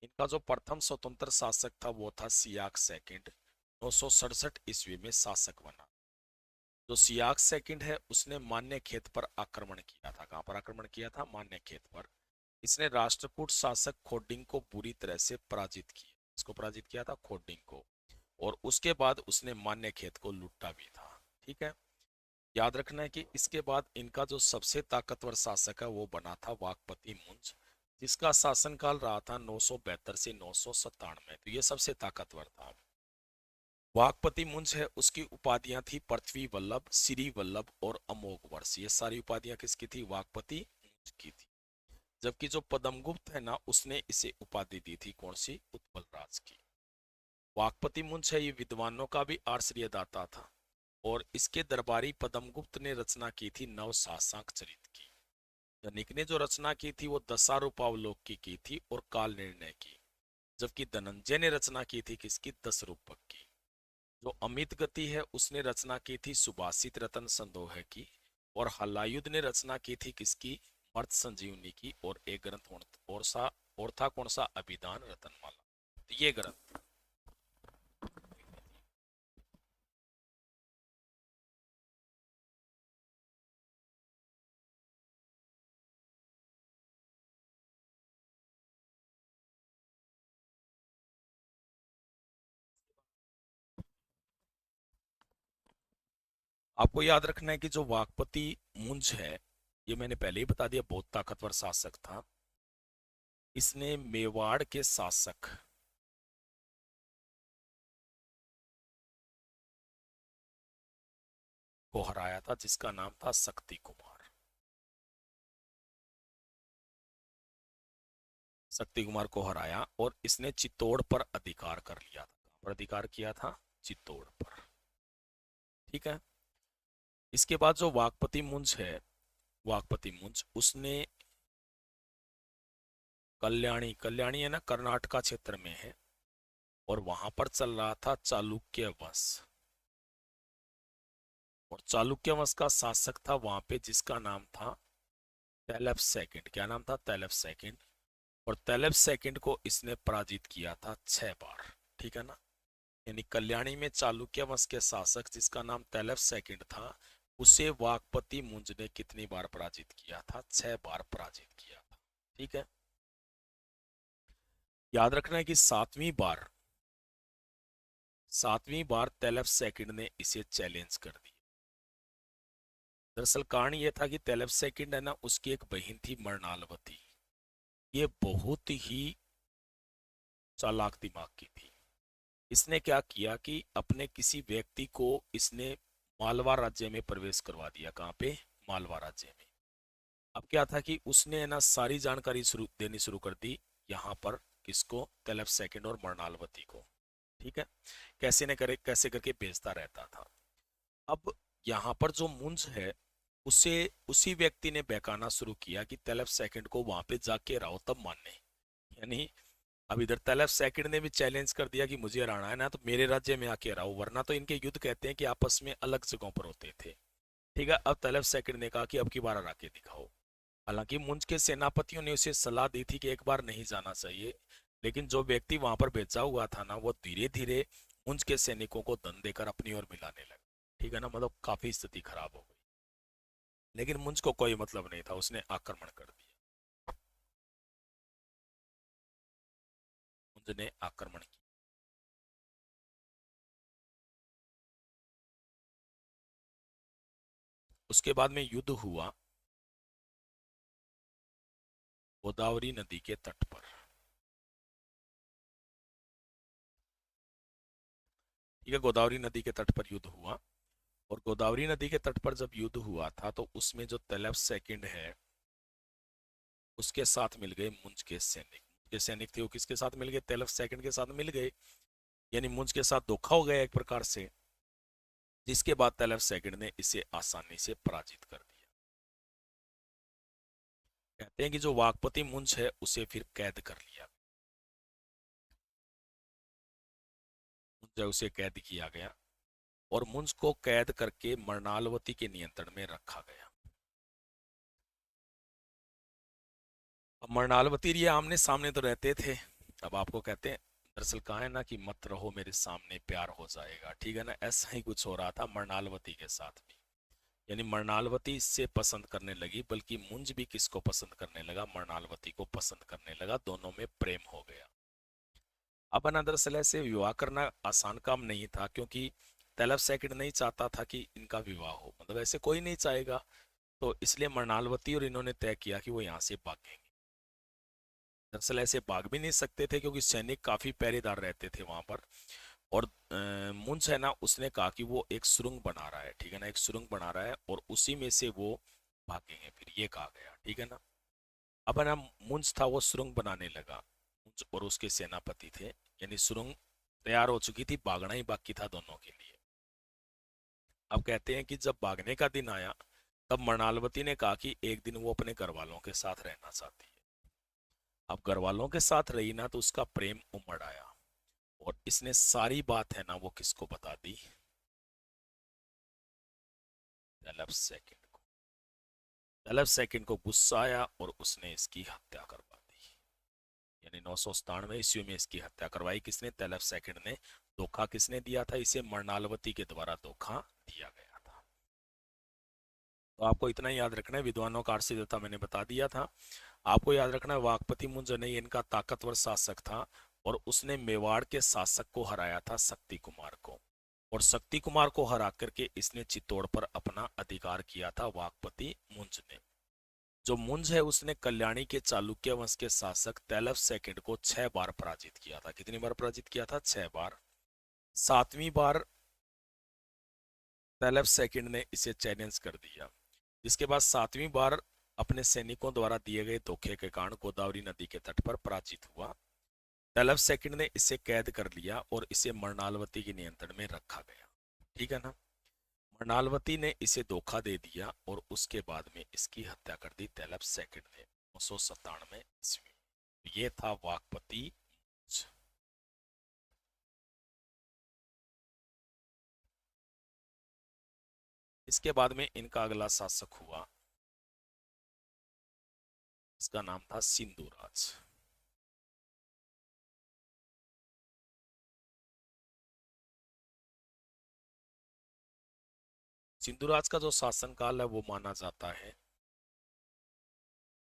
S1: इनका जो प्रथम स्वतंत्र शासक था वो था सियाक सेकंड, 967 ईस्वी में शासक बना। जो सियाक सेकंड है उसने मान्य खेत पर आक्रमण किया था। कहां पर आक्रमण किया था? मान्य खेत पर। इसने राष्ट्रकूट शासक खोडिंग को बुरी तरह से पराजित किया। इसको पराजित किया था? खोडिंग को। और उसके बाद उसने मान्य खेत को लूटा भी था। ठीक है। याद रखना है कि इसके बाद इनका जो सबसे ताकतवर शासक है वो बना था वाकपति मुंज, जिसका शासनकाल रहा था 972 से 997। तो ये सबसे ताकतवर था। वाकपति मुंज है, उसकी उपाधियां थी पृथ्वी वल्लभ, श्री वल्लभ और अमोघ वर्ष। ये सारी उपाधियां किसकी थी? वाकपति मुंज की थी। जबकि जो पद्मगुप्त है ना उसने इसे उपाधि दी थी कौन सी? उत्पल राज की। वाकपति मुंज है ये विद्वानों का भी आश्रयदाता था और इसके दरबारी पद्मगुप्त ने रचना की थी नव शासक चरित की। धनिक ने जो रचना की थी वो दशारूपावलोक की थी और काल निर्णय की। जबकि धनंजय ने रचना की थी किसकी? 10 रूपक की। जो अमित गति है उसने रचना की थी सुभाषित रतन संदोह की। और हलायुध ने रचना की थी किसकी? मर्त संजीवनी की। और एक ग्रंथ और था कौन सा? अभिधान रतनमाला। तो ये ग्रंथ। आपको याद रखना है कि जो वाकपति मुंज है ये मैंने पहले ही बता दिया बहुत ताकतवर शासक था। इसने मेवाड़ के शासक को हराया था जिसका नाम था शक्ति कुमार। शक्ति कुमार को हराया और इसने चित्तौड़ पर अधिकार कर लिया था। कहां पर अधिकार किया था? चित्तौड़ पर। ठीक है। इसके बाद जो वाकपति मुंज है, वाकपति मुंज उसने कल्याणी, कल्याणी है ना कर्नाटका क्षेत्र में है, और वहां पर चल रहा था चालुक्य वंश। और चालुक्य वंश का शासक था वहां पे जिसका नाम था तैलप सेकंड। क्या नाम था? तैलप सेकंड। और तैलप सेकंड को इसने पराजित किया था 6 बार। ठीक है ना। यानी कल्याणी में चालुक्य वंश के शासक जिसका नाम तैलप सेकंड था उसे वाकपति मुंज ने कितनी बार पराजित किया था? 6 बार पराजित किया था। ठीक है। याद रखना है कि सातवीं बार तैलप सेकंड ने इसे चैलेंज कर दिया। दरअसल कारण ये था कि तैलप सेकंड है ना उसकी एक बहन थी मृणालवती। ये बहुत ही चालाक दिमाग की थी। इसने क्या किया कि अपने किसी व्यक्ति को इसने मालवा राज्य में प्रवेश करवा दिया। कहाँ पे? मालवा राज्य में। अब क्या था कि उसने ना सारी जानकारी देनी शुरू कर दी यहाँ पर। किसको? तैलप सेकंड और मृणालवती को। ठीक है। कैसे न करे कैसे करके भेजता रहता था। अब यहाँ पर जो मुंज है उसे उसी व्यक्ति ने बहकाना शुरू किया कि तैलप सेकंड को वहां पे जाके रहो तब मानने। यानी अब इधर तैलप सेकंड ने भी चैलेंज कर दिया कि मुझे हराना है ना तो मेरे राज्य में आके रहो, वरना तो इनके युद्ध कहते हैं कि आपस में अलग जगहों पर होते थे। ठीक है। अब तैलप सेकंड ने कहा कि अब की बार हरा के दिखाओ। हालांकि मुंज के सेनापतियों ने उसे सलाह दी थी कि एक बार नहीं जाना चाहिए, लेकिन जो व्यक्ति वहां पर भेजा हुआ था ना वो धीरे धीरे मुंज के सैनिकों को धन देकर अपनी ओर मिलाने लगा। ठीक है ना। मतलब काफी स्थिति खराब हो गई। लेकिन मुंज को कोई मतलब नहीं था, उसने आक्रमण कर दिया। मुंज ने आक्रमण किया। उसके बाद में युद्ध हुआ गोदावरी नदी के तट पर। ठीक है। गोदावरी नदी के तट पर युद्ध हुआ। और गोदावरी नदी के तट पर जब युद्ध हुआ था तो उसमें जो तैलप सेकंड है उसके साथ मिल गए मुंज के सैनिक। के सैनिक थे वो किसके साथ मिल गए? तैलप सेकंड के साथ मिल गए। यानी मुंज के साथ धोखा हो गया एक प्रकार से, जिसके बाद तैलप सेकंड ने इसे आसानी से पराजित कर दिया। कहते हैं कि जो वाकपति मुंज है उसे फिर कैद कर लिया, मुंज है उसे कैद किया गया और मुंज को कैद करके मृणालवती के नियंत्रण में रखा गया। अब मृणालवती ये आमने सामने तो रहते थे, अब आपको कहते हैं दरअसल कहा है ना कि मत रहो मेरे सामने प्यार हो जाएगा, ठीक है ना, ऐसा ही कुछ हो रहा था मृणालवती के साथ भी। यानी मृणालवती इससे पसंद करने लगी, बल्कि मुंज भी किसको पसंद करने लगा, मृणालवती को पसंद करने लगा, दोनों में प्रेम हो गया। अब ना दरअसल ऐसे विवाह करना आसान काम नहीं था, क्योंकि तैलब सेकंड नहीं चाहता था कि इनका विवाह हो, मतलब ऐसे कोई नहीं चाहेगा। तो इसलिए मृणालवती और इन्होंने तय किया कि वो यहाँ से भागेंगे। दरअसल ऐसे भाग भी नहीं सकते थे, क्योंकि सैनिक काफी पहरेदार रहते थे वहां पर। और मुंज है ना, उसने कहा कि वो एक सुरंग बना रहा है, ठीक है ना, एक सुरंग बना रहा है और उसी में से वो भागेंगे, फिर ये कहा गया, ठीक है ना। अब है ना, मुंज था वो सुरंग बनाने लगा, मुंज और उसके सेनापति थे, यानी सुरंग तैयार हो चुकी थी, भागना ही बाकी था दोनों के लिए। अब कहते हैं कि जब भागने का दिन आया, तब मृणालवती ने कहा कि एक दिन वो अपने घर वालों के साथ रहना चाहती है। अब घर वालों के साथ रही ना, तो उसका प्रेम उमड़ आया और इसने सारी बात है ना वो किसको बता दी, तलब सेकंड को। तलब सेकंड को गुस्सा आया और उसने इसकी हत्या करवा दी। यानी 997 ईस्वी में इसकी हत्या करवाई किसने, तलब सेकंड ने। धोखा किसने दिया था इसे, मृणालवती के द्वारा धोखा दिया गया था। तो आपको इतना ही याद रखना है, विद्वानों का आर्सिधता मैंने बता दिया था। आपको याद रखना है वाकपति मुंज नहीं इनका ताकतवर शासक था, और उसने मेवाड़ के शासक को हराया था, शक्ति कुमार को। और शक्ति कुमार को हरा करके इसने चित्तौड़ पर अपना अधिकार किया था वाकपति मुंज ने। जो मुंज है उसने कल्याणी के चालुक्य वंश के शासक तैलव सेकंड को 6 बार पराजित किया था। कितनी बार पराजित किया था, 6 बार। 7वीं बार तैलव सेकंड ने इसे चैलेंज कर दिया, जिसके बाद 7वीं बार अपने सैनिकों द्वारा दिए गए धोखे के कारण गोदावरी नदी के तट पर पराजित हुआ। तैलव सेकंड ने इसे कैद कर लिया और इसे मृणालवती के नियंत्रण में रखा गया, ठीक है ना। मृणालवती ने इसे धोखा दे दिया और उसके बाद में इसकी हत्या कर दी तैलब सेकंड ने 997 ईस्वी। ये था वाकपति। इसके बाद में इनका अगला शासक हुआ, इसका नाम था सिंधुराज। सिंधुराज का जो शासनकाल है वो माना जाता है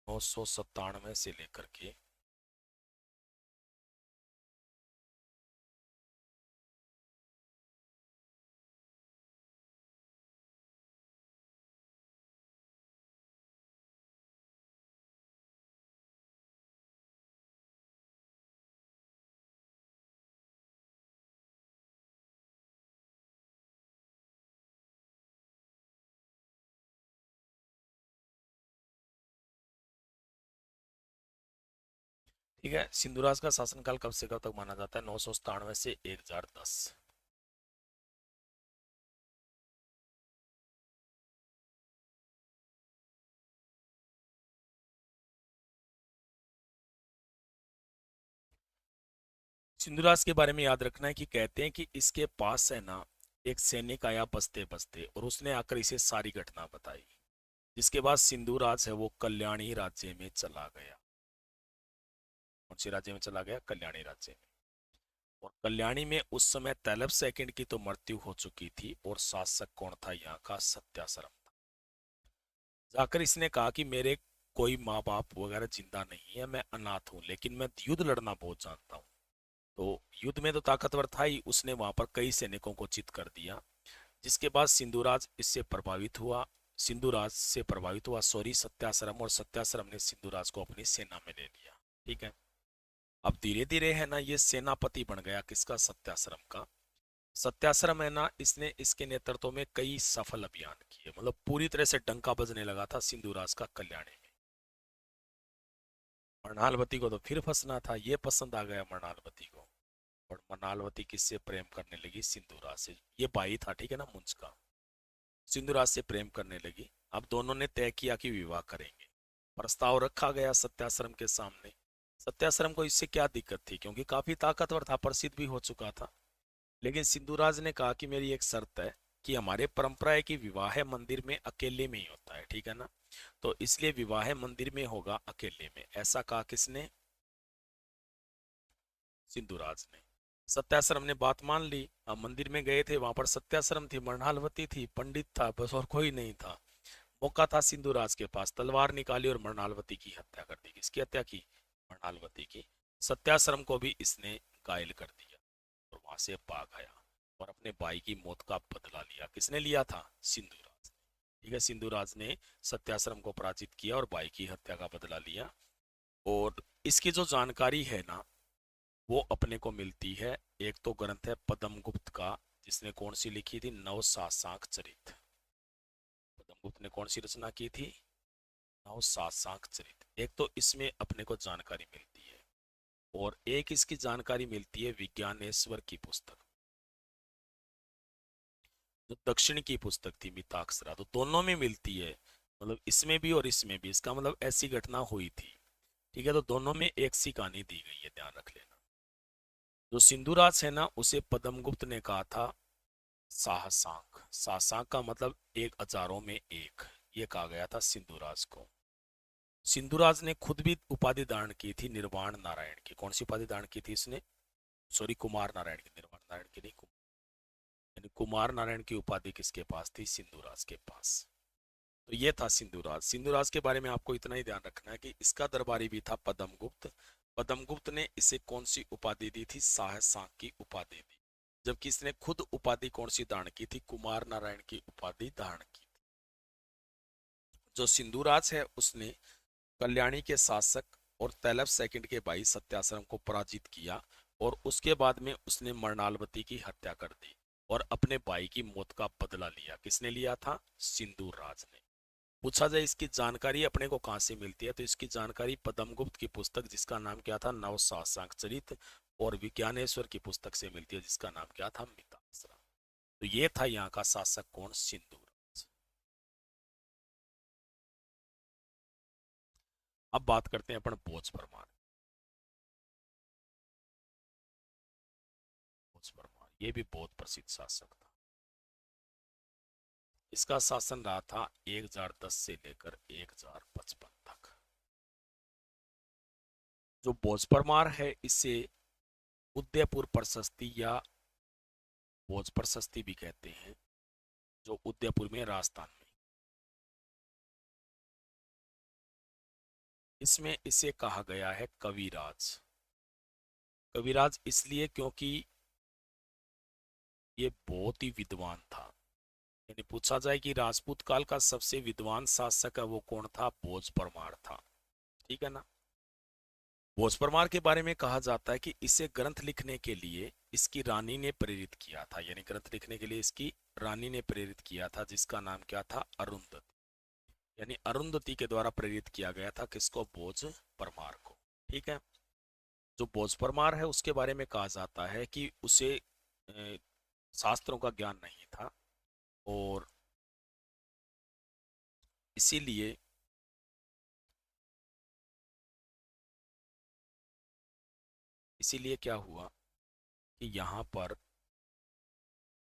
S1: 997 से लेकर के ठीक है। सिंधुराज का शासनकाल कब से कब तक माना जाता है, 997 से 1010। सिंधुराज के बारे में याद रखना है कि कहते हैं कि इसके पास है ना एक सैनिक आया बसते बसते, और उसने आकर इसे सारी घटना बताई, जिसके बाद सिंधुराज है वो कल्याणी राज्य में चला गया। कौन सी राज्य में चला गया, कल्याणी राज्य में। और कल्याणी में उस समय तैलब सेकंड की तो मृत्यु हो चुकी थी, और शासक कौन था यहाँ का, सत्यासरम था। जाकर इसने कहा कि मेरे कोई माँ बाप वगैरह जिंदा नहीं है, मैं अनाथ हूँ, लेकिन मैं युद्ध लड़ना बहुत जानता हूँ। तो युद्ध में तो ताकतवर था ही, उसने वहां पर कई सैनिकों को चित कर दिया, जिसके बाद सिंधुराज इससे प्रभावित हुआ। सिंधुराज से प्रभावित हुआ सॉरी सत्यासरम, और सत्यासरम ने सिंधुराज को अपनी सेना में ले लिया, ठीक है। अब धीरे धीरे है ना ये सेनापति बन गया किसका, सत्यासरम का। सत्यासरम है ना, इसने इसके नेतृत्व में कई सफल अभियान किए, मतलब पूरी तरह से डंका बजने लगा था सिंधुराज का कल्याणी में। मृणालवती को तो फिर फंसना था, ये पसंद आ गया मृणालवती को, और मृणालवती किससे प्रेम करने लगी, सिंधुराज से। ये भाई था, ठीक है ना, मुंज का। सिंधुराज से प्रेम करने लगी। अब दोनों ने तय किया कि विवाह करेंगे। प्रस्ताव रखा गया सत्याश्रम के सामने। सत्याश्रम को इससे क्या दिक्कत थी, क्योंकि काफी ताकतवर था, प्रसिद्ध भी हो चुका था। लेकिन सिंधुराज ने कहा कि मेरी एक शर्त है कि हमारे परंपरा है कि विवाह मंदिर में अकेले में ही होता है, ठीक है ना, तो इसलिए विवाह मंदिर में होगा अकेले में। ऐसा कहा किसने? सिंधुराज ने। सत्याश्रम ने बात मान ली। अब मंदिर में गए थे, वहां पर सत्याश्रम थी, मृणालवती थी, पंडित था, बस और कोई नहीं था। मौका था सिंधुराज के पास, तलवार निकाली और मृणालवती की हत्या कर दी। किसकी हत्या की? मृणालवती की। सत्याश्रम को भी इसने घायल कर दिया और वहां से भाग आया और अपने भाई की मौत का बदला लिया। किसने लिया था? सिंधुराज। ठीक है, सिंधुराज ने सत्याश्रम को पराजित किया और भाई की हत्या का बदला लिया। और इसकी जो जानकारी है ना, वो अपने को मिलती है, एक तो ग्रंथ है पद्मगुप्त का, जिसने कौन सी लिखी थी? नव सासांक चरित। पद्मगुप्त ने कौन सी रचना की थी? नव सासांक चरित। एक तो इसमें अपने को जानकारी मिलती है, और एक इसकी जानकारी मिलती है विज्ञानेश्वर की पुस्तक, जो दक्षिण की पुस्तक थी मिताक्षरा। तो दोनों में मिलती है, मतलब इसमें भी और इसमें भी। इसका मतलब ऐसी घटना हुई थी, ठीक है। तो दोनों में एक सी कहानी दी गई है, ध्यान रख लेना। जो सिंधुराज है ना, उसे पद्मगुप्त ने कहा था साहसांक। साहसांक का मतलब एक हजारों में एक, ये कहा गया था सिंधुराज को। सिंधुराज ने खुद भी उपाधि धारण की थी निर्वाण नारायण की। कौन सी उपाधि धारण की थी इसने? सॉरी, कुमार नारायण की, निर्वाण नारायण की नहीं। यानी कुमार नारायण की उपाधि किसके पास थी? सिंधुराज के पास। तो ये था सिंधुराज। सिंधुराज के बारे में आपको इतना ही ध्यान रखना है कि इसका दरबारी भी था पद्मगुप्त। पद्मगुप्त ने इसे कौन सी उपाधि दी थी? साहसांक की उपाधि दी। जबकि इसने खुद उपाधि कौन सी धारण की थी? कुमार नारायण की उपाधि धारण की थी। जो सिंधुराज है, उसने कल्याणी के शासक और तैलभ सेकंड के भाई सत्याश्रम को पराजित किया, और उसके बाद में उसने मृणालवती की हत्या कर दी और अपने भाई की मौत का बदला लिया। किसने लिया था? सिंधुराज ने। पूछा जाए इसकी जानकारी अपने को कहां से मिलती है, तो इसकी जानकारी पद्मगुप्त की पुस्तक, जिसका नाम क्या था? नव सासांक चरित, और विज्ञानेश्वर की पुस्तक से मिलती है, जिसका नाम क्या था? मिताक्षरा। तो ये था यहाँ का शासक कौन? सिंधुराज। अब बात करते हैं अपन भोज परमार। भोज परमार ये भी बहुत प्रसिद्ध शासक था। इसका शासन रहा था 1010 से लेकर 1055 तक। जो भोज परमार है, इसे उदयपुर प्रशस्ति या भोज प्रशस्ति भी कहते हैं, जो उदयपुर में, राजस्थान में। इसमें इसे कहा गया है कविराज। कविराज इसलिए क्योंकि ये बहुत ही विद्वान था। यानी पूछा जाए कि राजपूत काल का सबसे विद्वान शासक है, वो कौन था? भोज परमार था, ठीक है ना। भोज परमार के बारे में कहा जाता है कि इसे ग्रंथ लिखने के लिए इसकी रानी ने प्रेरित किया था। यानी ग्रंथ लिखने के लिए इसकी रानी ने प्रेरित किया था, जिसका नाम क्या था? अरुंधति। यानी अरुंधति के द्वारा प्रेरित किया गया था किसको? भोज परमार को, ठीक है। जो भोज परमार है, उसके बारे में कहा जाता है कि उसे शास्त्रों का ज्ञान नहीं था, और इसीलिए इसीलिए क्या हुआ कि यहाँ पर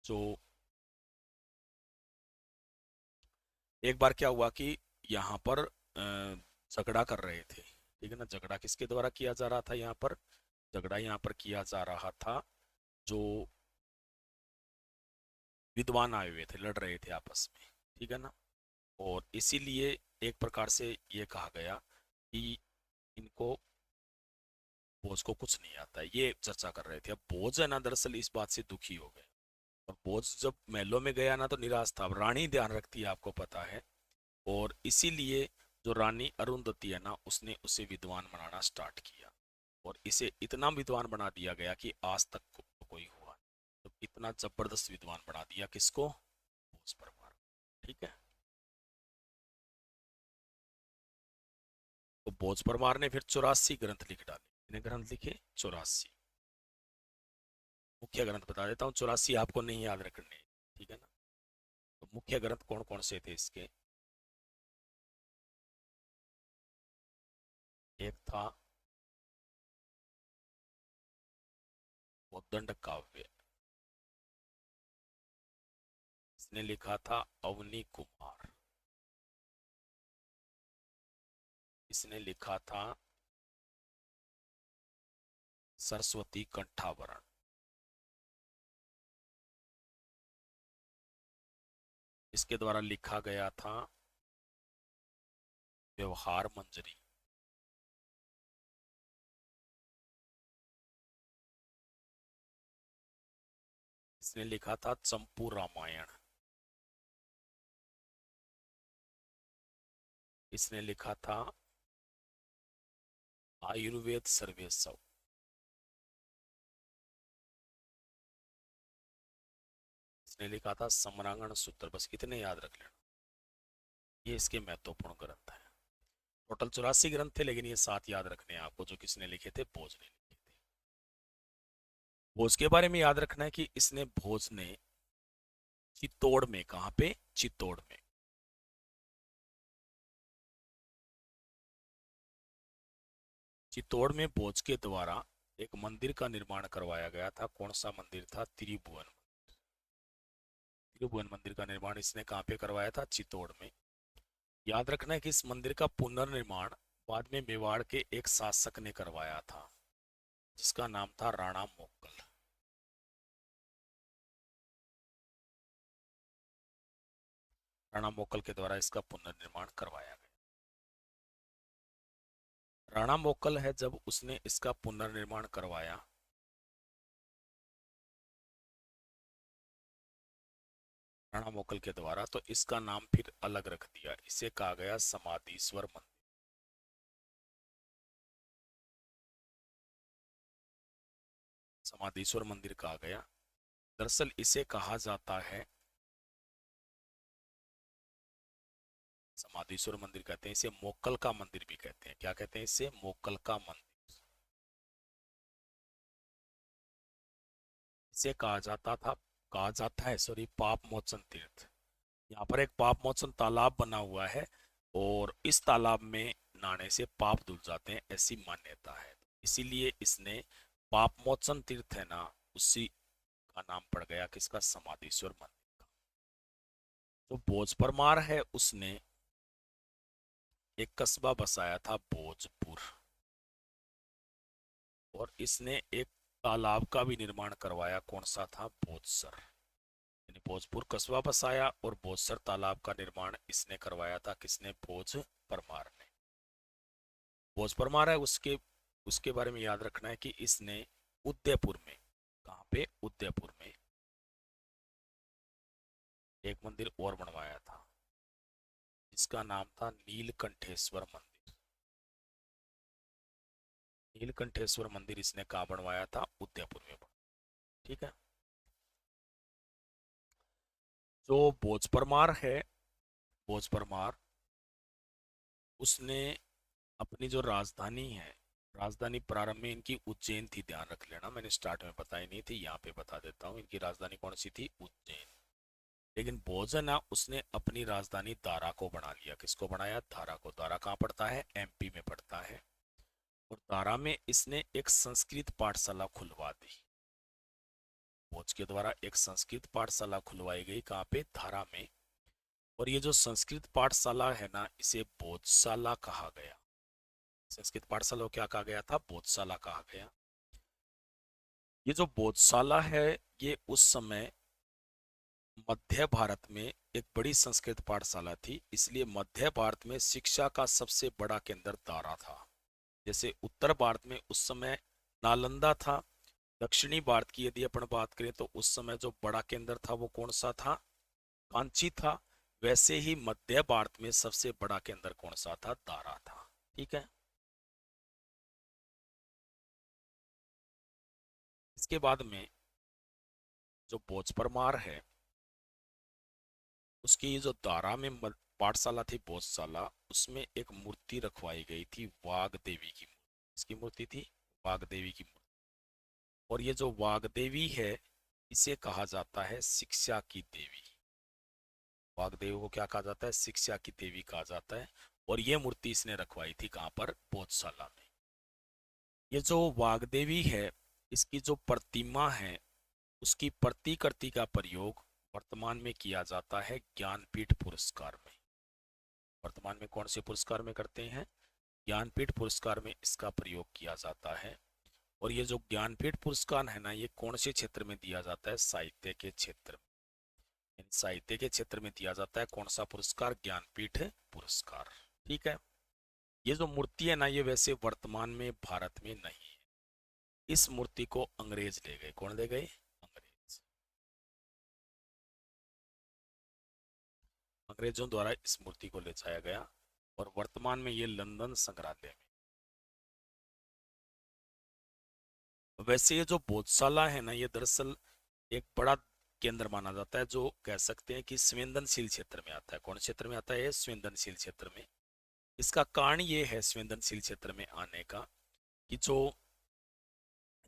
S1: जो एक बार क्या हुआ कि यहाँ पर झगड़ा कर रहे थे, ठीक है ना। झगड़ा किसके द्वारा किया जा रहा था? यहाँ पर झगड़ा यहाँ पर किया जा रहा था, जो विद्वान आए हुए थे, लड़ रहे थे आपस में, ठीक है ना। और इसीलिए एक प्रकार से ये कहा गया कि इनको, बोझ को कुछ नहीं आता है, ये चर्चा कर रहे थे। अब बोझ है ना, दरअसल इस बात से दुखी हो गए, और बोझ जब महलों में गया ना, तो निराश था। अब रानी ध्यान रखती है, आपको पता है, और इसीलिए जो रानी अरुंधति है ना, उसने उसे विद्वान बनाना स्टार्ट किया, और इसे इतना विद्वान बना दिया गया कि आज तक कोई हुआ। तो इतना जबरदस्त विद्वान बना दिया किसको? बोझ परमार, ठीक है। तो बोझ परमार ने फिर 84 ग्रंथ लिख डाले। कितने ग्रंथ लिखे? 84। मुख्य ग्रंथ बता देता हूँ, 84 आपको नहीं याद रखने, ठीक है ना। तो मुख्य ग्रंथ कौन कौन से थे इसके? एक था उद्दंड काव्य, इसने लिखा था अवनी कुमार। इसने लिखा था सरस्वती कंठावरण। इसके द्वारा लिखा गया था व्यवहार मंजरी। इसने लिखा था चंपू रामायण। इसने लिखा था आयुर्वेद सर्वेसव। इसने लिखा था सम्रांगण सूत्र। बस इतने याद रख लेना, ये इसके महत्वपूर्ण ग्रंथ हैं। टोटल 84 ग्रंथ थे, लेकिन ये 7 याद रखने हैं आपको, जो किसने लिखे थे? भोज ने लिखे थे। भोज के बारे में याद रखना है कि इसने, भोज ने चित्तौड़ में, कहां पे? चित्तौड़ में। चित्तौड़ में भोज के द्वारा एक मंदिर का निर्माण करवाया गया था। कौन सा मंदिर था? त्रिभुवन। त्रिभुवन मंदिर का निर्माण इसने कहां पे करवाया था? चित्तौड़ में। याद रखना है कि इस मंदिर का पुनर्निर्माण बाद में मेवाड़ के एक शासक ने करवाया था, जिसका नाम था राणा मोक्कल। राणा मोक्कल के द्वारा इसका पुनर्निर्माण करवाया गया। राणा मोक्कल है, जब उसने इसका पुनर्निर्माण करवाया, राणा मोक्कल के द्वारा, तो इसका नाम फिर अलग रख दिया। इसे कहा गया समाधीश्वर मंदिर। समाधीश्वर मंदिर कहा गया। दरअसल इसे कहा जाता है, समाधीश्वर मंदिर कहते हैं इसे, मोक्कल का मंदिर भी कहते हैं। क्या कहते हैं इसे? मोक्कल का मंदिर। इसे कहा जाता है, सॉरी, पाप मोचन तीर्थ। यहाँ पर एक पाप मोचन तालाब बना हुआ है, और इस तालाब में नहाने से पाप धुल जाते हैं, ऐसी मान्यता है। इसीलिए इसने पाप मोचन तीर्थ है ना, उसी का नाम पड़ गया किसका? समाधीश्वर मंदिर का। जो भोज परमार है, उसने एक कस्बा बसाया था भोजपुर, और इसने एक तालाब का भी निर्माण करवाया। कौन सा था? भोजसर। यानी भोजपुर कस्बा बसाया और भोजसर तालाब का निर्माण इसने करवाया था। किसने? भोज परमार ने। भोज परमार है, उसके उसके बारे में याद रखना है कि इसने उदयपुर में, कहां पे? उदयपुर में एक मंदिर और बनवाया था, जिसका नाम था नीलकंठेश्वर मंदिर। नीलकंठेश्वर मंदिर इसने कहा बनवाया था? उदयपुर में। ठीक है। जो भोज परमार है, भोज परमार, उसने अपनी जो राजधानी है, राजधानी प्रारंभ में इनकी उज्जैन थी। ध्यान रख लेना, मैंने स्टार्ट में बताई नहीं थी, यहाँ पे बता देता हूँ। इनकी राजधानी कौन सी थी? उज्जैन। लेकिन भोजन है, उसने अपनी राजधानी दारा को बना लिया। किसको बनाया? दारा को। दारा कहाँ पड़ता है? एमपी में पड़ता है। और दारा में इसने एक संस्कृत पाठशाला खुलवा दी। भोज के द्वारा एक संस्कृत पाठशाला खुलवाई गई। कहाँ पे? धारा में। और ये जो संस्कृत पाठशाला है ना, इसे भोजशाला कहा गया। संस्कृत पाठशाला को क्या कहा गया था? भोजशाला कहा गया। ये जो भोजशाला है, ये उस समय मध्य भारत में एक बड़ी संस्कृत पाठशाला थी, इसलिए मध्य भारत में शिक्षा का सबसे बड़ा केंद्र दारा था। जैसे उत्तर भारत में उस समय नालंदा था, दक्षिणी भारत की यदि अपन बात करें तो उस समय जो बड़ा केंद्र था वो कौन सा था? कांची था। वैसे ही मध्य भारत में सबसे बड़ा केंद्र कौन सा था? दारा था। ठीक है। इसके बाद में जो भोज परमार है, उसकी जो दारा में पाठशाला थी, भोजशाला, उसमें एक मूर्ति रखवाई गई थी, वाघ देवी की मूर्ति। इसकी मूर्ति थी वाघ देवी की मूर्ति। और ये जो वाघ देवी है, इसे कहा जाता है शिक्षा की देवी। वाघ देवी को क्या कहा जाता है? शिक्षा की देवी कहा जाता है। और ये मूर्ति इसने रखवाई थी कहाँ पर, बोधशाला में। ये जो वाग्देवी है, इसकी जो प्रतिमा है, उसकी प्रतिकृति का प्रयोग वर्तमान में किया जाता है ज्ञानपीठ पुरस्कार में। वर्तमान में कौन से पुरस्कार में करते हैं, ज्ञानपीठ पुरस्कार में इसका प्रयोग किया जाता है। और ये जो ज्ञानपीठ पुरस्कार है ना, ये कौन से क्षेत्र में दिया जाता है, साहित्य के क्षेत्र में। साहित्य के क्षेत्र में दिया जाता है कौन सा पुरस्कार, ज्ञानपीठ पुरस्कार। ठीक है। ये जो मूर्ति है ना, ये वैसे वर्तमान में भारत में नहीं है। इस मूर्ति को अंग्रेज ले गए। कौन ले गए, अंग्रेज। अंग्रेजों द्वारा इस मूर्ति को ले जाया गया और वर्तमान में ये लंदन संग्रहालय में। वैसे ये जो बोधशाला है ना, ये दरअसल एक बड़ा केंद्र माना जाता है, जो कह सकते हैं कि संवेदनशील क्षेत्र में आता है। कौन क्षेत्र में आता है, संवेदनशील क्षेत्र में। इसका कारण ये है संवेदनशील क्षेत्र में आने का कि जो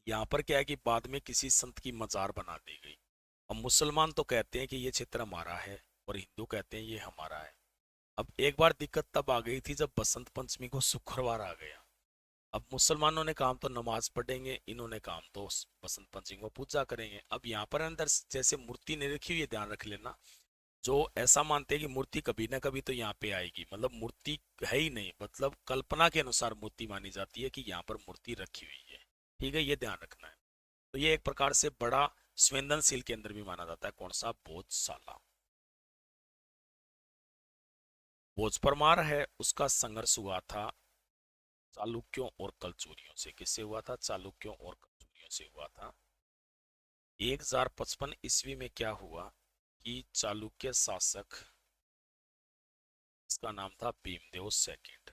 S1: यहाँ पर क्या है कि बाद में किसी संत की मजार बना दी गई। अब मुसलमान तो कहते हैं कि ये क्षेत्र हमारा है और हिंदू कहते हैं ये हमारा है। अब एक बार दिक्कत तब आ गई थी जब बसंत पंचमी को शुक्रवार आ गया। अब मुसलमानों ने काम तो नमाज पढ़ेंगे, इन्होंने काम तो बसंत पंचमी को पूजा करेंगे। अब यहाँ पर अंदर जैसे मूर्ति नहीं रखी हुई है, ध्यान रख लेना, जो ऐसा मानते हैं कि मूर्ति कभी ना कभी तो यहाँ पे आएगी, मतलब मूर्ति है ही नहीं, मतलब कल्पना के अनुसार मूर्ति मानी जाती है कि यहाँ पर मूर्ति रखी हुई है। ठीक है, ये ध्यान रखना है। तो ये एक प्रकार से बड़ा संवेदनशील केंद्र भी माना जाता है। कौन सा, बोधशाला। भोजपरमार है, उसका संघर्ष हुआ था चालुक्यों और कलचुरियों से। किससे हुआ था, चालुक्यों और कलचुरियों से हुआ था। 1055 ईस्वी में क्या हुआ कि चालुक्य शासक, इसका नाम था भीमदेव सेकंड,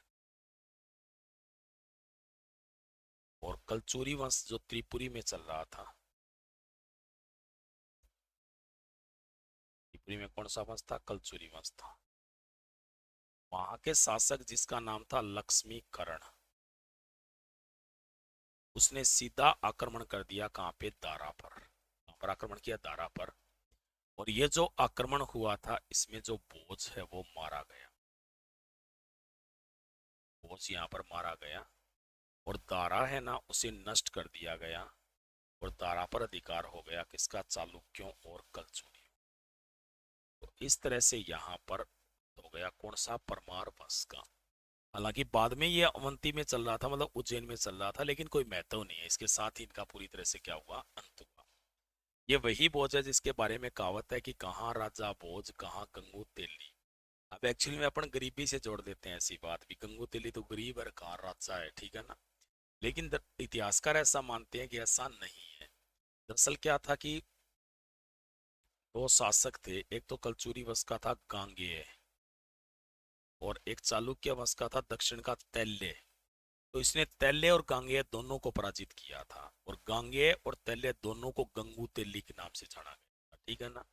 S1: और कलचुरी वंश जो त्रिपुरी में चल रहा था, त्रिपुरी में कौन सा वंश था, कलचुरी वंश था। वहां के शासक जिसका नाम था लक्ष्मीकरण, उसने सीधा आक्रमण कर दिया कहां पे, दारा पर। कहां पर आक्रमण किया, दारा पर। और ये जो आक्रमण हुआ था, इसमें जो बोझ है वो मारा गया। बोझ यहाँ पर मारा गया और दारा है ना, उसे नष्ट कर दिया गया और दारा पर अधिकार हो गया किसका, चालुक्यों और कलचुरियों। तो इस तरह से यहाँ पर हो गया कौन सा, परमार वंश का। हालांकि बाद में ये अवंती में चल रहा था, मतलब उज्जैन में चल रहा था, लेकिन कोई महत्व नहीं है, इसके साथ ही इनका पूरी तरह से क्या हुआ, अंत हुआ। ये वही भोज है जिसके बारे में कहावत है कि कहाँ राजा भोज कहाँ गंगू तेली। अब एक्चुअली में अपन गरीबी से जोड़ देते हैं ऐसी बात भी, गंगू तेली तो गरीब और कहाँ राजा है, ठीक है ना। लेकिन इतिहासकार ऐसा मानते हैं कि ऐसा नहीं है। दरअसल क्या था कि दो शासक थे, एक तो कलचुरी वंश का था गांगेय, और एक चालुक्य वंश का था दक्षिण का तैल्य। तो इसने तैल्य और गांगेय दोनों को पराजित किया था, और गांगेय और तैल्य दोनों को गंगू तेली के नाम से जाना गया था, ठीक है ना।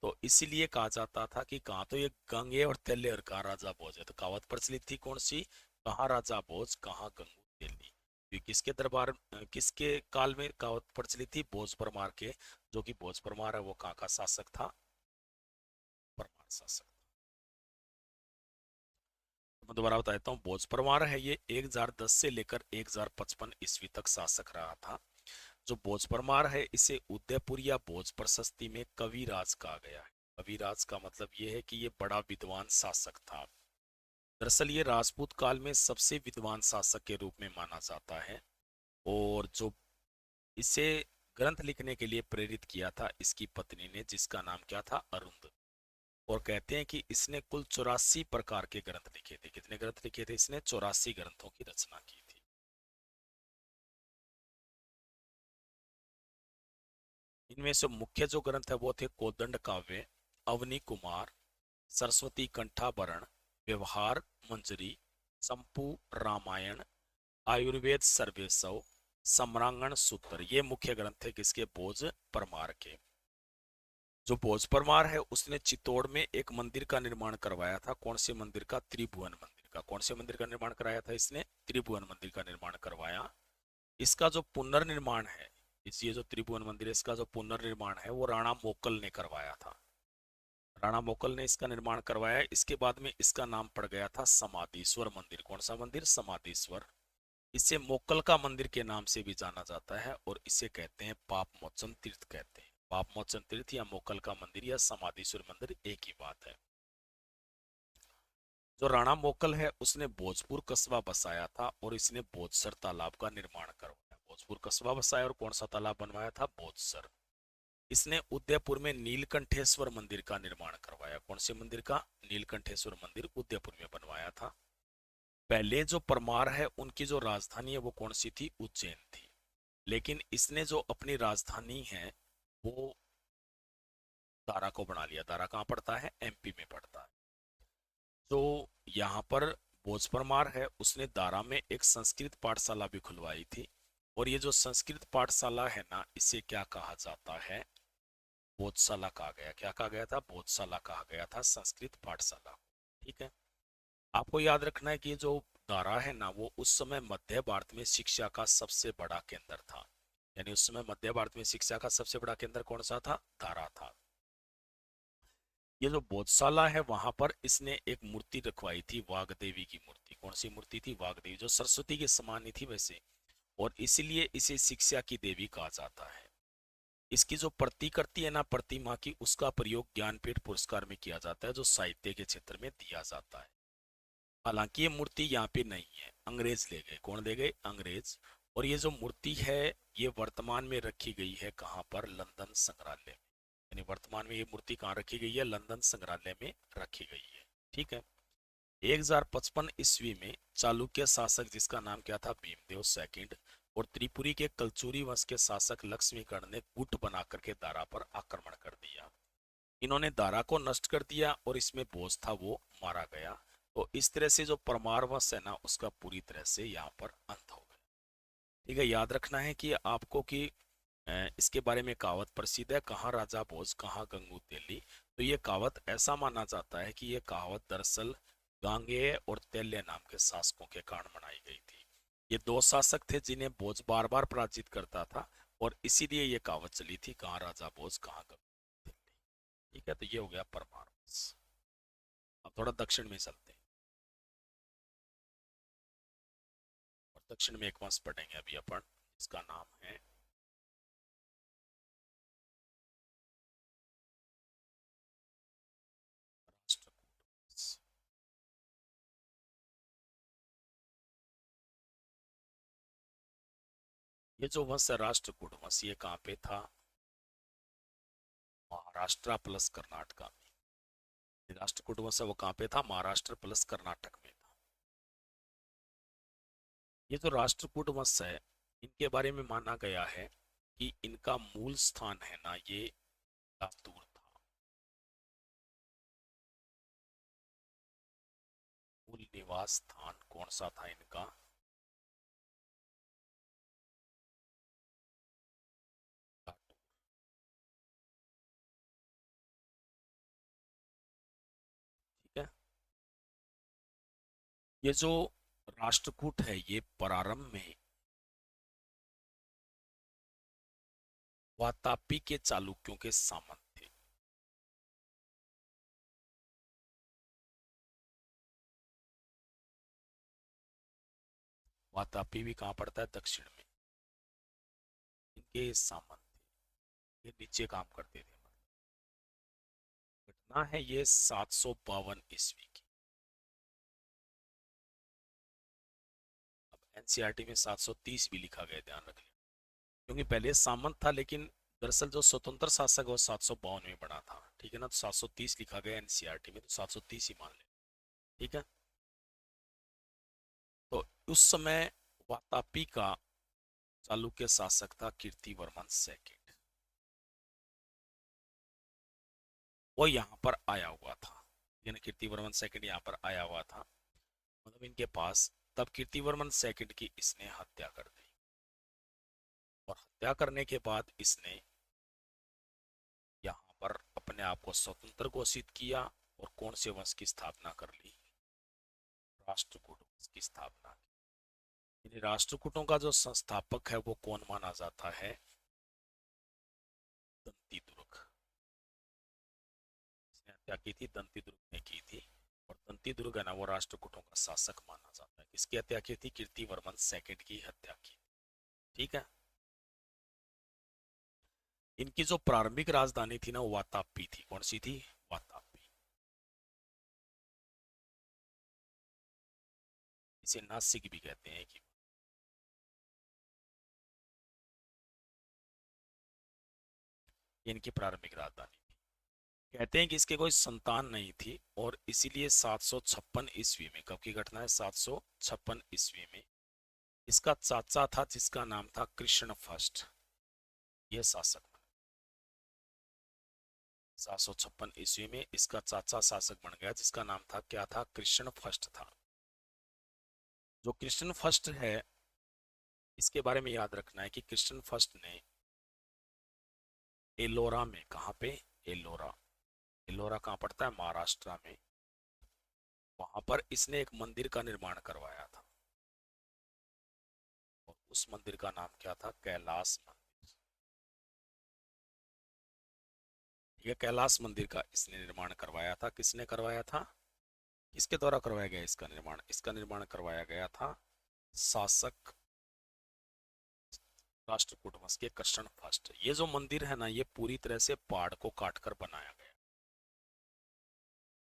S1: तो इसीलिए कहा जाता था कि कहाँ तो ये गांगेय और तैल्य और कहाँ राजा भोज है। तो कहावत प्रचलित थी कौन सी, कहाँ राजा भोज कहाँ गंगू तेली। ये किसके दरबार, किसके काल में कहावत प्रचलित थी, भोज परमार के। जो कि भोज परमार है वो कहाँ का शासक था, परमार शासक। मैं दोबारा बता देता हूँ, भोज परमार है ये 1010 से लेकर 1055 ईस्वी तक शासक रहा था। जो भोज परमार है, इसे उदयपुर या भोज प्रशस्ति में कविराज कहा गया है। कविराज का मतलब ये है कि ये बड़ा विद्वान शासक था। दरअसल ये राजपूत काल में सबसे विद्वान शासक के रूप में माना जाता है। और जो इसे ग्रंथ लिखने के लिए प्रेरित किया था, इसकी पत्नी ने, जिसका नाम क्या था, अरुंध। और कहते हैं कि इसने कुल 84 प्रकार के ग्रंथ लिखे थे। कितने ग्रंथ लिखे थे इसने, 84 ग्रंथों की रचना की थी। इनमें से मुख्य जो ग्रंथ है वो थे कोदंड काव्य, अवनी कुमार, सरस्वती कंठाभरण, व्यवहार मंजरी, संपू रामायण, आयुर्वेद सर्वेसव, सम्रांगण सूत्र। ये मुख्य ग्रंथ है किसके, भोज परमार के। जो भोज परमार है, उसने चित्तौड़ में एक मंदिर का निर्माण करवाया था। कौन से मंदिर का, त्रिभुवन मंदिर का। कौन से मंदिर का निर्माण कराया था इसने, त्रिभुवन मंदिर का निर्माण करवाया। इसका जो पुनर्निर्माण है, इस ये जो त्रिभुवन मंदिर है, इसका जो पुनर्निर्माण है वो राणा मोकल ने करवाया था। राणा मोकल ने इसका निर्माण करवाया। इसके बाद में इसका नाम पड़ गया था समाधीश्वर मंदिर। कौन सा मंदिर? समाधीश्वर। इसे मोकल का मंदिर के नाम से भी जाना जाता है और इसे कहते हैं पाप मोचन तीर्थ कहते हैं। पाप मोचन तीर्थ या मोकल का मंदिर या समाधीश्वर मंदिर एक ही बात है। जो राणा मोकल है उसने भोजपुर कस्बा बसाया था और इसने बोधसर तालाब का निर्माण करवाया। भोजपुर कस्बा बसाया और कौन सा तालाब बनवाया था? बोधसर। इसने उदयपुर में नीलकंठेश्वर मंदिर का निर्माण करवाया। कौन से मंदिर का? नीलकंठेश्वर मंदिर उदयपुर में बनवाया था। पहले जो परमार है उनकी जो राजधानी है वो कौन सी थी? उज्जैन थी। लेकिन इसने जो अपनी राजधानी है वो दारा को बना लिया। दारा कहाँ पड़ता है? एमपी में पड़ता है। तो यहाँ पर भोज परमार है उसने दारा में एक संस्कृत पाठशाला भी खुलवाई थी। और ये जो संस्कृत पाठशाला है ना, इसे क्या कहा जाता है? बोधशाला कहा गया। क्या कहा गया था? बोधशाला कहा गया था संस्कृत पाठशाला। ठीक है। आपको याद रखना है कि ये जो दारा है ना, वो उस समय मध्य भारत में शिक्षा का सबसे बड़ा केंद्र था। यानी उस समय मध्य भारत में शिक्षा का सबसे बड़ा केंद्र कौन सा था? दारा था। ये जो बोधशाला है वहां पर इसने एक मूर्ति रखवाई थी, वाग्देवी की मूर्ति। कौन सी मूर्ति थी? वाग्देवी, जो सरस्वती के समान ही थी वैसे। और इसीलिए इसे शिक्षा की देवी कहा जाता है। इसकी जो प्रतिकृति है ना प्रतिमा की, उसका प्रयोग ज्ञानपीठ पुरस्कार में किया जाता है जो साहित्य के क्षेत्र में दिया जाता है। हालांकि ये मूर्ति यहाँ पे नहीं है, अंग्रेज ले गए। कौन ले गए? अंग्रेज। और ये जो मूर्ति है ये वर्तमान में रखी गई है कहाँ पर? लंदन संग्रहालय में। यानी वर्तमान में ये मूर्ति कहाँ रखी गई है? लंदन संग्रहालय में रखी गई है। ठीक है। 1055 ईस्वी में चालुक्य शासक जिसका नाम क्या था? भीमदेव सेकंड, और त्रिपुरी के कलचुरी वंश के शासक लक्ष्मीकर्ण ने गुट बना करके दारा पर आक्रमण कर दिया। इन्होंने दारा को नष्ट कर दिया और इसमें बोझ था वो मारा गया। तो इस तरह से जो परमार वंश है ना उसका पूरी तरह से यहाँ पर अंत हो गया। ठीक है। याद रखना है कि आपको कि इसके बारे में कहावत प्रसिद्ध है, कहाँ राजा भोज कहाँ गंगू तेली। तो ये कहावत ऐसा माना जाता है कि ये कहावत दरअसल गांगेय और तेल्य नाम के शासकों के कारण बनाई गई थी। ये दो शासक थे जिन्हें भोज बार बार पराजित करता था और इसीलिए ये कहावत चली थी, कहाँ राजा भोज कहाँ गंगू तेली। ठीक है। तो ये हो गया परमार वंश। अब थोड़ा दक्षिण में चलते हैं और दक्षिण में एक वंश पढ़ेंगे अभी अपन, इसका नाम है राष्ट्रकूट वंश। ये जो वंश है राष्ट्रकूट वंश, ये कहाँ पे था? महाराष्ट्र प्लस कर्नाटका में। राष्ट्रकूट वंश वो कहाँ पे था? महाराष्ट्र प्लस कर्नाटक में था। ये जो राष्ट्रकूट वंश है इनके बारे में माना गया है कि इनका मूल स्थान है ना ये लातूर था। मूल निवास स्थान कौन सा था इनका? लातूर। ठीक है। ये जो राष्ट्रकूट है ये प्रारंभ में वातापी के चालुक्यों के सामंत थे। वातापी भी कहाँ पड़ता है? दक्षिण में। इनके सामंत थे, ये नीचे काम करते थे। घटना है ये 752 ईस्वी की। अब एनसीईआरटी में 730 भी लिखा गया, ध्यान रख लिया। क्योंकि पहले सामंत था लेकिन दरअसल जो स्वतंत्र शासक वो 752 में बना था। ठीक है ना। तो 730 लिखा गया एनसीईआरटी में, तो 730 ही मान ले। ठीक है। तो उस समय वातापी का चालुक्य शासक था कीर्तिवर्मन सेकंड। वो यहाँ पर आया हुआ था। यानी कीर्तिवर्मन सेकंड यहाँ पर आया हुआ था, मतलब इनके पास। तब कीर्तिवर्मन सेकंड की इसने हत्या कर दी और हत्या करने के बाद इसने यहाँ पर अपने आप को स्वतंत्र घोषित किया और कौन से वंश की स्थापना कर ली? राष्ट्रकूट वंश की स्थापना की। राष्ट्रकूटों का जो संस्थापक है वो कौन माना जाता है? दंती दुर्ग। हत्या की थी? दंती दुर्ग ने की थी। और दंती दुर्ग है ना वो राष्ट्रकूटों का शासक माना जाता है। किसकी हत्या की थी? कीर्तिवर्मन सेकंड की हत्या की। ठीक है। इनकी जो प्रारंभिक राजधानी थी ना वो वातापी थी। कौन सी थी? वातापी। इसे नासिक भी कहते हैं कि इनकी प्रारंभिक राजधानी थी। कहते हैं कि इसके कोई संतान नहीं थी और इसीलिए 756 ईस्वी में, कब की घटना है? 756 ईस्वी में इसका चाचा था जिसका नाम था कृष्ण फर्स्ट, ये शासक बना। 756 ईस्वी में इसका चाचा शासक बन गया जिसका नाम था, क्या था? कृष्ण फर्स्ट था। जो कृष्ण फर्स्ट है इसके बारे में याद रखना है कि कृष्ण फर्स्ट ने एलोरा में, कहाँ पे? एलोरा। एलोरा कहाँ पड़ता है? महाराष्ट्र में। वहां पर इसने एक मंदिर का निर्माण करवाया था और उस मंदिर का नाम क्या था? कैलाश मंदिर। ठीक है, कैलाश मंदिर का इसने निर्माण करवाया था। किसने करवाया था? किसके द्वारा करवाया गया इसका निर्माण? इसका निर्माण करवाया गया था शासक राष्ट्रकूट वंश के कृष्ण फर्स्ट। ये जो मंदिर है ना ये पूरी तरह से पहाड़ को काट कर बनाया गया।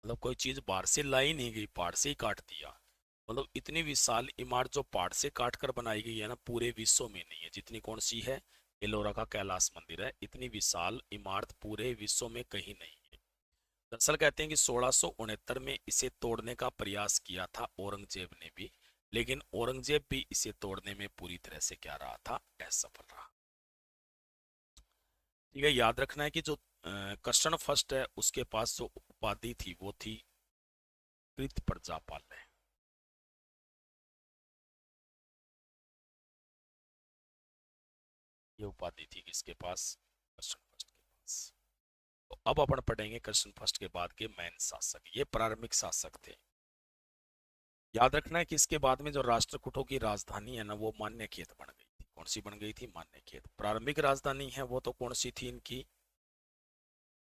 S1: मतलब कोई चीज बाहर से लाई नहीं गई, पहाड़ से ही काट दिया। मतलब इतनी विशाल इमारत जो पहाड़ से काट कर बनाई गई है ना पूरे विश्व में नहीं है जितनी। कौन सी है? एलोरा का कैलाश मंदिर है। इतनी विशाल इमारत पूरे विश्व में कहीं नहीं है। दरअसल कहते हैं कि 1669 में इसे तोड़ने का प्रयास किया था औरंगजेब ने भी, लेकिन औरंगजेब भी इसे तोड़ने में पूरी तरह से क्या रहा था? असफल रहा। ठीक है, याद रखना है कि जो कृष्ण फर्स्ट है उसके पास जो उपाधि थी वो थी कृत प्रजापाल है। ये उपाधि थी किसके पास? कृष्ण फर्स्ट के पास। तो अब अपन पढ़ेंगे कृष्ण फर्स्ट के बाद के मैन शासक, ये प्रारंभिक शासक थे। याद रखना है कि इसके बाद में जो राष्ट्रकूटों की राजधानी है ना वो मान्यखेत बन गई थी। कौन सी बन गई थी? मान्यखेत। प्रारंभिक राजधानी है वो तो कौन सी थी इनकी?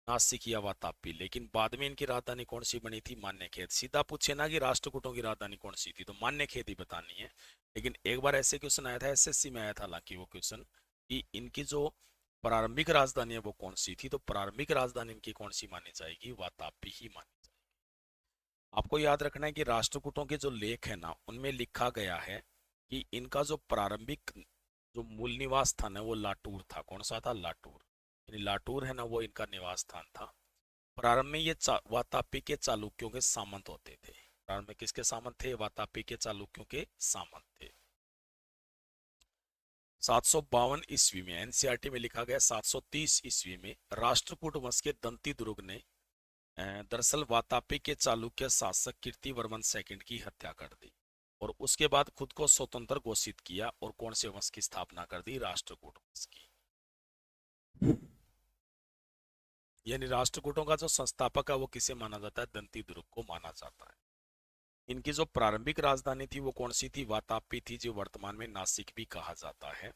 S1: नासिक या वातापी। लेकिन बाद में इनकी राजधानी कौन सी बनी थी? मान्यखेत। सीधा पूछे ना कि राष्ट्रकूटों की राजधानी कौन सी थी तो मान्यखेत ही बतानी है। लेकिन एक बार ऐसे क्वेश्चन आया था, एसएससी में आया था हालांकि वो क्वेश्चन, कि इनकी जो प्रारंभिक राजधानी है वो कौन सी थी, तो प्रारंभिक राजधानी इनकी कौन सी मानी जाएगी? वातापी ही मानी जाएगी। आपको याद रखना है कि राष्ट्रकूटों के जो लेख है ना उनमें लिखा गया है कि इनका जो प्रारंभिक जो मूल निवास स्थान है वो लाटूर था। कौन सा था? लाटूर। यानी लाटूर है ना वो इनका निवास स्थान था। प्रारंभ में ये वातापी के चालुक्यों के सामंत होते थे। प्रारंभ में किसके सामंत थे? वातापी के चालुक्यों के सामंत थे। 752 ईस्वी में, एनसीईआरटी में लिखा गया 730 ईस्वी में राष्ट्रकूट वंश के दंती दुर्ग ने दरअसल वातापी के चालुक्य शासक कीर्तिवर्मन सेकंड की हत्या कर दी और उसके बाद खुद को स्वतंत्र घोषित किया और कौन से वंश की स्थापना कर दी? राष्ट्रकूट वंश की। यानी राष्ट्रकूटों का जो संस्थापक है वो किसे माना जाता है? दंती दुर्ग को माना जाता है। इनकी जो प्रारंभिक राजधानी थी वो कौन सी थी? वातापी थी, जो वर्तमान में नासिक भी कहा जाता है।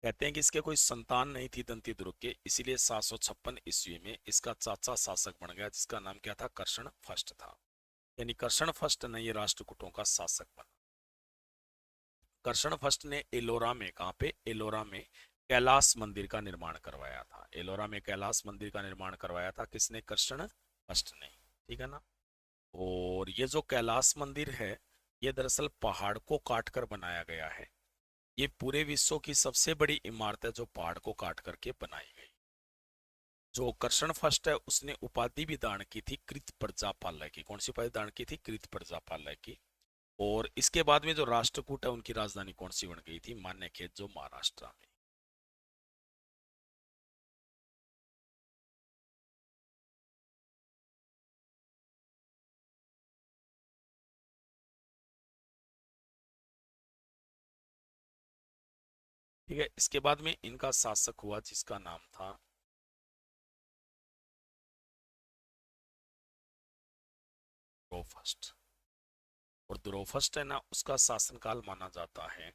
S1: कहते हैं कि इसके कोई संतान नहीं थी दंती दुर्ग के, इसीलिए 756 ईस्वी में इसका चाचा शासक बन गया जिसका नाम क्या था? कृष्ण फर्स्ट था। यानी कृष्ण फर्स्ट ने ये राष्ट्रकूटों का शासक बना। कृष्ण फर्स्ट ने एलोरा में, कहाँ पे? एलोरा में कैलाश मंदिर का निर्माण करवाया था। एलोरा में कैलाश मंदिर का निर्माण करवाया था किसने? कृष्ण फर्स्ट ने। ठीक है ना। और ये जो कैलाश मंदिर है ये दरअसल पहाड़ को काट कर बनाया गया है। ये पूरे विश्व की सबसे बड़ी इमारत है जो पहाड़ को काट करके बनाई गई। जो कृष्ण फर्स्ट है उसने उपाधि भी दान की थी कृत प्रजापालय की। कौन सी उपाधि दान की थी? कृत प्रजापालय की। और इसके बाद में जो राष्ट्रकूट है उनकी राजधानी कौन सी बन गई थी? मान्यखेत, जो महाराष्ट्र में। ठीक है, इसके बाद में इनका शासक हुआ जिसका नाम था द्रौफस्ट। और द्रौफस्ट है ना उसका शासनकाल माना जाता है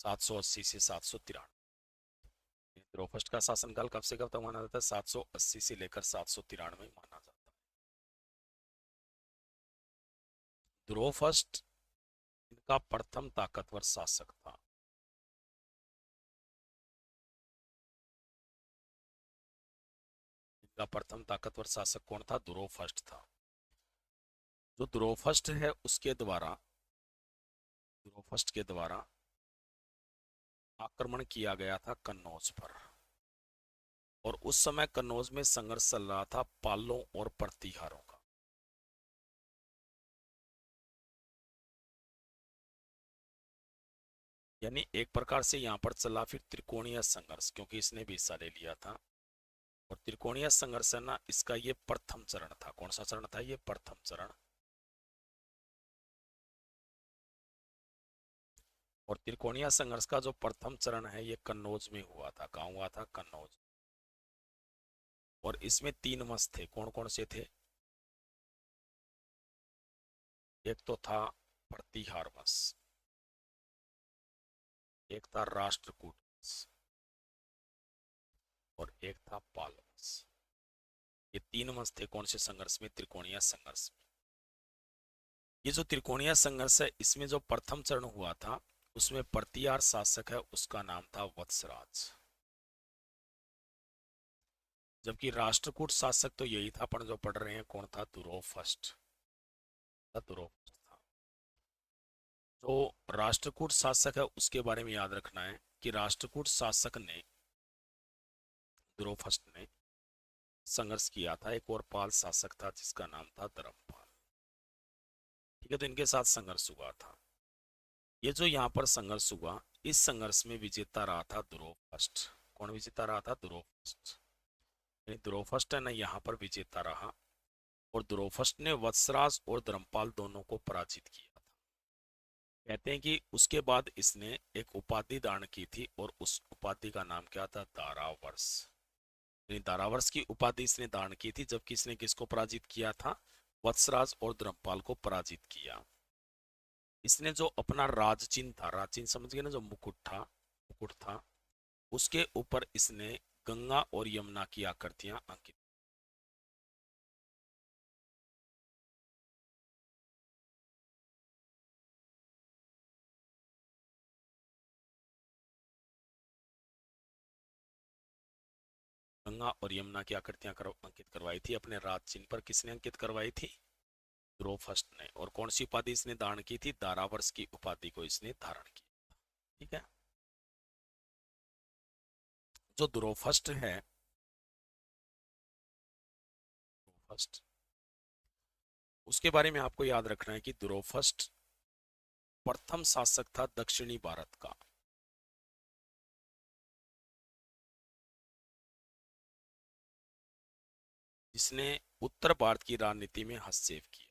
S1: 780 से 793। द्रुपद का शासनकाल कब से कब तक माना जाता है? 780 से लेकर 793 माना जाता है। द्रुपद इनका प्रथम ताकतवर शासक था। इनका प्रथम ताकतवर शासक कौन था? द्रुपद था। जो द्रुपद है उसके द्वारा, द्रुपद के द्वारा आक्रमण किया गया था कन्नौज पर, और उस समय कन्नौज में संघर्ष चल रहा था पालों और प्रतिहारों का। यानी एक प्रकार से यहाँ पर चला फिर त्रिकोणीय संघर्ष, क्योंकि इसने भी हिस्सा ले लिया था। और त्रिकोणीय संघर्ष है ना, इसका ये प्रथम चरण था। कौन सा चरण था? ये प्रथम चरण। और त्रिकोणीय संघर्ष का जो प्रथम चरण है ये कन्नौज में हुआ था। कहाँ हुआ था? कन्नौज। और इसमें 3 वंश थे। कौन कौन से थे? एक तो था प्रतिहार वंश, एक था राष्ट्रकूट वंश, और एक था पाल वंश। ये 3 वंश थे कौन से संघर्ष में? त्रिकोणीय संघर्ष में। ये जो त्रिकोणीय संघर्ष है इसमें जो प्रथम चरण हुआ था उसमें प्रतिहार शासक है उसका नाम था वत्सराज, जबकि राष्ट्रकूट शासक तो यही था, अपन जो पढ़ रहे हैं कौन था? द्रुपद। द्रुपद था। जो राष्ट्रकूट शासक है उसके बारे में याद रखना है कि राष्ट्रकूट शासक ने, द्रुपद ने संघर्ष किया था। एक और पाल शासक था जिसका नाम था धर्मपाल। ठीक है, तो इनके साथ संघर्ष हुआ था। ये जो यहाँ पर संघर्ष हुआ, इस संघर्ष में विजेता रहा था द्रुपद। कौन विजेता रहा था? द्रुपद। द्रुपद है ना यहाँ पर विजेता रहा, और द्रुपद ने वत्सराज और धर्मपाल दोनों को पराजित किया था। कहते हैं कि उसके बाद इसने एक उपाधि धारण की थी, और उस उपाधि का नाम क्या था? दारावर्ष। दारावर्ष की उपाधि इसने धारण की थी, जबकि इसने किसको पराजित किया था? वत्सराज और धर्मपाल को पराजित किया। इसने जो अपना राज चिन्ह था, राज चिन्ह समझ गए ना, जो मुकुट था, उसके ऊपर इसने गंगा और यमुना की आकृतियां अंकित। गंगा और यमुना की आकृतियां अंकित करवाई थी अपने राज चिन्ह पर। किसने अंकित करवाई थी? द्रुपद ने। और कौन सी उपाधि इसने धारण की थी? दारावर्ष की उपाधि को इसने धारण किया। ठीक है। जो द्रुपद है, द्रुपद, उसके बारे में आपको याद रखना है कि द्रुपद प्रथम शासक था दक्षिणी भारत का। जिसने उत्तर भारत की राजनीति में हस्तक्षेप किया।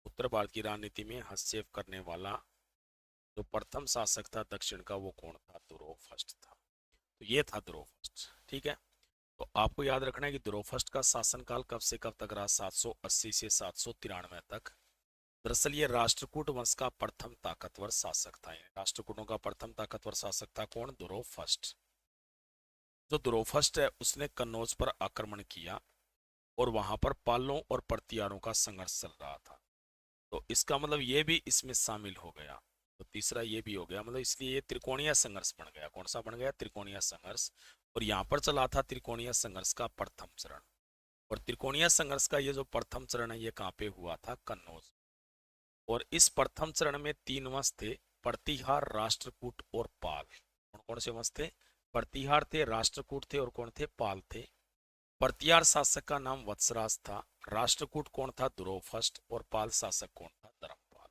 S1: उत्तर भारत की राजनीति में हस्तक्षेप करने वाला जो प्रथम शासक था दक्षिण का, वो कौन था? द्रुपद था। तो ये था द्रुपद। ठीक है। तो आपको याद रखना है कि द्रुपद का शासनकाल कब से कब तक रहा? 780 से 793 तक। दरअसल ये राष्ट्रकूट वंश का प्रथम ताकतवर शासक था। राष्ट्रकूटों का प्रथम ताकतवर शासक था कौन? द्रुपद। जो द्रुपद है उसने कन्नौज पर आक्रमण किया, और वहां पर पालों और प्रतिहारों का संघर्ष चल रहा था। तो इसका मतलब ये भी इसमें शामिल हो गया। तो तीसरा ये भी हो गया, मतलब इसलिए ये त्रिकोणीय संघर्ष बन गया। कौन सा बन गया? त्रिकोणीय संघर्ष। और यहाँ पर चला था त्रिकोणीय संघर्ष का प्रथम चरण। और त्रिकोणीय संघर्ष का ये जो प्रथम चरण है ये कहाँ पे हुआ था? कन्नौज। और इस प्रथम चरण में 3 वंश थे, प्रतिहार, राष्ट्रकूट और पाल। कौन कौन से वंश थे? प्रतिहार थे, राष्ट्रकूट थे, और कौन थे? पाल थे। प्रतिहार शासक का नाम वत्सराज था, राष्ट्रकूट कौन था? द्रुपद, और पाल शासक कौन था? धर्मपाल।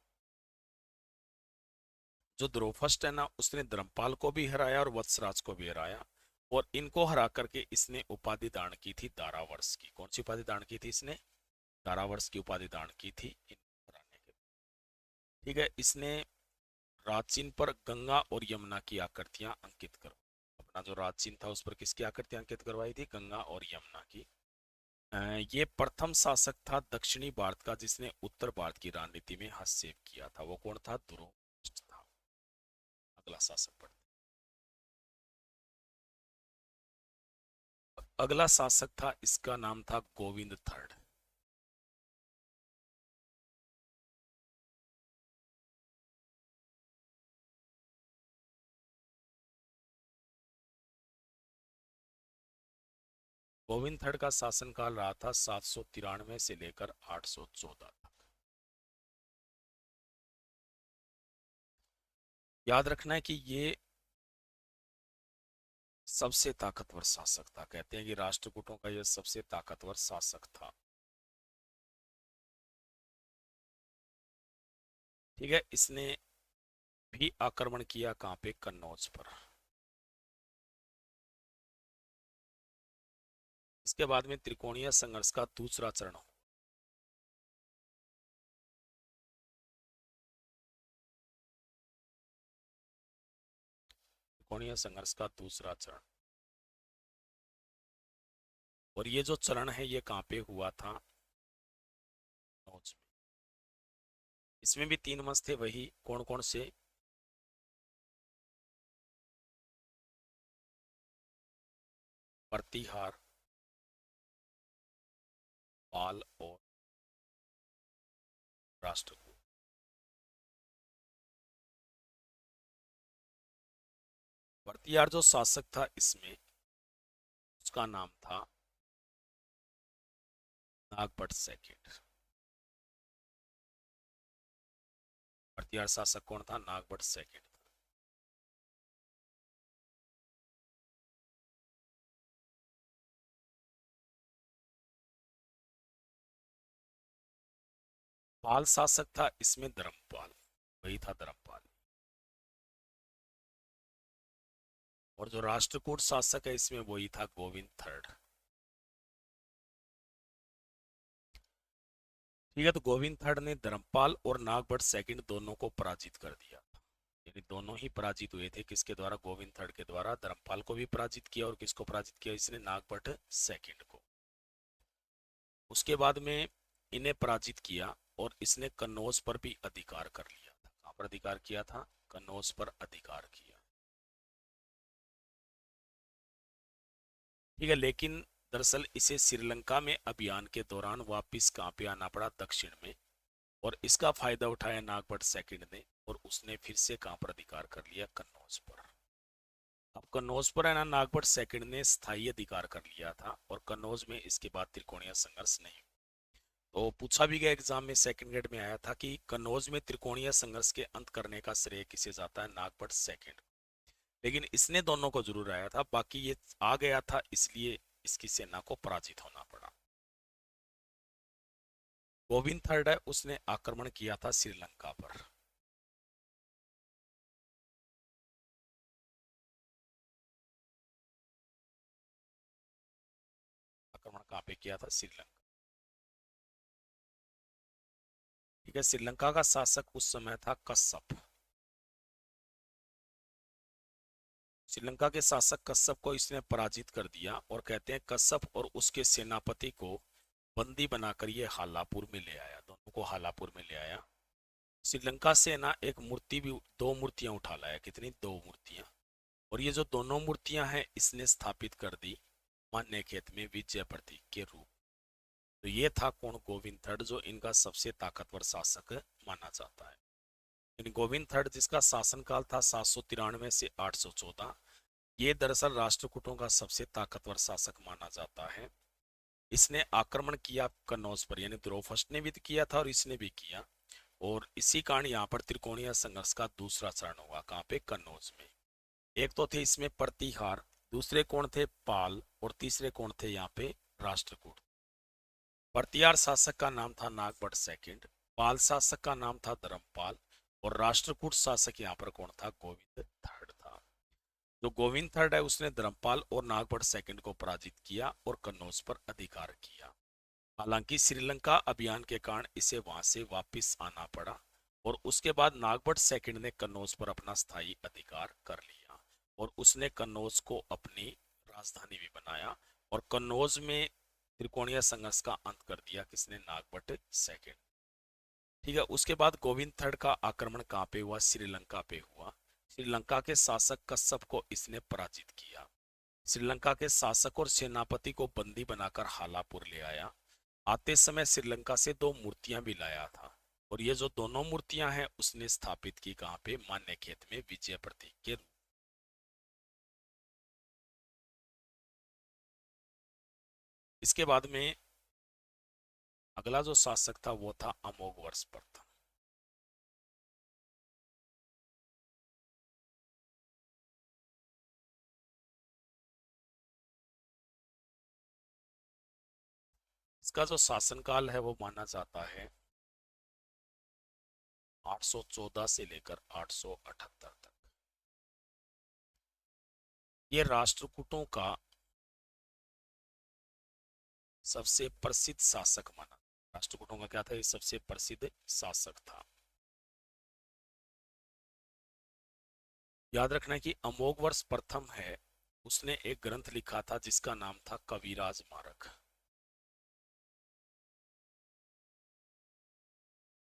S1: जो द्रुपद है ना उसने धर्मपाल को भी हराया और वत्सराज को भी हराया, और इनको हरा करके इसने उपाधि धारण की थी दारावर्ष की। कौन सी उपाधि धारण की थी इसने? दारावर्ष की उपाधि धारण की थी इनको हराने के। ठीक है। इसने राजचिन्ह पर गंगा और यमुना की आकृतियां अंकित करो। अपना जो राजचिन्ह था उस पर किसकी आकृतियां अंकित करवाई थी? गंगा और यमुना की। ये प्रथम शासक था दक्षिणी भारत का जिसने उत्तर भारत की राजनीति में हस्तक्षेप किया था। वो कौन था? दुर्योधन था। अगला शासक पढ़ते। अगला शासक था, इसका नाम था गोविंद थर्ड। गोविंद थर्ड का शासनकाल रहा था 793 से लेकर 814 तक। याद रखना है कि ये सबसे ताकतवर शासक था। कहते हैं कि राष्ट्रकूटों का यह सबसे ताकतवर शासक था। ठीक है, इसने भी आक्रमण किया कहां पे? कन्नौज पर। इसके बाद में त्रिकोणीय संघर्ष का दूसरा चरण हो। त्रिकोणीय संघर्ष का दूसरा चरण, और ये जो चरण है ये कहां पे हुआ था? कन्नौज में। इसमें भी तीन मस्त थे, वही कौन कौन से? प्रतिहार, पाल और राष्ट्रकूट। प्रतिहार जो शासक था इसमें, उसका नाम था नागभट्ट सेकंड। प्रतिहार शासक कौन था? नागभट्ट सेकंड। पाल शासक था इसमें धर्मपाल, वही था धर्मपाल। और जो राष्ट्रकूट शासक है इसमें वही था गोविंद थर्ड। ठीक है, तो गोविंद थर्ड ने धर्मपाल और नागभट्ट सेकंड दोनों को पराजित कर दिया था। यानी दोनों ही पराजित हुए थे। किसके द्वारा? गोविंद थर्ड के द्वारा। धर्मपाल को भी पराजित किया, और किसको पराजित किया इसने? नागभट्ट सेकंड को। उसके बाद में इन्हें पराजित किया और इसने कन्नौज पर भी अधिकार कर लिया था। कहां पर अधिकार किया था? कन्नौज पर अधिकार किया। ठीक है, लेकिन दरअसल इसे श्रीलंका में अभियान के दौरान वापिस कहां पे आना पड़ा? दक्षिण में। और इसका फायदा उठाया नागभट्ट सेकंड ने, और उसने फिर से कहां पर अधिकार कर लिया? कन्नौज पर। अब कन्नौज पर है ना, नागभट्ट सेकंड ने स्थायी अधिकार कर लिया था, और कन्नौज में इसके बाद त्रिकोणीय संघर्ष नहीं। तो पूछा भी गया एग्जाम में, सेकंड ग्रेड में आया था कि कन्नौज में त्रिकोणीय संघर्ष के अंत करने का श्रेय किसे जाता है? नागभट्ट सेकंड। लेकिन इसने दोनों को जरूर आया था, बाकी ये आ गया था इसलिए इसकी सेना को पराजित होना पड़ा। गोविंद थर्ड है, उसने आक्रमण किया था श्रीलंका पर। आक्रमण कहां पे किया था? श्रीलंका। ठीक है, श्रीलंका का शासक उस समय था कश्यप। श्रीलंका के शासक कश्यप को इसने पराजित कर दिया, और कहते हैं कश्यप और उसके सेनापति को बंदी बनाकर ये हालापुर में ले आया। दोनों को हालापुर में ले आया। श्रीलंका से ना एक मूर्ति भी, दो मूर्तियां उठा लाया। कितनी? दो मूर्तियां। और ये जो दोनों मूर्तियां हैं इसने स्थापित कर दी मान्य खेत में विजय प्रतीक के रूप। तो ये था कौन? गोविंद थर्ड, जो इनका सबसे ताकतवर शासक माना जाता है। यानी गोविंद थर्ड जिसका शासनकाल था 793 से 814, ये दरअसल राष्ट्रकूटों का सबसे ताकतवर शासक माना जाता है। इसने आक्रमण किया कन्नौज पर, यानी द्रौपद ने भी किया था और इसने भी किया। और इसी कारण यहाँ पर त्रिकोणीय संघर्ष का दूसरा चरण हुआ। कहाँ पे? कन्नौज में। एक तो थे इसमें प्रतिहार, दूसरे कौन थे? पाल, और तीसरे कौन थे यहाँ पे? राष्ट्रकूट। प्रतिहार शासक का नाम था नागभट्ट सेकंड, पाल शासक का नाम था धर्मपाल, और राष्ट्रकूट शासक यहाँ पर कौन था? गोविंद थर्ड था। जो गोविंद थर्ड है उसने धर्मपाल और नागभट्ट सेकंड को पराजित किया और कन्नौज पर अधिकार किया। हालांकि श्रीलंका अभियान के कारण इसे वहां से वापस आना पड़ा, और उसके बाद नागभट्ट सेकंड ने कन्नौज पर अपना स्थायी अधिकार कर लिया, और उसने कन्नौज को अपनी राजधानी भी बनाया। और कन्नौज में त्रिकोणीय संघर्ष का अंत कर दिया किसने? नागभट्ट सेकंड। ठीक है, उसके बाद गोविंद थर्ड का आक्रमण कहाँ पे हुआ? श्रीलंका पे हुआ। श्रीलंका के शासक कश्यप को इसने पराजित किया। श्रीलंका के शासक और सेनापति को बंदी बनाकर हालापुर ले आया। आते समय श्रीलंका से दो मूर्तियां भी लाया था, और ये जो दोनों मूर्तियां हैं उसने स्थापित की कहाँ पे? मान्य खेत में विजय प्रतीक के रूप। इसके बाद में अगला जो शासक था वो था अमोघवर्ष प्रथम। इसका जो शासनकाल है वो माना जाता है 814 से लेकर 878 तक। ये राष्ट्रकूटों का सबसे प्रसिद्ध शासक माना। राष्ट्रकूटों का क्या था? ये सबसे प्रसिद्ध शासक था। याद रखना है कि अमोघवर्ष प्रथम है, उसने एक ग्रंथ लिखा था जिसका नाम था कविराज मारक।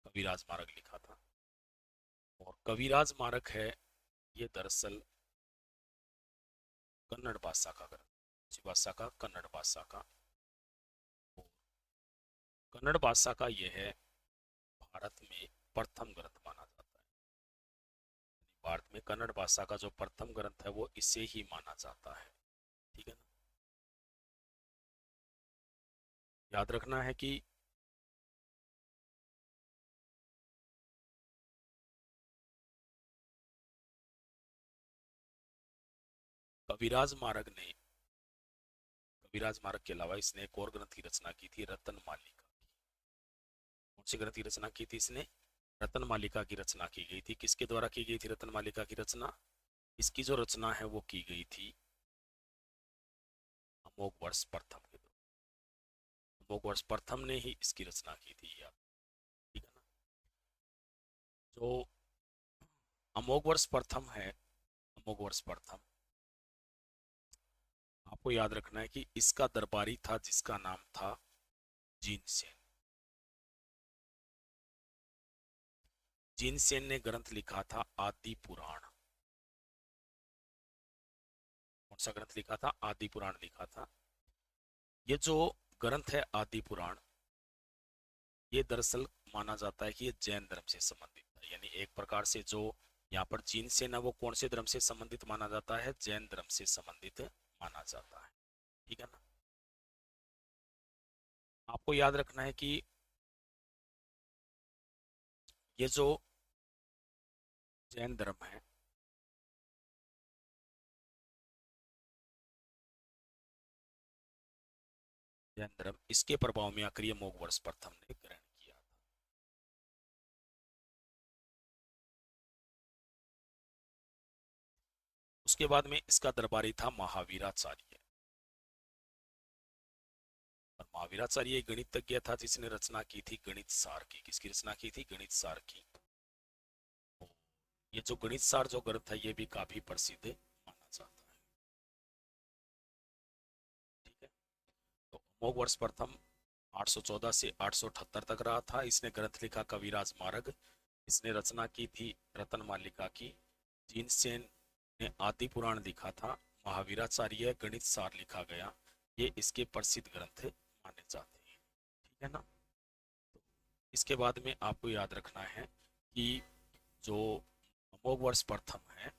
S1: कविराज मारक लिखा था, और कविराज मारक है ये दरअसल कन्नड़ भाषा का ग्रंथ, उसी भाषा का, कन्नड़ भाषा का। कन्नड़ भाषा का यह है भारत में प्रथम ग्रंथ माना जाता है। भारत में कन्नड़ भाषा का जो प्रथम ग्रंथ है वो इसे ही माना जाता है। ठीक है ना? याद रखना है कि कविराज मारक के अलावा इसने एक और ग्रंथ की रचना की थी, रतन मालिका। कौन सी ग्रंथ की रचना की थी इसने? रतन मालिका की रचना की गई थी। किसके द्वारा की गई थी रतन मालिका की रचना? इसकी जो रचना है वो की गई थी अमोघवर्ष प्रथम के द्वारा। अमोघवर्ष प्रथम ने ही इसकी रचना की थी यार। ठीक है ना? जो अमोघवर्ष प्रथम है, अमोघवर्ष प्रथम, आपको याद रखना है कि इसका दरबारी था जिसका नाम था जीनसेन। जीनसेन ने ग्रंथ लिखा था आदि पुराण। कौन सा ग्रंथ लिखा था? आदि पुराण लिखा था। ये जो ग्रंथ है आदि पुराण, ये दरअसल माना जाता है कि ये जैन धर्म से संबंधित है। यानी एक प्रकार से जो यहाँ पर जीनसेन है वो कौन से धर्म से संबंधित माना जाता है? जैन धर्म से संबंधित माना जाता है। ठीक है ना? आपको याद रखना है कि ये जो जैन धर्म है, जैन धर्म, इसके प्रभाव में आकर अमोघवर्ष प्रथम ने ग्रहण किया। उसके बाद में इसका दरबारी था महावीराचार्य। और महावीराचार्य एक गणितज्ञ था जिसने रचना की थी गणित सार की। किसकी रचना की थी? गणित सार की। ये जो गणित सार जो ग्रंथ है ये भी काफी प्रसिद्ध माना जाता है। ठीक है, तो अमोघवर्ष प्रथम 814 से 878 तक रहा था। इसने ग्रंथ लिखा कविराज मार्ग। इसने रचना की थी रतन मालिका की। जीनसेन ने आदि पुराण लिखा था। महावीराचार्य गणित सार लिखा गया। ये इसके प्रसिद्ध ग्रंथ माने जाते हैं। ठीक है ना? तो इसके बाद में आपको याद रखना है कि जो अमोघवर्ष प्रथम है,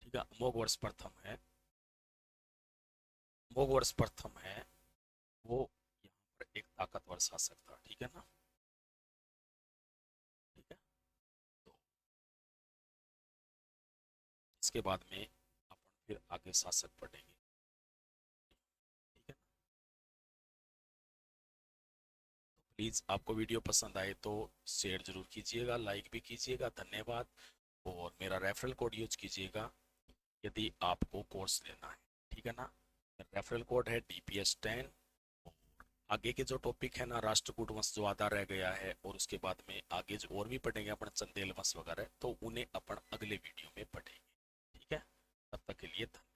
S1: ठीक है, अमोघवर्ष प्रथम है, अमोघवर्ष प्रथम है, वो यहाँ पर एक ताकतवर शासक था। ठीक है ना? ठीक है, तो इसके बाद में अपन फिर आगे शासक पढ़ेंगे। ठीक है, प्लीज आपको वीडियो पसंद आए तो शेयर जरूर कीजिएगा, लाइक भी कीजिएगा। धन्यवाद। और मेरा रेफरल कोड यूज कीजिएगा यदि आपको कोर्स लेना है। ठीक है ना? रेफरल कोड है DPS10। आगे के जो टॉपिक है ना, राष्ट्रकूट वंश जो आधा रह गया है, और उसके बाद में आगे जो और भी पढ़ेंगे अपन चंदेल वंश वगैरह, तो उन्हें अपन अगले वीडियो में पढ़ेंगे। ठीक है, तब तक के लिए धन्यवाद।